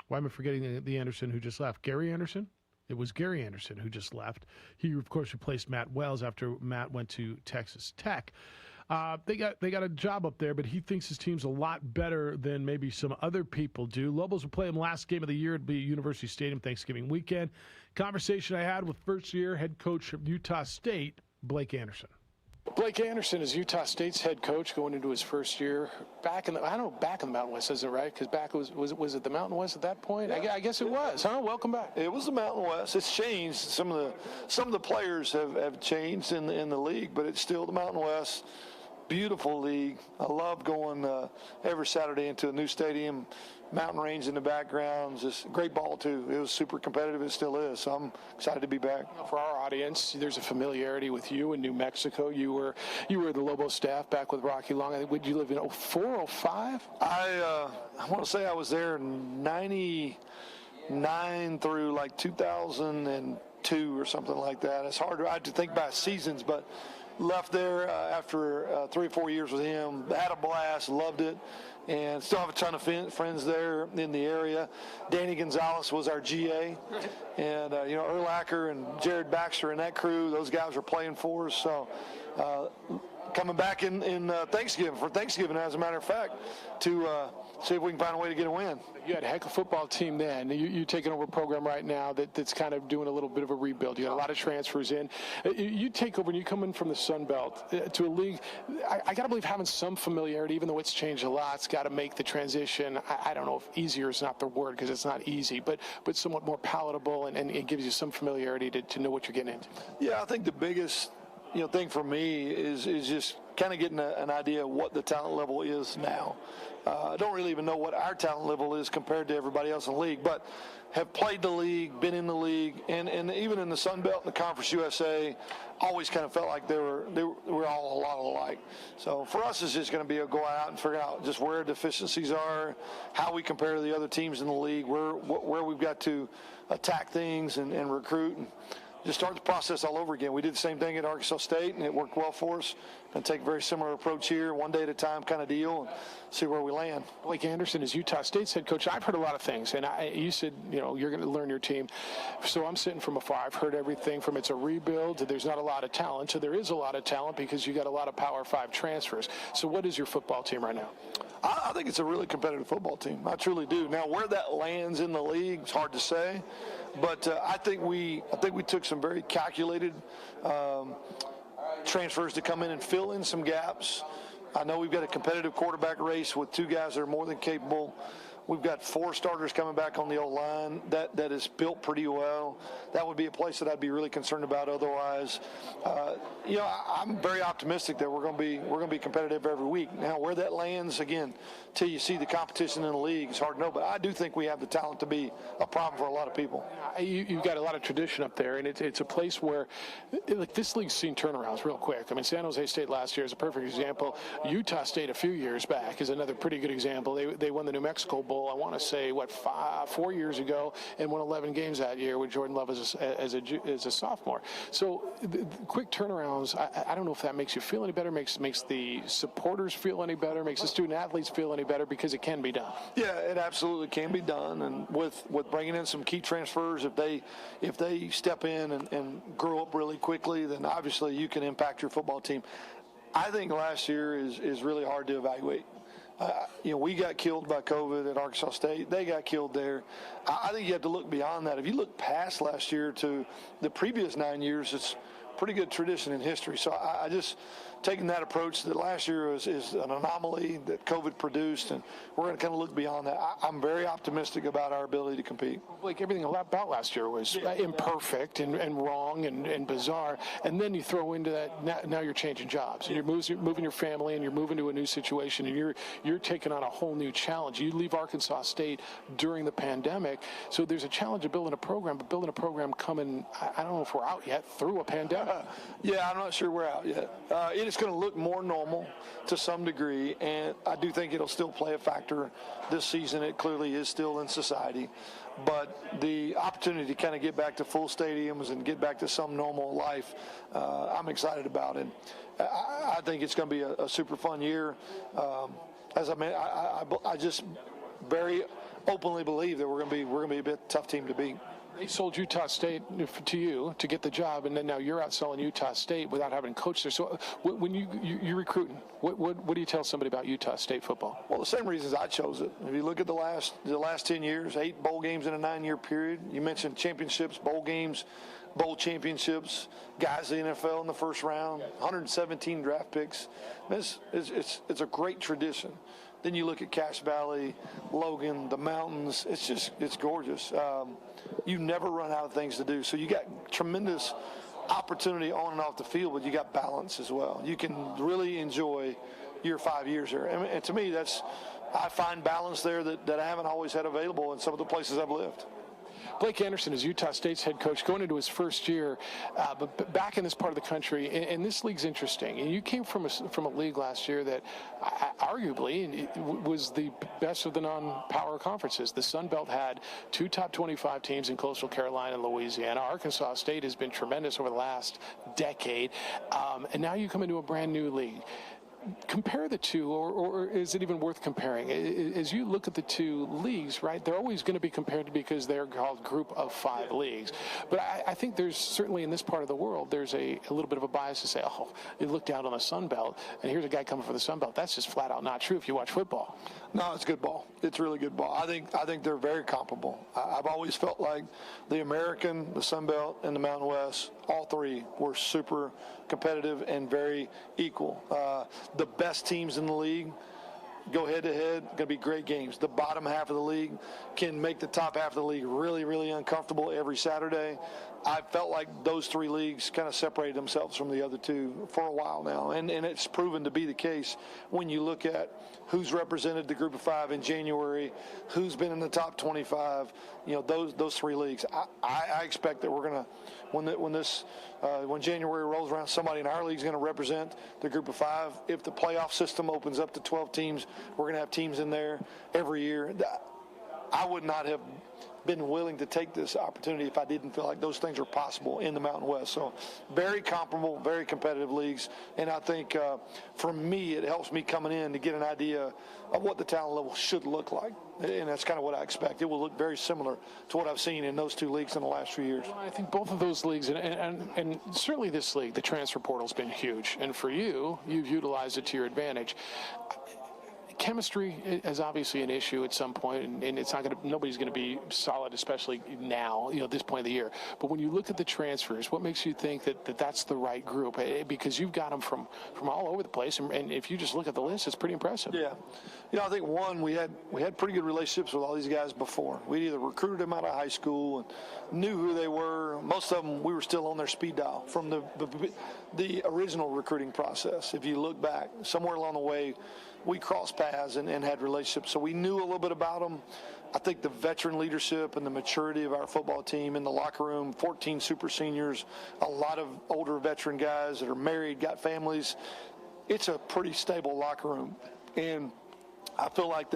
Why am I forgetting the Anderson who just left? Gary Anderson? It was Gary Anderson who just left. He, of course, replaced Matt Wells after Matt went to Texas Tech. They got a job up there, but he thinks his team's a lot better than maybe some other people do. Lobos will play him last game of the year. It'll be at University Stadium Thanksgiving weekend. Conversation I had with first-year head coach of Utah State, Blake Anderson. Blake Anderson is Utah State's head coach going into his first year. Back in the Mountain West, isn't it right? Because back was it the Mountain West at that point? Yeah. I guess it was, huh? Welcome back. It was the Mountain West. It's changed. Some of the players have changed in the league, but it's still the Mountain West. Beautiful league. I love going every Saturday into a new stadium, mountain range in the background. Just great ball too. It was super competitive. It still is. So I'm excited to be back. For our audience, there's a familiarity with you in New Mexico. You were the Lobo staff back with Rocky Long. Would you live in 04, 05? I want to say I was there in 99 through like 2002 or something like that. It's hard to think about seasons, but left there after 3 or 4 years with him. Had a blast, loved it, and still have a ton of friends there in the area. Danny Gonzalez was our GA, and Earl Acker and Jared Baxter and that crew, those guys were playing for us. So coming back in Thanksgiving, as a matter of fact, to see if we can find a way to get a win. You had a heck of a football team then. You're taking over a program right now that's kind of doing a little bit of a rebuild. You got a lot of transfers in. You take over and you come in from the Sun Belt to a league. I got to believe having some familiarity, even though it's changed a lot, it's got to make the transition, I don't know if easier is not the word because it's not easy, but somewhat more palatable and it gives you some familiarity to know what you're getting into. Yeah, I think the biggest thing for me is just kind of getting an idea of what the talent level is now. I don't really even know what our talent level is compared to everybody else in the league, but have played the league, been in the league, and even in the Sun Belt and the Conference USA, always kind of felt like they were all a lot alike. So for us, it's just going to be a go out and figure out just where deficiencies are, how we compare to the other teams in the league, where we've got to attack things and recruit. And just start the process all over again. We did the same thing at Arkansas State, and it worked well for us. Going to take a very similar approach here, one day at a time kind of deal, and see where we land. Blake Anderson is Utah State's head coach. I've heard a lot of things, and you said, you're going to learn your team. So I'm sitting from afar. I've heard everything from it's a rebuild to there's not a lot of talent to there is a lot of talent because you got a lot of Power 5 transfers. So what is your football team right now? I think it's a really competitive football team. I truly do. Now, where that lands in the league is hard to say, but I think we took some very calculated transfers to come in and fill in some gaps. I know we've got a competitive quarterback race with 2 guys that are more than capable. We've got 4 starters coming back on the O-line. That is built pretty well. That would be a place that I'd be really concerned about otherwise. I'm very optimistic that we're going to be competitive every week. Now, where that lands, again, till you see the competition in the league, it's hard to know. But I do think we have the talent to be a problem for a lot of people. You've got a lot of tradition up there, and it's a place where this league's seen turnarounds real quick. I mean, San Jose State last year is a perfect example. Utah State a few years back is another pretty good example. They won the New Mexico Bowl, I want to say, 4 years ago, and won 11 games that year with Jordan Love as a sophomore. So the quick turnarounds, I don't know if that makes you feel any better, makes the supporters feel any better, makes the student athletes feel any better, because it can be done. Yeah, it absolutely can be done, and with bringing in some key transfers, if they step in and grow up really quickly, then obviously you can impact your football team. I think last year is really hard to evaluate. We got killed by COVID at Arkansas State. They got killed there. I think you have to look beyond that. If you look past last year to the previous 9 years, it's pretty good tradition in history. So I just taking that approach that last year is an anomaly that COVID produced, and we're going to kind of look beyond that. I'm very optimistic about our ability to compete. Like everything about last year was imperfect and wrong and bizarre, and then you throw into that now you're changing jobs, and you're moving your family, and you're moving to a new situation, and you're taking on a whole new challenge. You leave Arkansas State during the pandemic, so there's a challenge of building a program, but building a program coming, I don't know if we're out yet, through a pandemic. Yeah, I'm not sure we're out yet. It it's going to look more normal to some degree, and I do think it'll still play a factor this season. It clearly is still in society. But the opportunity to kind of get back to full stadiums and get back to some normal life, I'm excited about it. I think it's going to be a super fun year. As I mean, I just very openly believe that we're going to be a bit tough team to beat. They sold Utah State to you to get the job, and then now you're out selling Utah State without having coached there. So when you're recruiting, what do you tell somebody about Utah State football? Well, the same reasons I chose it. If you look at the last 10 years, 8 bowl games in a 9-year period. You mentioned championships, bowl games, bowl championships, guys in the NFL in the first round, 117 draft picks. It's a great tradition. Then you look at Cache Valley, Logan, the mountains. It's gorgeous. You never run out of things to do. So you got tremendous opportunity on and off the field, but you got balance as well. You can really enjoy your 5 years there. And to me, I find balance there that I haven't always had available in some of the places I've lived. Blake Anderson is Utah State's head coach going into his first year, but back in this part of the country, and this league's interesting. And you came from a league last year that arguably was the best of the non-power conferences. The Sun Belt had 2 top 25 teams in Coastal Carolina and Louisiana. Arkansas State has been tremendous over the last decade, and now you come into a brand new league. Compare the two, or is it even worth comparing? As you look at the two leagues, right, they're always going to be compared because they're called Group of 5 leagues. But I think there's certainly in this part of the world, there's a little bit of a bias to say, oh, you look down on the Sun Belt, and here's a guy coming from the Sun Belt. That's just flat out not true if you watch football. No, it's good ball. It's really good ball. I think they're very comparable. I've always felt like the American, the Sun Belt, and the Mountain West, all 3 were super competitive and very equal. The best teams in the league go head-to-head, going to be great games. The bottom half of the league can make the top half of the league really, really uncomfortable every Saturday. I felt like those 3 leagues kind of separated themselves from the other 2 for a while now, and it's proven to be the case when you look at who's represented the Group of 5 in January, who's been in the top 25. Those 3 leagues. I expect that we're going to when January rolls around, somebody in our league is going to represent the Group of 5. If the playoff system opens up to 12 teams, we're going to have teams in there every year. I would not have been willing to take this opportunity if I didn't feel like those things are possible in the Mountain West. So very comparable, very competitive leagues. And I think for me, it helps me coming in to get an idea of what the talent level should look like. And that's kind of what I expect. It will look very similar to what I've seen in those 2 leagues in the last few years. Well, I think both of those leagues, and certainly this league, the transfer portal's been huge. And for you, you've utilized it to your advantage. Chemistry is obviously an issue at some point, and it's not going to. Nobody's going to be solid, especially now, this point of the year. But when you look at the transfers, what makes you think that that's the right group? Because you've got them from all over the place, and if you just look at the list, it's pretty impressive. Yeah, I think we had pretty good relationships with all these guys before. We either recruited them out of high school and knew who they were. Most of them, we were still on their speed dial from the original recruiting process. If you look back, somewhere along the way, we crossed paths and had relationships. So we knew a little bit about them. I think the veteran leadership and the maturity of our football team in the locker room, 14 super seniors, a lot of older veteran guys that are married, got families. It's a pretty stable locker room. And I feel like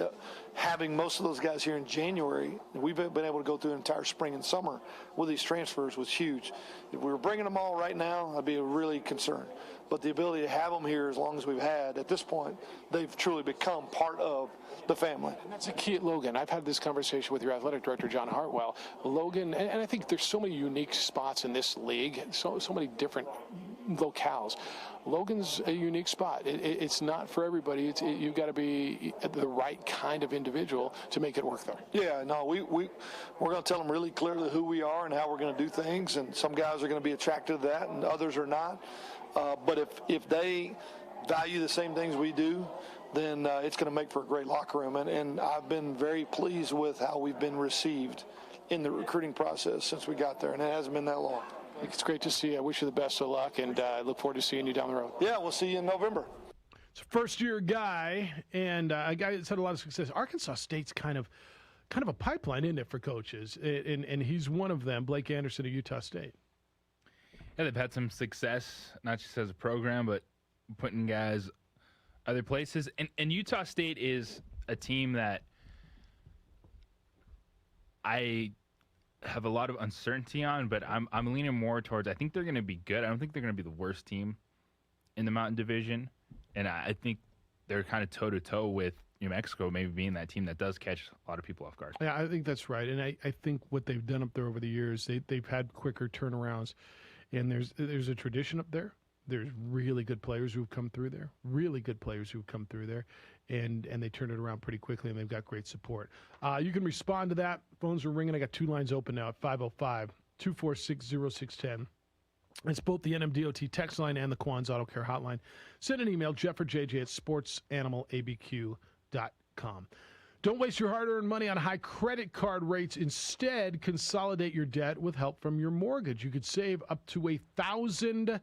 having most of those guys here in January, we've been able to go through the entire spring and summer with these transfers was huge. If we were bringing them all right now, I'd be really concerned. But the ability to have them here as long as we've had, at this point, they've truly become part of the family. And that's a key at Logan. I've had this conversation with your athletic director, John Hartwell. Logan, and I think there's so many unique spots in this league, so many different locales. Logan's a unique spot. It's not for everybody. You've got to be the right kind of individual to make it work there. Yeah, no, we're going to tell them really clearly who we are and how we're going to do things, and some guys are going to be attracted to that and others are not. But if they value the same things we do, then it's going to make for a great locker room. And I've been very pleased with how we've been received in the recruiting process since we got there, and it hasn't been that long. It's great to see you. I wish you the best of luck, and I look forward to seeing you down the road. Yeah, we'll see you in November. It's a first-year guy, and a guy that's had a lot of success. Arkansas State's kind of a pipeline, isn't it, for coaches? And he's one of them, Blake Anderson of Utah State. Yeah, they've had some success, not just as a program, but putting guys other places. And Utah State is a team that I have a lot of uncertainty on, but I'm leaning more towards, I think they're going to be good. I don't think they're going to be the worst team in the Mountain Division. And I think they're kind of toe-to-toe with New Mexico, maybe being that team that does catch a lot of people off guard. Yeah, I think that's right. And I think what they've done up there over the years, they've had quicker turnarounds. And there's a tradition up there. There's really good players who've come through there, and they turn it around pretty quickly, and they've got great support. You can respond to that. Phones are ringing. I got 2 lines open now at 505-246-0610. It's both the NMDOT text line and the Quan's Auto Care hotline. Send an email, Jeff or JJ at sportsanimalabq.com. Don't waste your hard-earned money on high credit card rates. Instead, consolidate your debt with help from your mortgage. You could save up to $1,000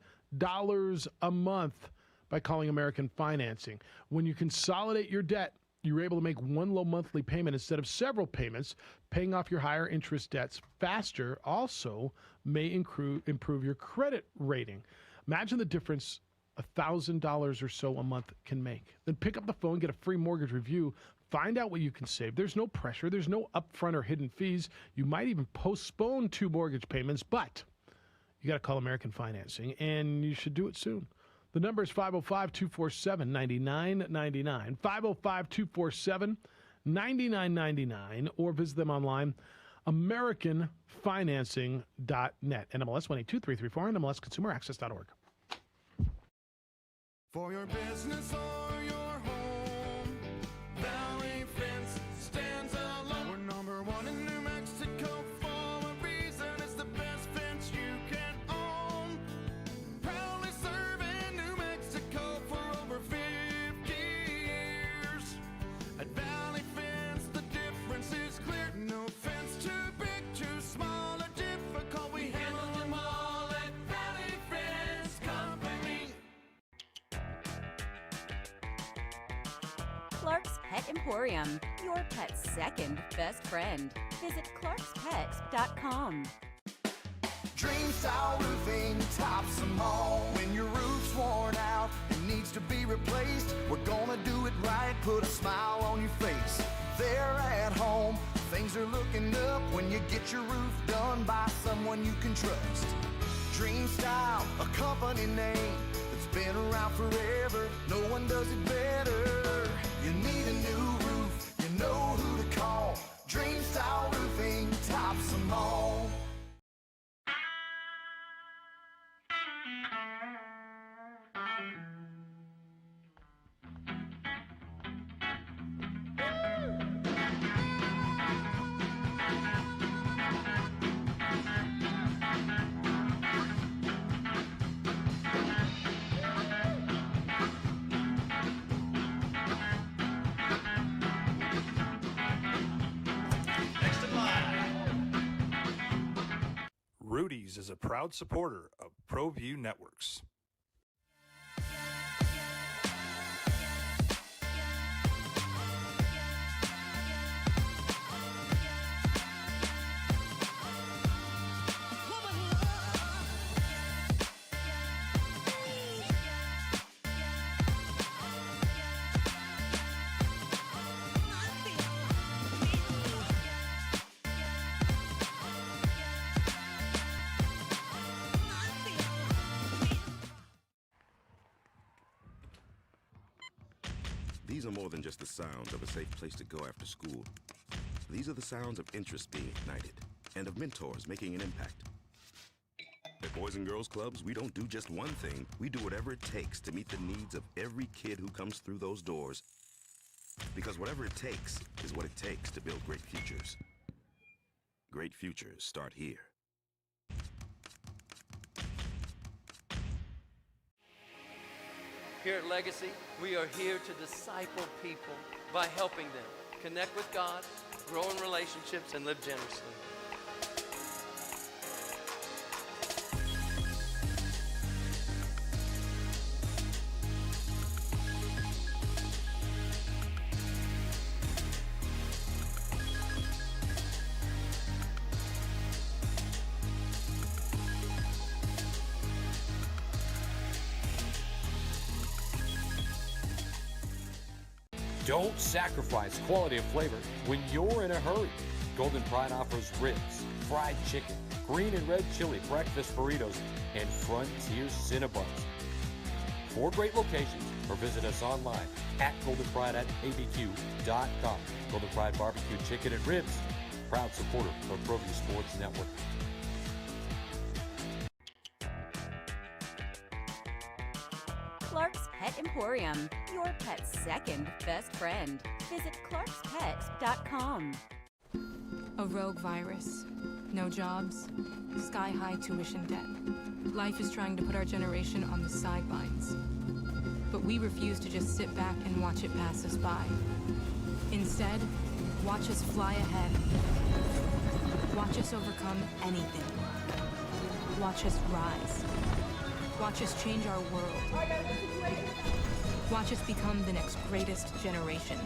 a month by calling American Financing. When you consolidate your debt, you're able to make one low monthly payment instead of several payments. Paying off your higher interest debts faster also may improve your credit rating. Imagine the difference $1,000 or so a month can make. Then pick up the phone, get a free mortgage review, find out what you can save. There's no pressure. There's no upfront or hidden fees. You might even postpone 2 mortgage payments, but you got to call American Financing, and you should do it soon. The number is 505-247-9999, 505-247-9999, or visit them online, AmericanFinancing.net, NMLS 1823334, and MLSConsumerAccess.org. For your business or your home, Valley Fence stands alone. We're number 1 in New Mexico for a reason. It's the best fence you can own. Proudly serving New Mexico for over 50 years. At Valley Fence, the difference is clear. No fence too big, too small, or difficult. We handle them all at Valley Fence Company. Clark's Pet Emporium, your pet's second best friend. Visit clarkspet.com. Dream Style Roofing tops them all. When your roof's worn out and needs to be replaced, we're gonna do it right, put a smile on your face. They're at home, things are looking up when you get your roof done by someone you can trust. Dream Style, a company name that's been around forever. No one does it better. You need a new roof, you know who to call. Dream Style Roofing tops them all. Rudy's is a proud supporter of ProView Networks. These are more than just the sounds of a safe place to go after school. These are the sounds of interest being ignited and of mentors making an impact. At Boys and Girls Clubs, we don't do just one thing. We do whatever it takes to meet the needs of every kid who comes through those doors. Because whatever it takes is what it takes to build great futures. Great futures start here. Here at Legacy, we are here to disciple people by helping them connect with God, grow in relationships, and live generously. Don't sacrifice quality and flavor when you're in a hurry. Golden Pride offers ribs, fried chicken, green and red chili breakfast burritos, and Frontier Cinnabons. 4 great locations, or visit us online at goldenpride@abq.com. Golden Pride Barbecue Chicken and Ribs, proud supporter of ProView Sports Network. Clark's Pet Emporium, your pet's second best friend. Visit clarkspets.com. A rogue virus, no jobs, sky-high tuition debt. Life is trying to put our generation on the sidelines. But we refuse to just sit back and watch it pass us by. Instead, watch us fly ahead. Watch us overcome anything. Watch us rise. Watch us change our world. Watch us become the next greatest generation.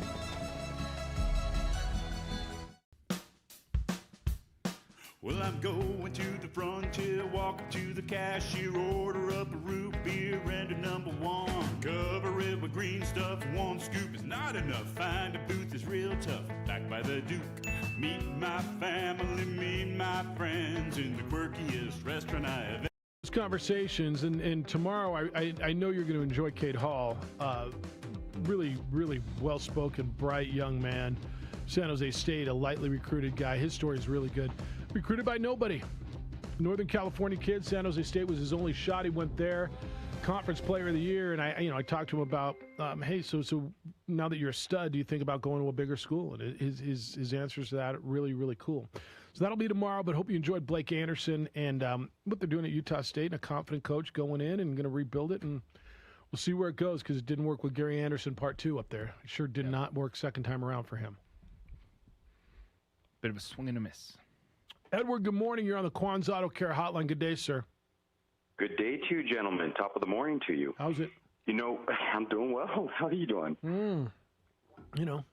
Well, I'm going to the frontier, walk up to the cashier, order up a root beer and a number 1. Cover it with green stuff, 1 scoop is not enough. Find a booth is real tough, back by the Duke. Meet my family, meet my friends in the quirkiest restaurant I have. Conversations, and tomorrow I know you're going to enjoy Kate Hall. Really well-spoken, bright young man. San Jose State, a lightly recruited guy. His story is really good. Recruited by nobody. Northern California kid. San Jose State was his only shot. He went there. Conference Player of the Year, and I talked to him about, hey, so now that you're a stud, do you think about going to a bigger school? And his answers to that are really cool. So that'll be tomorrow, but hope you enjoyed Blake Anderson and what they're doing at Utah State, and a confident coach going in and going to rebuild it, and we'll see where it goes, because it didn't work with Gary Anderson part 2 up there. It sure did not work second time around for him. Bit of a swing and a miss. Edward, good morning. You're on the Quan's Auto Care Hotline. Good day, sir. Good day to you, gentlemen. Top of the morning to you. How's it? I'm doing well. How are you doing? You know.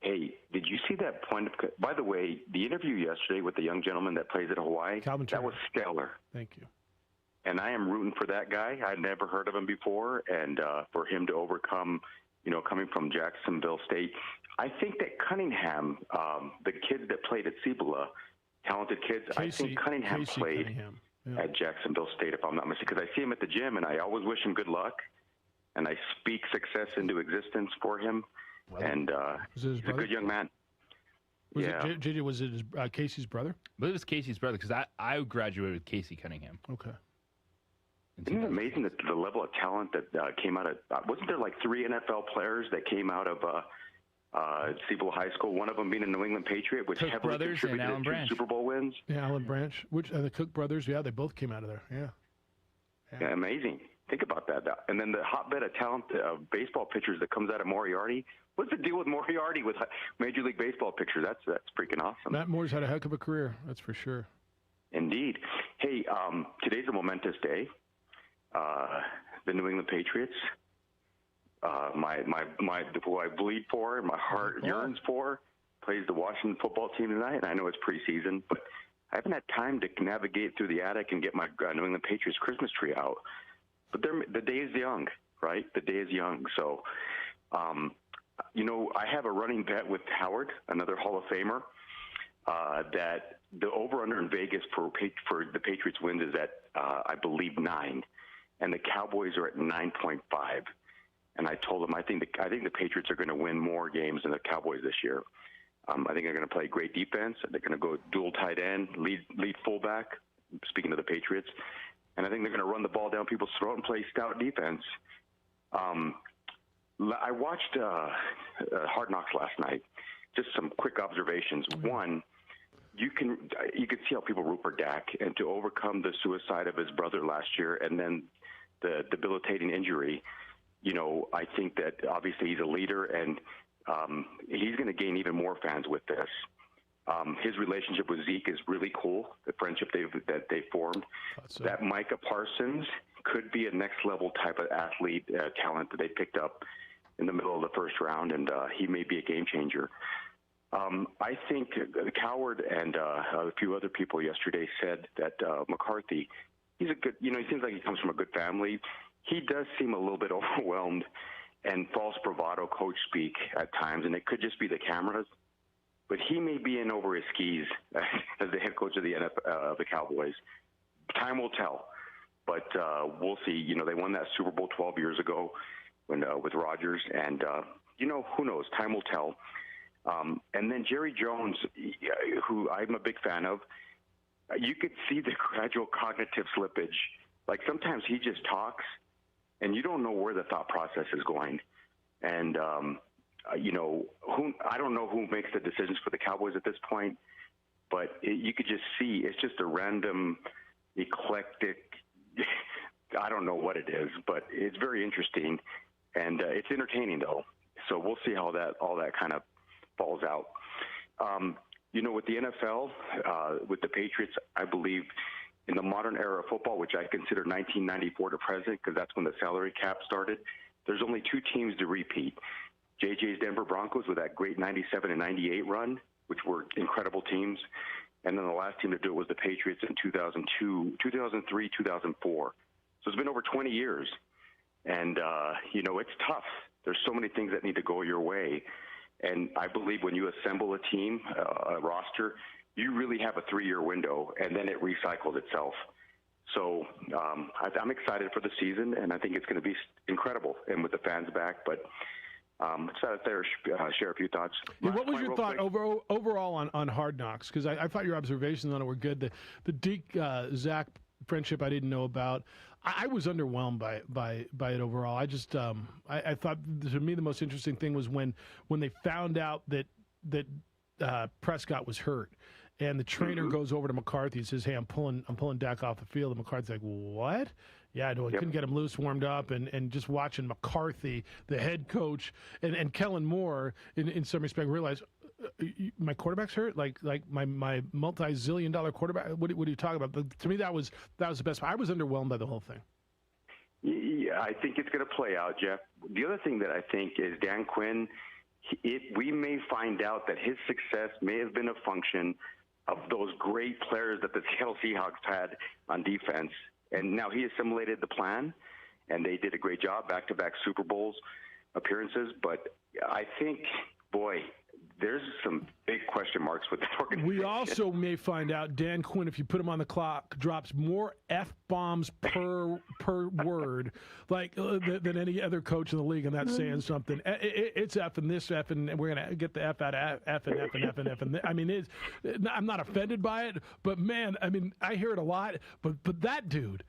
Hey, did you see that point of... By the way, the interview yesterday with the young gentleman that plays at Hawaii, that was stellar. Thank you. And I am rooting for that guy. I'd never heard of him before, and for him to overcome, coming from Jacksonville State. I think that Cunningham, the kids that played at Siembieda, talented kids, I think Cunningham played at Jacksonville State, if I'm not mistaken, because I see him at the gym, and I always wish him good luck, and I speak success into existence for him. And he's a good young man. Was it Casey's brother? I believe it was Casey's brother, because I graduated with Casey Cunningham. Okay. Isn't it amazing that the level of talent that came out of wasn't there like 3 NFL players that came out of Siebel High School, one of them being a New England Patriot, which heavily contributed to 2 Super Bowl wins? Yeah, Alan Branch. The Cook brothers, they both came out of there. Yeah, amazing. Think about that. And then the hotbed of talent of baseball pitchers that comes out of Moriarty. What's the deal with Moriarty with Major League Baseball pitchers? That's freaking awesome. Matt Moore's had a heck of a career, that's for sure. Indeed. Hey, today's a momentous day. The New England Patriots, who I bleed for and my heart yearns for, plays the Washington football team tonight. And I know it's preseason, but I haven't had time to navigate through the attic and get my New England Patriots Christmas tree out. But the day is young, right? The day is young. So, I have a running bet with Howard, another Hall of Famer, that the over-under in Vegas for the Patriots wins is at, I believe, 9. And the Cowboys are at 9.5. And I told him I think the Patriots are going to win more games than the Cowboys this year. I think they're going to play great defense. They're going to go dual tight end, lead fullback, speaking of the Patriots. And I think they're going to run the ball down people's throat and play stout defense. I watched Hard Knocks last night. Just some quick observations. One, you can see how people root for Dak, and to overcome the suicide of his brother last year and then the debilitating injury, I think that obviously he's a leader, and he's going to gain even more fans with this. His relationship with Zeke is really cool, the friendship that they formed. That Micah Parsons could be a next-level type of athlete, talent that they picked up in the middle of the first round, and he may be a game changer. I think Coward and a few other people yesterday said that McCarthy, he's a good, he seems like he comes from a good family. He does seem a little bit overwhelmed and false bravado coach speak at times, and it could just be the cameras. But he may be in over his skis as the head coach of the NFL, of the Cowboys. Time will tell, but we'll see. You know, they won that Super Bowl 12 years ago when with Rodgers, and you know, who knows? Time will tell. And then Jerry Jones, who I'm a big fan of, you could see the gradual cognitive slippage. Like sometimes he just talks, and you don't know where the thought process is going. And you know, I don't know who makes the decisions for the Cowboys at this point, but you could just see it's just a random, eclectic. I don't know what it is, but it's very interesting, and it's entertaining though. So we'll see how all that kind of falls out. You know, with the NFL, with the Patriots, I believe in the modern era of football, which I consider 1994 to present, because that's when the salary cap started, there's only two teams to repeat. JJ's Denver Broncos with that great 97 and 98 run, which were incredible teams. And then the last team to do it was the Patriots in 2002, 2003, 2004. So it's been over 20 years. And, you know, it's tough. There's so many things that need to go your way. And I believe when you assemble a team, a roster, you really have a 3-year window, and then it recycles itself. So I'm excited for the season, and I think it's going to be incredible, and with the fans back. But just out there, share a few thoughts. Yeah, what was your thought overall on Hard Knocks? Because I thought your observations on it were good. The Deke-Zach friendship I didn't know about. I was underwhelmed by it overall. I just I thought, to me, the most interesting thing was when they found out that Prescott was hurt, and the trainer goes over to McCarthy and says, "Hey, I'm pulling Dak off the field." And McCarthy's like, "What?" Yeah, no, I couldn't get him loose, warmed up, and just watching McCarthy, the head coach, and Kellen Moore, in some respect, realize, my quarterback's hurt. Like my multi-zillion-dollar quarterback. What are you talking about? But to me, that was the best part. I was underwhelmed by the whole thing. Yeah, I think it's going to play out, Jeff. The other thing that I think is Dan Quinn. We may find out that his success may have been a function of those great players that the Seattle Seahawks had on defense, and now he assimilated the plan, and they did a great job, back-to-back Super Bowls appearances. But I think, boy, there's some big question marks with that organization. We also may find out Dan Quinn, if you put him on the clock, drops more F-bombs per word than any other coach in the league, and that's saying something. It's F and this F, and we're going to get the F out of F and F and F and F. And I mean, I'm not offended by it, but, man, I mean, I hear it a lot. But that dude,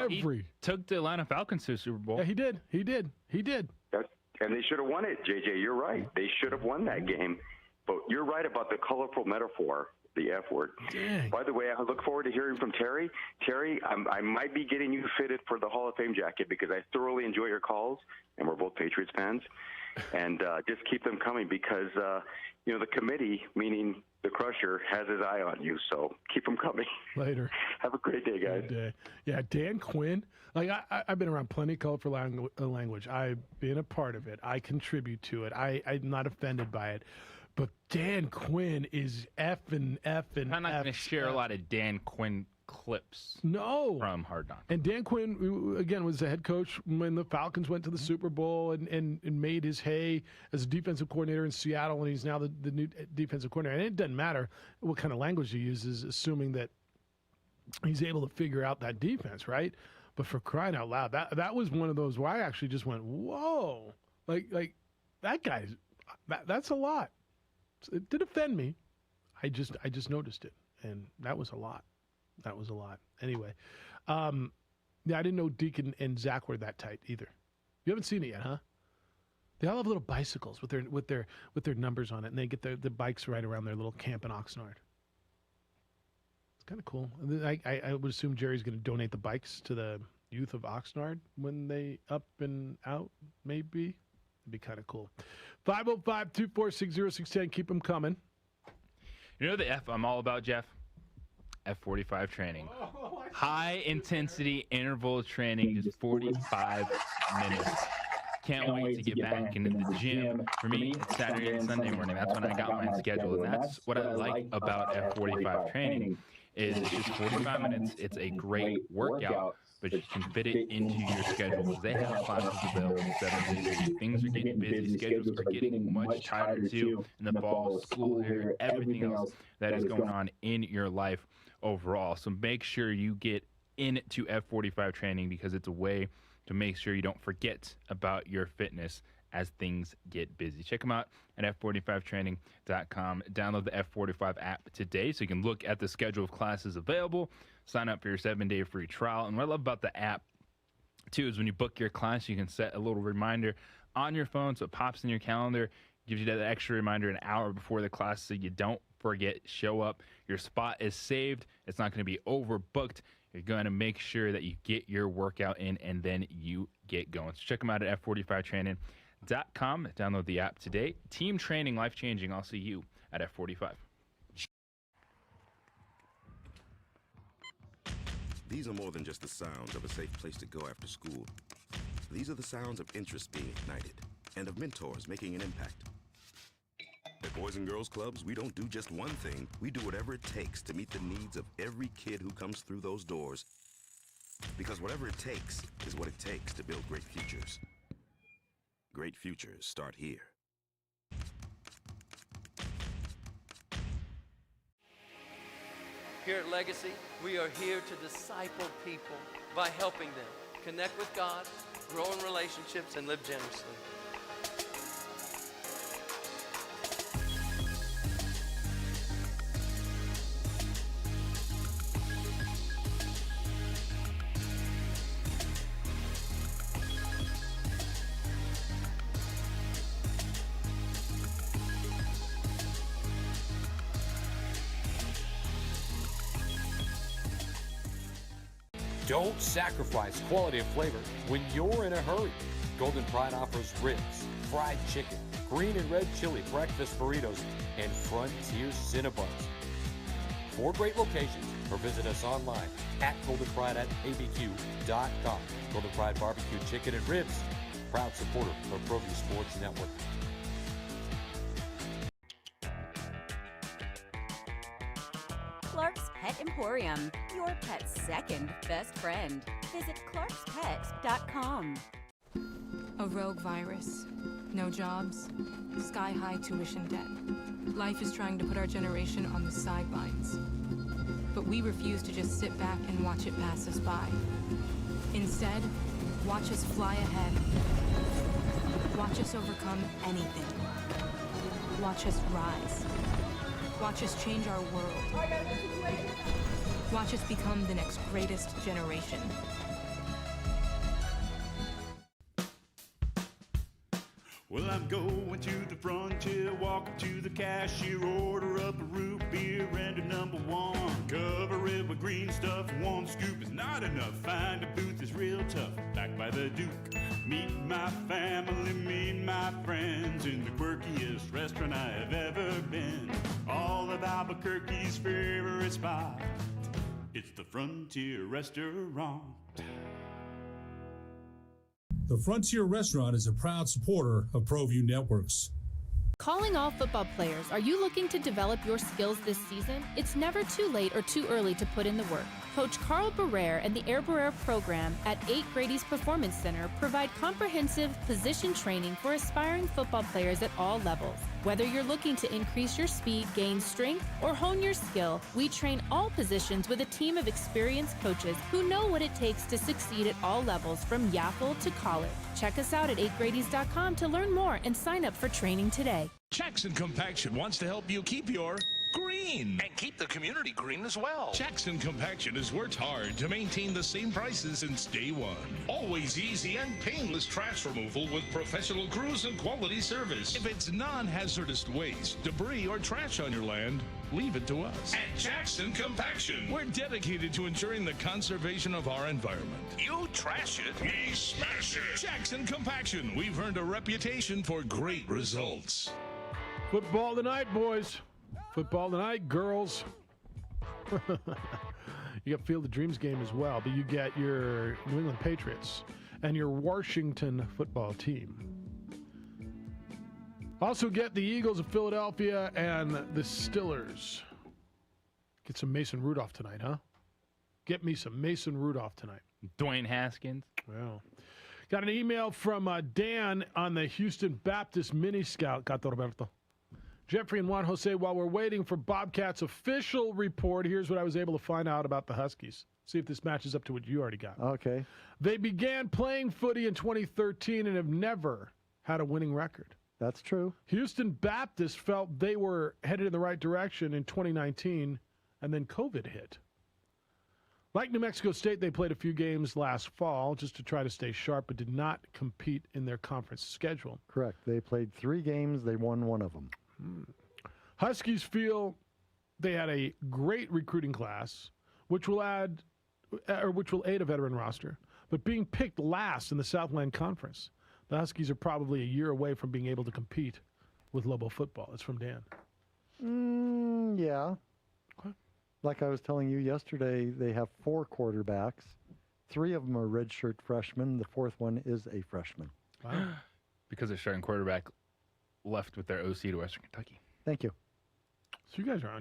he took the Atlanta Falcons to the Super Bowl. Yeah, he did. And they should have won it, JJ. You're right. They should have won that game. But you're right about the colorful metaphor, the F word. Dang. By the way, I look forward to hearing from Terry. Terry, I might be getting you fitted for the Hall of Fame jacket because I thoroughly enjoy your calls, and we're both Patriots fans. And just keep them coming because, you know, the committee, meaning the Crusher, has his eye on you. So keep them coming. Later. Have a great day, guys. Good day. Yeah, Dan Quinn. Like, I've been around plenty of colorful language. I've been a part of it. I contribute to it. I'm not offended by it. But Dan Quinn is effing. I'm not going to share a lot of Dan Quinn clips. No. From Hard Knocks. And Dan Quinn, again, was the head coach when the Falcons went to the Super Bowl and made his hay as a defensive coordinator in Seattle, and he's now the new defensive coordinator. And it doesn't matter what kind of language he uses, assuming that he's able to figure out that defense, right? But for crying out loud, that was one of those where I actually just went, whoa. Like that guy's, that's a lot. It did offend me. I just noticed it, and that was a lot. That was a lot. Anyway, yeah, I didn't know Deacon and Zach were that tight either. You haven't seen it yet, huh? They all have little bicycles with their numbers on it, and they get the bikes right around their little camp in Oxnard. It's kind of cool. I would assume Jerry's going to donate the bikes to the youth of Oxnard when they up and out, maybe. It'd be kind of cool. 505-246-0610. Keep them coming. You know the F I'm all about, Jeff? F45 training. High intensity interval training, just 45 minutes. Can't wait to get back into the gym. For me, it's Saturday and Sunday morning. That's when I got mine scheduled. And that's what I like about F45 training is it's just 45 minutes. It's a great workout, but you can fit it into your schedule. They have classes available 7 days a week. Things are getting busy. Schedules are getting much tighter too in the fall, school year, everything else that is going on in your life overall. So make sure you get into F45 training, because it's a way to make sure you don't forget about your fitness as things get busy. Check them out at f45training.com. Download the F45 app today so you can look at the schedule of classes available. Sign up for your 7-day free trial. And what I love about the app, too, is when you book your class, you can set a little reminder on your phone so it pops in your calendar, gives you that extra reminder an hour before the class so you don't forget. Show up. Your spot is saved. It's not going to be overbooked. You're going to make sure that you get your workout in and then you get going. So check them out at f45training.com. Download the app today. Team training, life-changing. I'll see you at F45. These are more than just the sounds of a safe place to go after school. These are the sounds of interest being ignited and of mentors making an impact. At Boys and Girls Clubs, we don't do just one thing. We do whatever it takes to meet the needs of every kid who comes through those doors. Because whatever it takes is what it takes to build great futures. Great futures start here. Here at Legacy, we are here to disciple people by helping them connect with God, grow in relationships, and live generously. Don't sacrifice quality of flavor when you're in a hurry. Golden Pride offers ribs, fried chicken, green and red chili breakfast burritos, and Frontier Cinnabons. 4 great locations, or visit us online at goldenpride@abq.com. Golden Pride Barbecue Chicken and Ribs, proud supporter of ProView Sports Network. Clark's Pet Emporium, your pet's second best friend. Visit clarkspets.com. A rogue virus. No jobs. Sky-high tuition debt. Life is trying to put our generation on the sidelines. But we refuse to just sit back and watch it pass us by. Instead, watch us fly ahead. Watch us overcome anything. Watch us rise. Watch us change our world. Watch us become the next greatest generation. Well, I'm going to the frontier, walk up to the cashier, order up a root beer and a number 1. Cover it with green stuff, 1 scoop is not enough. Find a booth is real tough, back by the Duke. Meet my family, meet my friends in the quirkiest restaurant I have ever been. All of Albuquerque's favorite spot, it's the Frontier Restaurant. The Frontier Restaurant is a proud supporter of ProView Networks. Calling all football players, are you looking to develop your skills this season? It's never too late or too early to put in the work. Coach Carl Barrere and the Air Barrere program at 8 Grady's Performance Center provide comprehensive position training for aspiring football players at all levels. Whether you're looking to increase your speed, gain strength, or hone your skill, we train all positions with a team of experienced coaches who know what it takes to succeed at all levels from Yaffle to college. Check us out at 8gradys.com to learn more and sign up for training today. Jackson Compaction wants to help you keep your green and keep the community green as well. Jackson Compaction has worked hard to maintain the same prices since day one. Always easy and painless trash removal with professional crews and quality service. If it's non-hazardous waste, debris, or trash on your land, leave it to us. At Jackson Compaction, we're dedicated to ensuring the conservation of our environment. You trash it, we smash it. Jackson Compaction, we've earned a reputation for great results. Football tonight, boys. Football tonight, girls. You got Field of Dreams game as well, but you get your New England Patriots and your Washington football team. Also get the Eagles of Philadelphia and the Steelers. Get some Mason Rudolph tonight, huh? get me some Mason Rudolph tonight. Dwayne Haskins. Well, got an email from Dan on the Houston Baptist Mini Scout. Gato Roberto. Jeffrey and Juan Jose, while we're waiting for Bobcats' official report, here's what I was able to find out about the Huskies. See if this matches up to what you already got. Okay. They began playing footy in 2013 and have never had a winning record. That's true. Houston Baptist felt they were headed in the right direction in 2019, and then COVID hit. Like New Mexico State, they played a few games last fall just to try to stay sharp, but did not compete in their conference schedule. Correct. They played 3 games. They won one of them. Huskies feel they had a great recruiting class, which will aid a veteran roster. But being picked last in the Southland Conference, the Huskies are probably a year away from being able to compete with Lobo football. It's from Dan. Yeah. Okay. Like I was telling you yesterday, they have 4 quarterbacks. 3 of them are redshirt freshmen. The 4th one is a freshman. Wow. Because their starting quarterback left with their OC to Western Kentucky. Thank you. So you guys are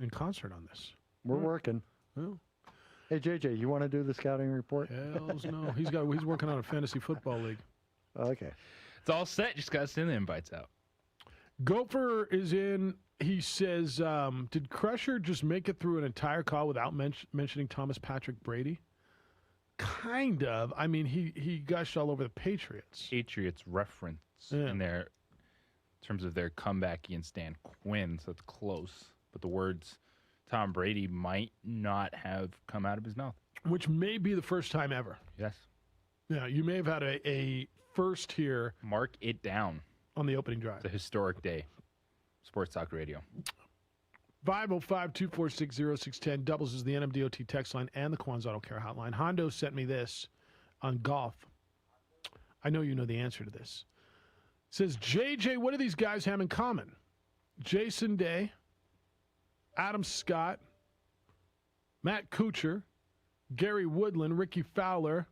in concert on this. We're working. Well. Hey, JJ, you want to do the scouting report? Hells no. He's working on a fantasy football league. Okay. It's all set. Just got to send the invites out. Gopher is in. He says, did Crusher just make it through an entire call without mentioning Thomas Patrick Brady? Kind of. I mean, he gushed all over the Patriots. Patriots reference in their in terms of their comeback against Dan Quinn, so it's close. But the words Tom Brady might not have come out of his mouth. Which may be the first time ever. Yes. Yeah, you may have had a first here. Mark it down. On the opening drive. It's a historic day. Sports Talk Radio. 505-246-0610. Doubles is the NMDOT text line and the Quan's Auto Care hotline. Hondo sent me this on golf. I know you know the answer to this. It says, JJ, what do these guys have in common? Jason Day, Adam Scott, Matt Kuchar, Gary Woodland, Ricky Fowler,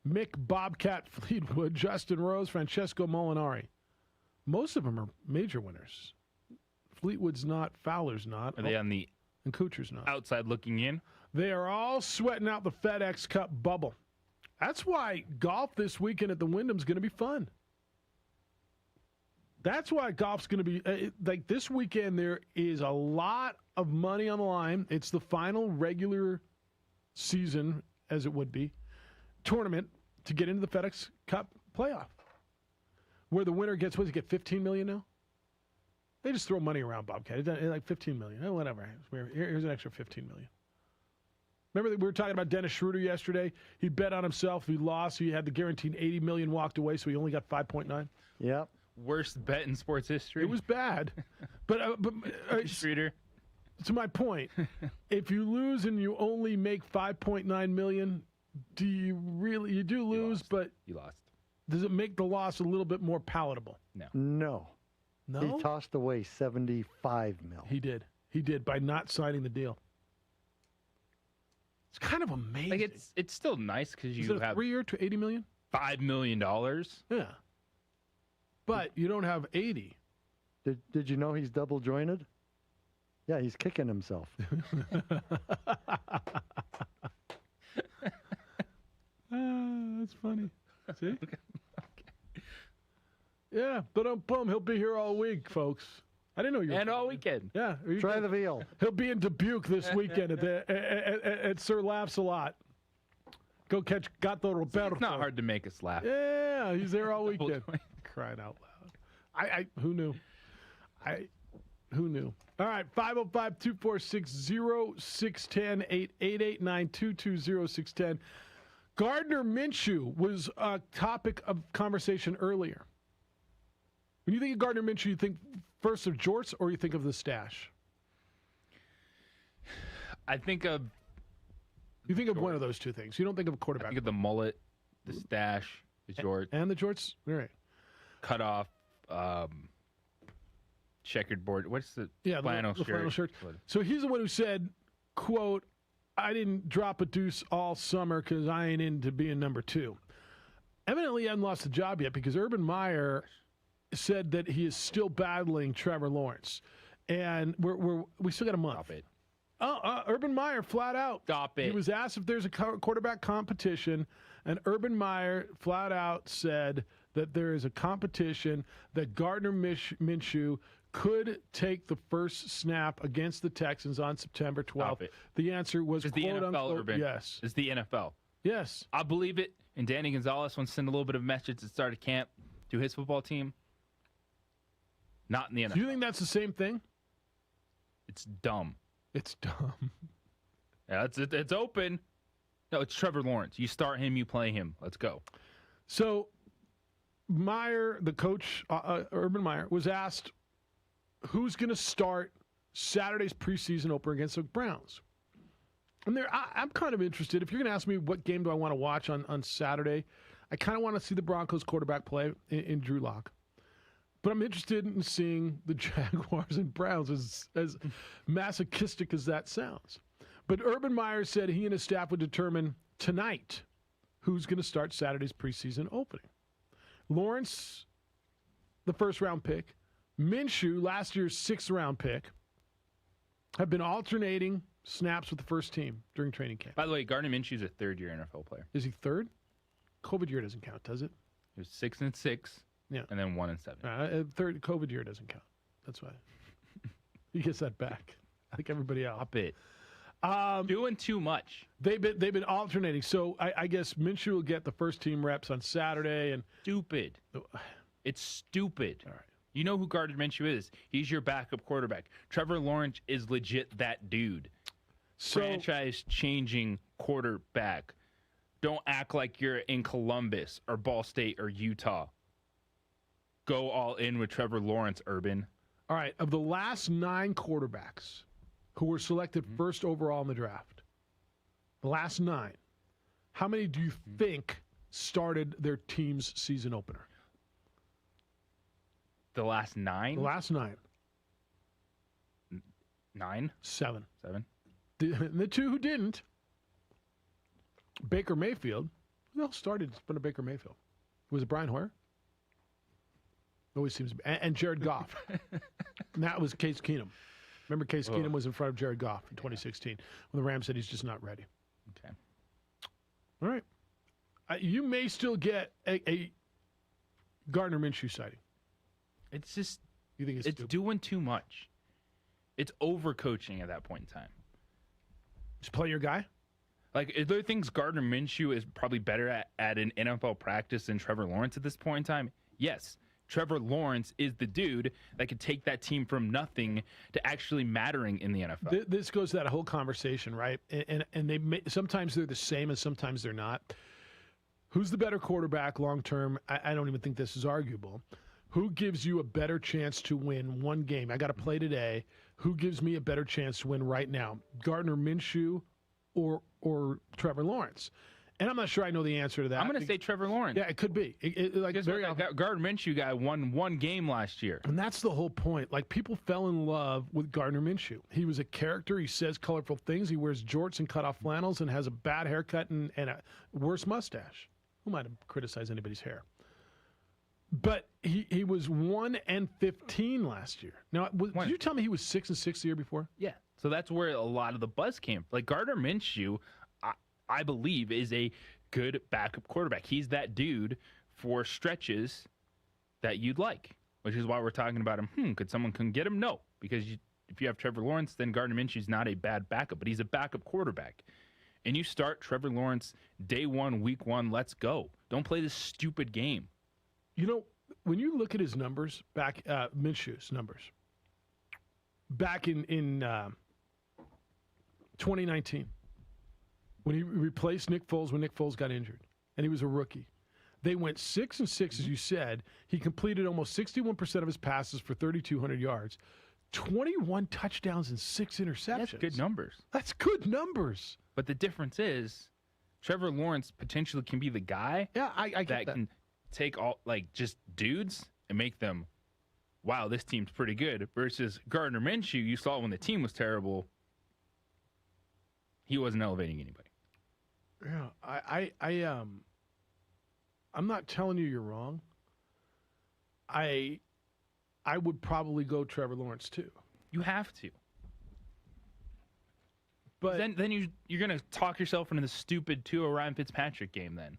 Mick Bobcat Fleetwood, Justin Rose, Francesco Molinari. Most of them are major winners. Fleetwood's not, Fowler's not. Are they on the and Kuchar's not. Outside looking in? They are all sweating out the FedEx Cup bubble. That's why golf this weekend at the Wyndham's going to be fun. That's why golf's going to be like this weekend. There is a lot of money on the line. It's the final regular season, as it would be, tournament to get into the FedEx Cup playoff, where the winner gets, what does he get, $15 million now? They just throw money around, Bobcat. It's like $15 million. Whatever. Here's an extra $15 million. Remember that we were talking about Dennis Schroeder yesterday? He bet on himself. He lost. He had the guaranteed $80 million, walked away, so he only got 5.9. Yep. Worst bet in sports history. It was bad. but Schroeder. To my point, if you lose and you only make $5.9 million, do you really? You do lose, but you lost. Does it make the loss a little bit more palatable? No. No? He tossed away $75 million. He did. He did by not signing the deal. It's kind of amazing. Like it's still nice because you have 3 year to $80 million. $5 million. Yeah. But you don't have 80. Did you know he's double jointed? Yeah, he's kicking himself. That's funny. See? Yeah, but boom, he'll be here all week, folks. I didn't know you. And all weekend. Yeah. Try the veal. He'll be in Dubuque this weekend at Sir Laughs a Lot. Go catch Gato Roberto. It's not hard to make us laugh. Yeah, he's there all weekend. Crying out loud. Who knew? Who knew? All right, 505-246-0610, 888-922-0610. Gardner Minshew was a topic of conversation earlier. When you think of Gardner Minshew, you think first of jorts or you think of the stash? I think of... You think of one of those two things. You don't think of a quarterback. I think of the mullet, the stash, the jorts. And the jorts? All right. Cut off, checkered board. What's the flannel shirt? Flannel shirt. So he's the one who said, quote, I didn't drop a deuce all summer because I ain't into being number 2. Evidently, he hasn't lost the job yet because Urban Meyer said that he is still battling Trevor Lawrence. And we still got a month. Urban Meyer flat out. Stop it. He was asked if there's a quarterback competition, and Urban Meyer flat out said that there is a competition, that Gardner Minshew could take the first snap against the Texans on September 12th. Stop it. The answer was, It's the quote, NFL, unquote, Urban. yes. It's the NFL. Yes. I believe it. And Danny Gonzalez wants to send a little bit of message at the start of camp to his football team. Not in the NFL. Do you think that's the same thing? It's dumb. It's dumb. Yeah, it's open. No, it's Trevor Lawrence. You start him, you play him. Let's go. So Meyer, the coach, Urban Meyer, was asked who's going to start Saturday's preseason opener against the Browns. And I'm kind of interested. If you're going to ask me what game do I want to watch on Saturday, I kind of want to see the Broncos quarterback play in Drew Lock. But I'm interested in seeing the Jaguars and Browns, as masochistic as that sounds. But Urban Meyer said he and his staff would determine tonight who's going to start Saturday's preseason opening. Lawrence, the first-round pick. Minshew, last year's sixth-round pick, have been alternating snaps with the first team during training camp. By the way, Gardner Minshew's a third-year NFL player. Is he third? COVID year doesn't count, does it? He was 6-6. Yeah. And then 1-7. Third COVID year doesn't count. That's why. He gets that back, like everybody else. Stop it. Doing too much. They've been alternating. So I guess Minshew will get the first team reps on Saturday. And Stupid. It's stupid. All right. You know who Gardner Minshew is. He's your backup quarterback. Trevor Lawrence is legit that dude. Franchise-changing quarterback. Don't act like you're in Columbus or Ball State or Utah. Go all in with Trevor Lawrence, Urban. All right. Of the last 9 quarterbacks who were selected first overall in the draft, the last 9, how many do you think started their team's season opener? The last 9? The last 9. 9? 7. 7. The 2 who didn't, Baker Mayfield. Who the hell started in front of Baker Mayfield? Was it Brian Hoyer? Always seems to be. And Jared Goff. And that was Case Keenum. Remember, Case Keenum was in front of Jared Goff in 2016 when the Rams said he's just not ready. Okay. All right. You may still get a Gardner Minshew sighting. It's just, you think it's doing too much. It's overcoaching at that point in time. Just play your guy? Like, are there things Gardner Minshew is probably better at an NFL practice than Trevor Lawrence at this point in time? Yes. Trevor Lawrence is the dude that could take that team from nothing to actually mattering in the NFL. This goes to that whole conversation, right? And they sometimes they're the same and sometimes they're not. Who's the better quarterback long term? I don't even think this is arguable. Who gives you a better chance to win one game? I got to play today. Who gives me a better chance to win right now? Gardner Minshew or Trevor Lawrence? And I'm not sure I know the answer to that. I'm going to say Trevor Lawrence. Yeah, it could be. Gardner Minshew guy won one game last year. And that's the whole point. Like, people fell in love with Gardner Minshew. He was a character. He says colorful things. He wears jorts and cut-off flannels and has a bad haircut and a worse mustache. Who might have criticized anybody's hair? But he was 1-15 last year. Now, did you tell me he was 6-6 the year before? Yeah. So that's where a lot of the buzz came. Like, Gardner Minshew, I believe, is a good backup quarterback. He's that dude for stretches that you'd like, which is why we're talking about him. Could someone come get him? No, because if you have Trevor Lawrence, then Gardner Minshew's not a bad backup, but he's a backup quarterback. And you start Trevor Lawrence day 1, week 1, let's go. Don't play this stupid game. You know, when you look at his numbers, Minshew's numbers, back in 2019, when he replaced Nick Foles when Nick Foles got injured, and he was a rookie, they went 6-6, as you said. He completed almost 61% of his passes for 3,200 yards, 21 touchdowns and 6 interceptions. That's good numbers. That's good numbers. But the difference is, Trevor Lawrence potentially can be the guy I get that can take all, like, just dudes and make them, wow, this team's pretty good, versus Gardner Minshew. You saw when the team was terrible, he wasn't elevating anybody. Yeah, I'm not telling you you're wrong. I would probably go Trevor Lawrence too. You have to. But then you're going to talk yourself into the stupid 2 Ryan Fitzpatrick game then.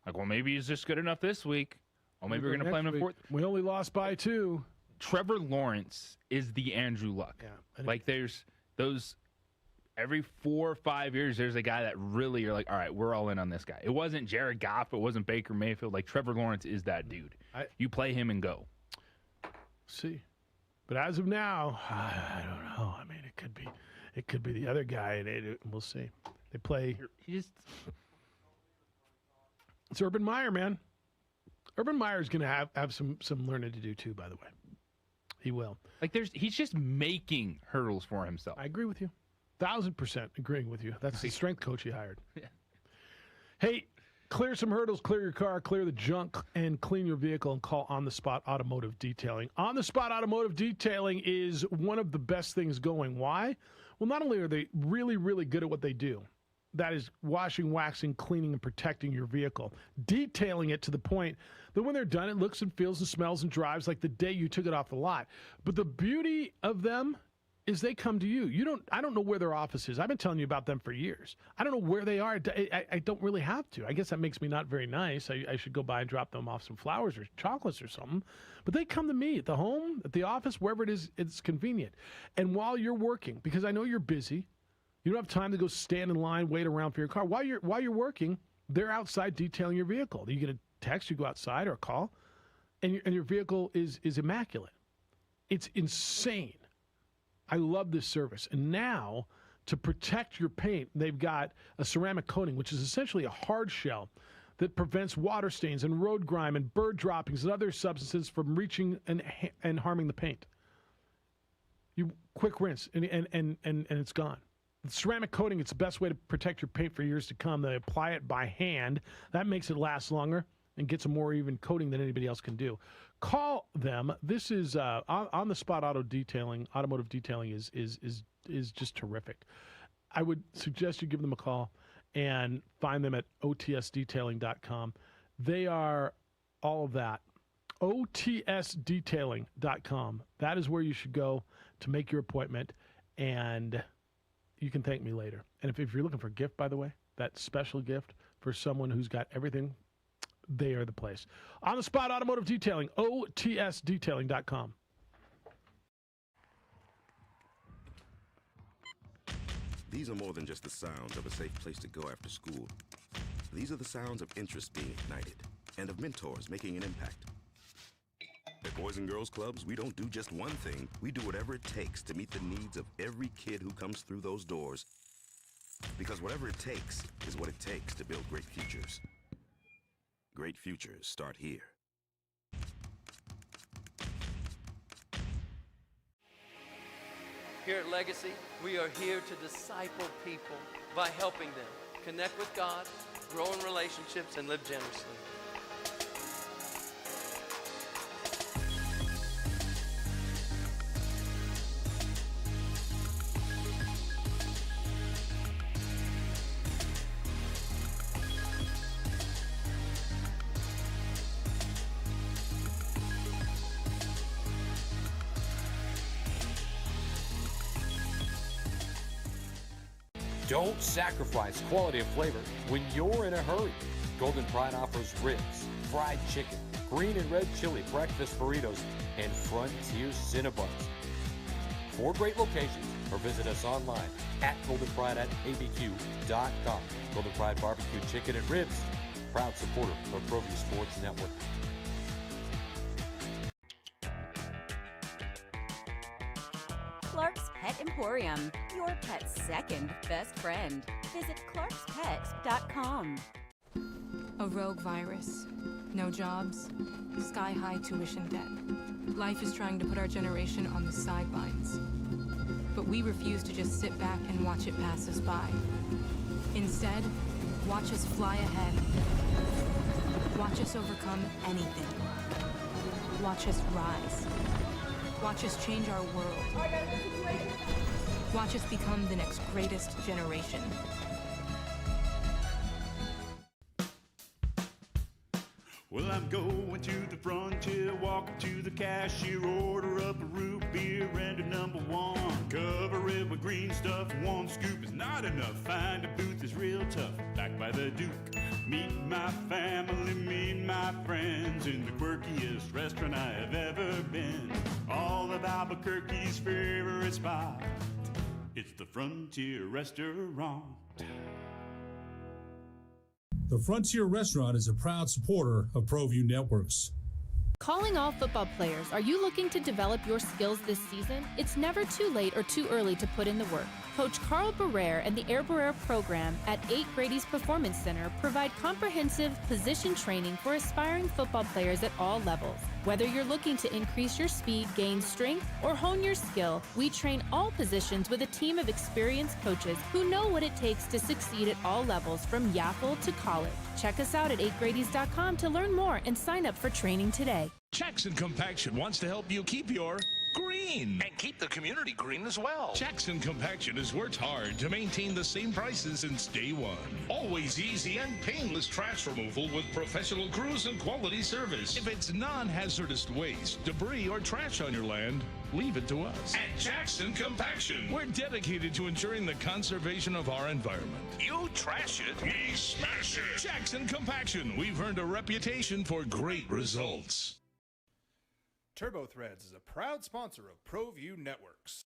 Like, well, maybe he's just good enough this week. Oh, maybe we're going to play him in 4th. We only lost by 2. Trevor Lawrence is the Andrew Luck. Yeah. Like, there's those every 4 or 5 years, there's a guy that really you're like, all right, we're all in on this guy. It wasn't Jared Goff. It wasn't Baker Mayfield. Like, Trevor Lawrence is that dude. You play him and go. See. But as of now, I don't know. I mean, it could be the other guy, and we'll see. They play. It's Urban Meyer, man. Urban Meyer's going to have some learning to do too. By the way, he will. Like he's just making hurdles for himself. I agree with you, 1,000% agreeing with you. That's the strength coach he hired. Yeah. Hey, clear some hurdles, clear your car, clear the junk, and clean your vehicle, and call On the Spot Automotive Detailing. On the Spot Automotive Detailing is one of the best things going. Why? Well, not only are they really, really good at what they do, that is washing, waxing, cleaning, and protecting your vehicle, detailing it to the point that when they're done, it looks and feels and smells and drives like the day you took it off the lot. But the beauty of them is they come to you. I don't know where their office is. I've been telling you about them for years. I don't know where they are. I don't really have to. I guess that makes me not very nice. I should go by and drop them off some flowers or chocolates or something. But they come to me at the home, at the office, wherever it is, it's convenient. And while you're working, because I know you're busy, you don't have time to go stand in line, wait around for your car. While you're working, they're outside detailing your vehicle. You get a text, you go outside or a call, and your vehicle is immaculate. It's insane. I love this service. And now, to protect your paint, they've got a ceramic coating, which is essentially a hard shell that prevents water stains and road grime and bird droppings and other substances from reaching and harming the paint. You quick rinse and it's gone. The ceramic coating, it's the best way to protect your paint for years to come. They apply it by hand. That makes it last longer and gets a more even coating than anybody else can do. Call them. This is on the spot automotive detailing is just terrific. I would suggest you give them a call and find them at otsdetailing.com. They are all of that. otsdetailing.com. That is where you should go to make your appointment, and you can thank me later. And if you're looking for a gift, by the way, that special gift for someone who's got everything, they are the place. On the Spot Automotive Detailing, otsdetailing.com. These are more than just the sounds of a safe place to go after school. These are the sounds of interest being ignited and of mentors making an impact. At Boys and Girls Clubs, we don't do just one thing. We do whatever it takes to meet the needs of every kid who comes through those doors. Because whatever it takes is what it takes to build great futures. Great futures start here. Here at Legacy, we are here to disciple people by helping them connect with God, grow in relationships, and live generously. Don't sacrifice quality and flavor when you're in a hurry. Golden Pride offers ribs, fried chicken, green and red chili breakfast burritos, and Frontier Cinnabons. 4 great locations, or visit us online at goldenpride@abq.com. Golden Pride Barbecue Chicken and Ribs, proud supporter of ProView Sports Network. Clark's Pet Emporium, your pet's second best friend. Visit clarkspet.com. A rogue virus. No jobs. Sky-high tuition debt. Life is trying to put our generation on the sidelines. But we refuse to just sit back and watch it pass us by. Instead, watch us fly ahead. Watch us overcome anything. Watch us rise. Watch us change our world. Watch us become the next greatest generation. Well, I'm going to the frontier, walking to the cashier, order up a root beer and a number 1. Cover it with green stuff. One scoop is not enough. Find a booth is real tough. Back by the Duke. Meet my family, meet my friends in the quirkiest restaurant I have ever been. All of Albuquerque's favorite spot. It's the Frontier Restaurant. The Frontier Restaurant is a proud supporter of ProView Networks. Calling all football players, are you looking to develop your skills this season? It's never too late or too early to put in the work. Coach Carl Barrere and the Air Barrere program at 8 Grady's Performance Center provide comprehensive position training for aspiring football players at all levels. Whether you're looking to increase your speed, gain strength, or hone your skill, we train all positions with a team of experienced coaches who know what it takes to succeed at all levels from Yaffle to college. Check us out at 8gradys.com to learn more and sign up for training today. Jackson Compaction wants to help you keep your green and keep the community green as well. Jackson Compaction has worked hard to maintain the same prices since day one. Always easy and painless trash removal with professional crews and quality service. If it's non-hazardous waste, debris, or trash on your land, leave it to us. At Jackson Compaction, we're dedicated to ensuring the conservation of our environment. You trash it, we smash it. Jackson Compaction, we've earned a reputation for great results. Turbo Threads is a proud sponsor of ProView Networks.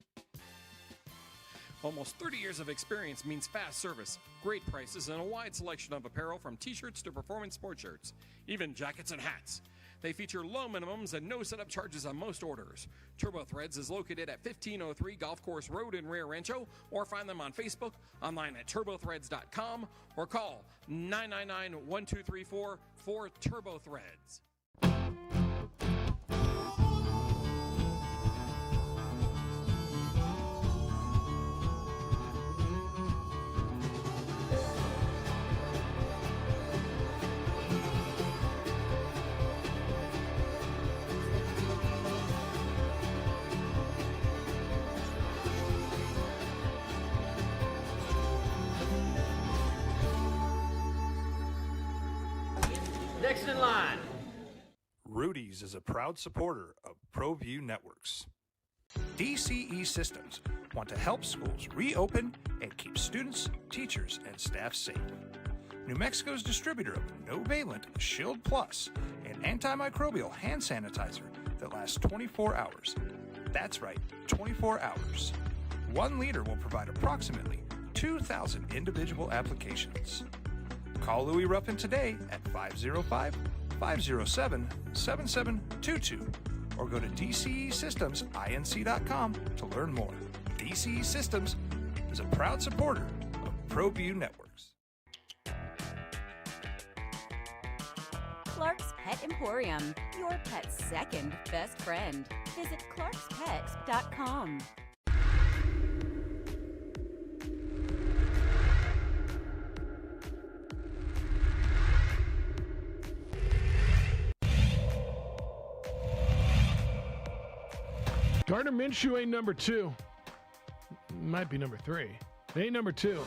Almost 30 years of experience means fast service, great prices, and a wide selection of apparel from t-shirts to performance sports shirts, even jackets and hats. They feature low minimums and no setup charges on most orders. Turbo Threads is located at 1503 Golf Course Road in Rio Rancho, or find them on Facebook, online at turbothreads.com, or call 999-1234 for Turbo Threads. Next in line. Rudy's is a proud supporter of ProView Networks. DCE Systems want to help schools reopen and keep students, teachers, and staff safe. New Mexico's distributor of no-valent Shield Plus, an antimicrobial hand sanitizer that lasts 24 hours. That's right, 24 hours. 1 liter will provide approximately 2,000 individual applications. Call Louis Ruffin today at 505-507-7722 or go to DCESystemsInc.com to learn more. DCE Systems is a proud supporter of ProView Networks. Clark's Pet Emporium, your pet's second best friend. Visit clarkspets.com. Gardner Minshew ain't number 2. Might be number 3. Ain't number 2.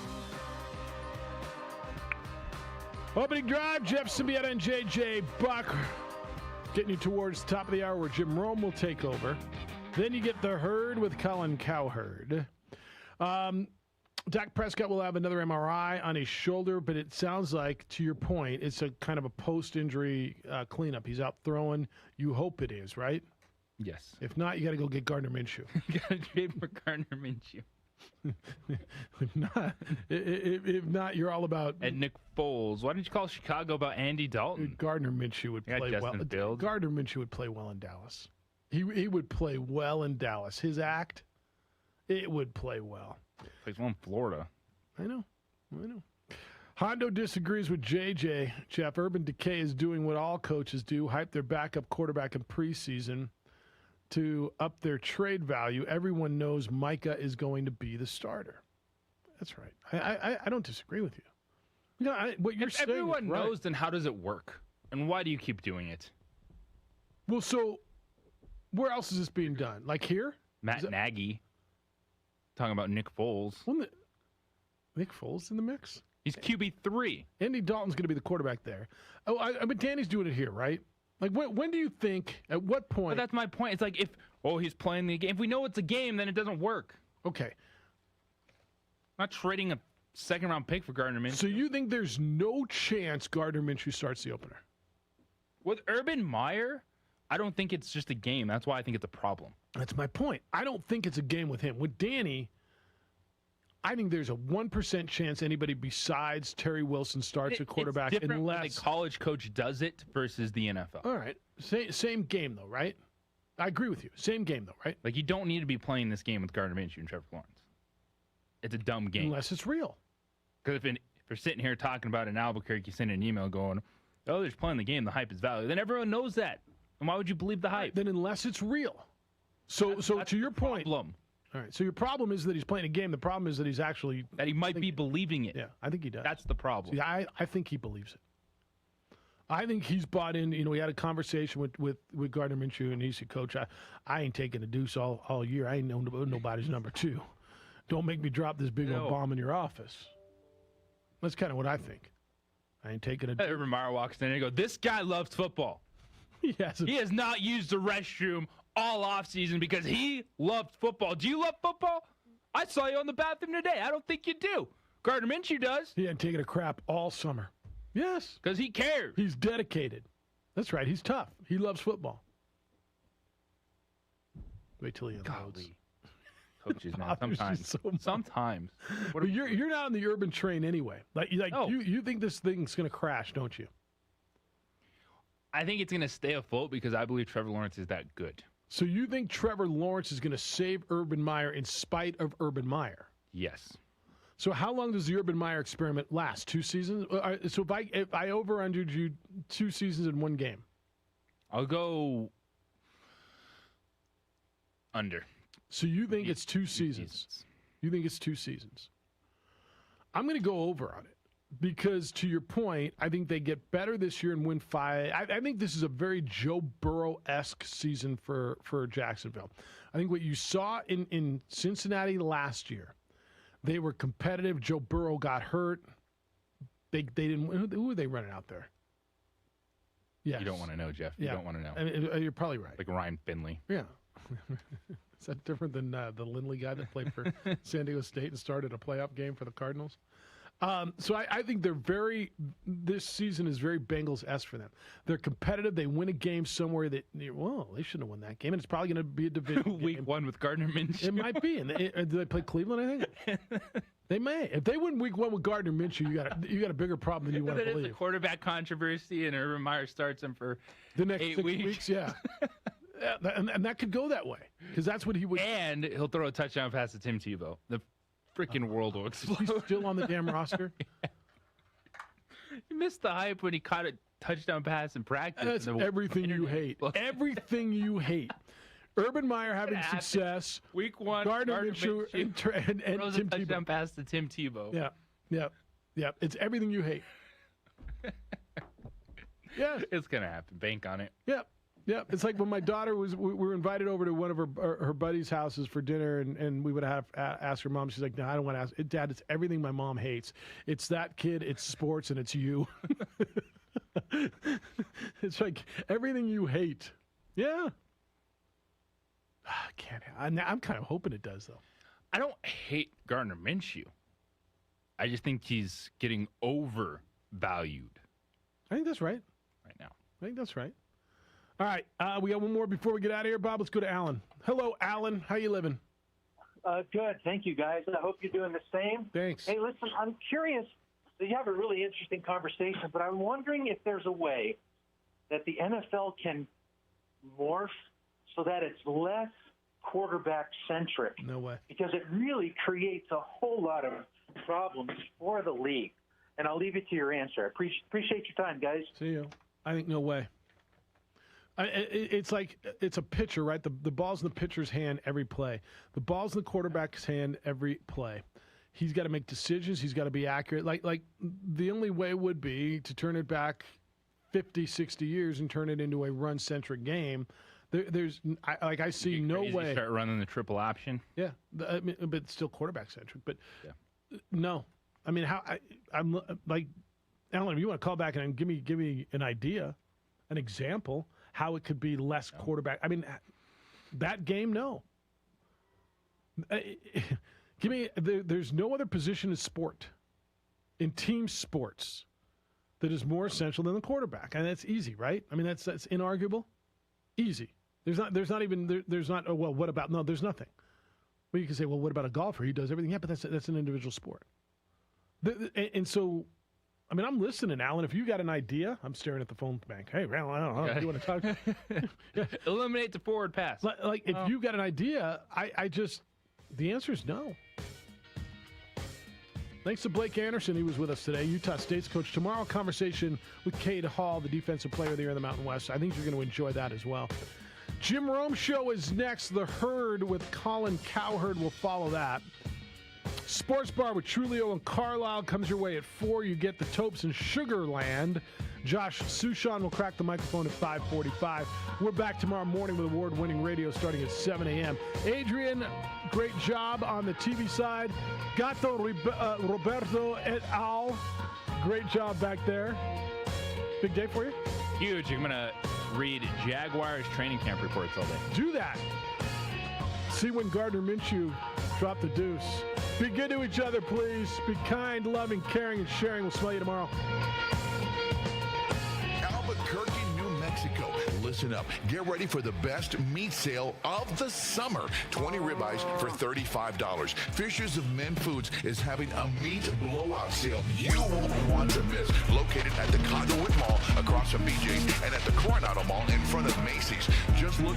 Opening drive, Jeff Siembieda and J.J. Buck getting you towards the top of the hour where Jim Rome will take over. Then you get the herd with Colin Cowherd. Dak Prescott will have another MRI on his shoulder, but it sounds like, to your point, it's a kind of a post-injury cleanup. He's out throwing. You hope it is, right? Yes. If not, you got to go get Gardner Minshew. You got to trade for Gardner Minshew. if not, you're all about. And Nick Foles. Why didn't you call Chicago about Andy Dalton? Gardner Minshew would play well. Gardner Minshew would play well in Dallas. He would play well in Dallas. His act, it would play well. Plays well in Florida. I know. Hondo disagrees with JJ. Jeff, Urban Decay is doing what all coaches do, hype their backup quarterback in preseason to up their trade value. Everyone knows Micah is going to be the starter. That's right. I don't disagree with you. What you're if saying everyone is right. knows, then how does it work? And why do you keep doing it? Well, so where else is this being done? Like here? Matt Nagy talking about Nick Foles. Nick Foles in the mix? He's QB3. Andy Dalton's going to be the quarterback there. Oh, but Danny's doing it here, right? Like, when do you think, at what point? But that's my point. It's like, he's playing the game. If we know it's a game, then it doesn't work. Okay. Not trading a second-round pick for Gardner Minshew. So you think there's no chance Gardner Minshew starts the opener? With Urban Meyer, I don't think it's just a game. That's why I think it's a problem. That's my point. I don't think it's a game with him. With Danny, I think there's a 1% chance anybody besides Terry Wilson starts a quarterback It's different unless when a college coach does it versus the NFL. All right. Same game, though, right? I agree with you. Same game, though, right? Like, you don't need to be playing this game with Gardner Minshew and Trevor Lawrence. It's a dumb game. Unless it's real. Because if you're sitting here talking about it in Albuquerque, sending an email going, oh, they're just playing the game, the hype is value, then everyone knows that. And why would you believe the hype? Then unless it's real. So to your point. Problem. All right. So your problem is that he's playing a game. The problem is that he's actually. That he might be believing it. Yeah, I think he does. That's the problem. See, I think he believes it. I think he's bought in. You know, we had a conversation with Gardner Minshew, and he said, Coach, I ain't taking a deuce all year. I ain't known nobody's number 2. Don't make me drop this big old bomb in your office. That's kind of what I think. I ain't taking a deuce. Urban Meyer walks in and goes, this guy loves football. He has not used the restroom all offseason because he loved football. Do you love football? I saw you on the bathroom today. I don't think you do. Gardner Minshew does. He hadn't taken a crap all summer. Yes. Because he cares. He's dedicated. That's right. He's tough. He loves football. Wait till he unloads. Coaches, man. Sometimes. But you're not on the Urban train anyway. You think this thing's going to crash, don't you? I think it's going to stay afloat because I believe Trevor Lawrence is that good. So you think Trevor Lawrence is going to save Urban Meyer in spite of Urban Meyer? Yes. So how long does the Urban Meyer experiment last? 2 seasons? So if I over-undered you 2 seasons in 1 game? I'll go under. So you think it's 2 seasons? You think it's 2 seasons? I'm going to go over on it because, to your point, I think they get better this year and win 5. I think this is a very Joe Burrow-esque season for Jacksonville. I think what you saw in Cincinnati last year, they were competitive. Joe Burrow got hurt. They didn't. Who were they running out there? Yes. You don't want to know, Jeff. You don't want to know. I mean, you're probably right. Like Ryan Finley. Yeah. Is that different than the Lindley guy that played for San Diego State and started a playoff game for the Cardinals? So I think this season is very Bengals-esque for them. They're competitive. They win a game somewhere that, well, they shouldn't have won that game. And it's probably going to be a division Week 1 with Gardner Minshew. It might be. And do they play Cleveland, I think? They may. If they win Week 1 with Gardner Minshew, you got a bigger problem than you want to believe. That is a quarterback controversy, and Urban Meyer starts him for the next 8 6 weeks. Yeah. And that could go that way because that's what he would. And he'll throw a touchdown pass to Tim Tebow. The freaking world will explode. He's still on the damn roster. Yeah. You missed the hype when he caught a touchdown pass in practice. That's everything you hate. Everything you hate. Urban Meyer having success. Week 1, Gardner Minshew and throws Tim a touchdown Tebow. pass to Tim Tebow. Yeah. It's everything you hate. Yeah, it's gonna happen. Bank on it. Yeah, it's like when my daughter we were invited over to one of her buddies' houses for dinner, and we would have asked her mom. She's like, "No, I don't want to ask. Dad, it's everything my mom hates. It's that kid, it's sports, and it's you." It's like everything you hate. Yeah. I can't. I'm kind of hoping it does, though. I don't hate Gardner Minshew. I just think he's getting overvalued. I think that's right. Right now. I think that's right. All right, we got one more before we get out of here, Bob. Let's go to Alan. Hello, Alan. How you living? Good. Thank you, guys. I hope you're doing the same. Thanks. Hey, listen, I'm curious. You have a really interesting conversation, but I'm wondering if there's a way that the NFL can morph so that it's less quarterback-centric. No way. Because it really creates a whole lot of problems for the league. And I'll leave it to your answer. I appreciate your time, guys. See you. I think no way. It's like it's a pitcher, right? The ball's in the pitcher's hand every play. The ball's in the quarterback's hand every play. He's got to make decisions. He's got to be accurate. Like the only way would be to turn it back 50, 60 years and turn it into a run-centric game. I see no way. Start running the triple option. Yeah, but it's still quarterback-centric. But no, I mean, I'm like, Alan, if you want to call back and give me an idea, an example. How it could be less quarterback. I mean, that game, no. There's no other position in sport, in team sports, that is more essential than the quarterback. And that's easy, right? I mean, that's inarguable. Easy. There's not, oh, well, what about, no, there's nothing. Well, you can say, well, what about a golfer? He does everything. Yeah, but that's an individual sport. And so, I mean, I'm listening, Alan. If you got an idea, I'm staring at the phone bank. Hey, Alan, I don't know. Do you want to talk? Eliminate the forward pass. If you got an idea, the answer is no. Thanks to Blake Anderson. He was with us today, Utah State's coach. Tomorrow, conversation with Cade Hall, the defensive player of the year in the Mountain West. I think you're going to enjoy that as well. Jim Rome Show is next. The Herd with Colin Cowherd will follow that. Sports Bar with Trulio and Carlisle comes your way at 4. You get the Topes in Sugarland. Josh Sushan will crack the microphone at 5:45. We're back tomorrow morning with award-winning radio starting at 7 a.m. Adrian, great job on the TV side. Gato Roberto et al. Great job back there. Big day for you? Huge. I'm going to read Jaguars training camp reports all day. Do that. See when Gardner Minshew dropped the deuce. Be good to each other, please. Be kind, loving, caring, and sharing. We'll smell you tomorrow. Albuquerque, New Mexico. Listen up. Get ready for the best meat sale of the summer. 20 ribeyes for $35. Fishers of Men Foods is having a meat blowout sale you won't want to miss. Located at the Conduit Mall across from BJ's and at the Coronado Mall in front of Macy's. Just look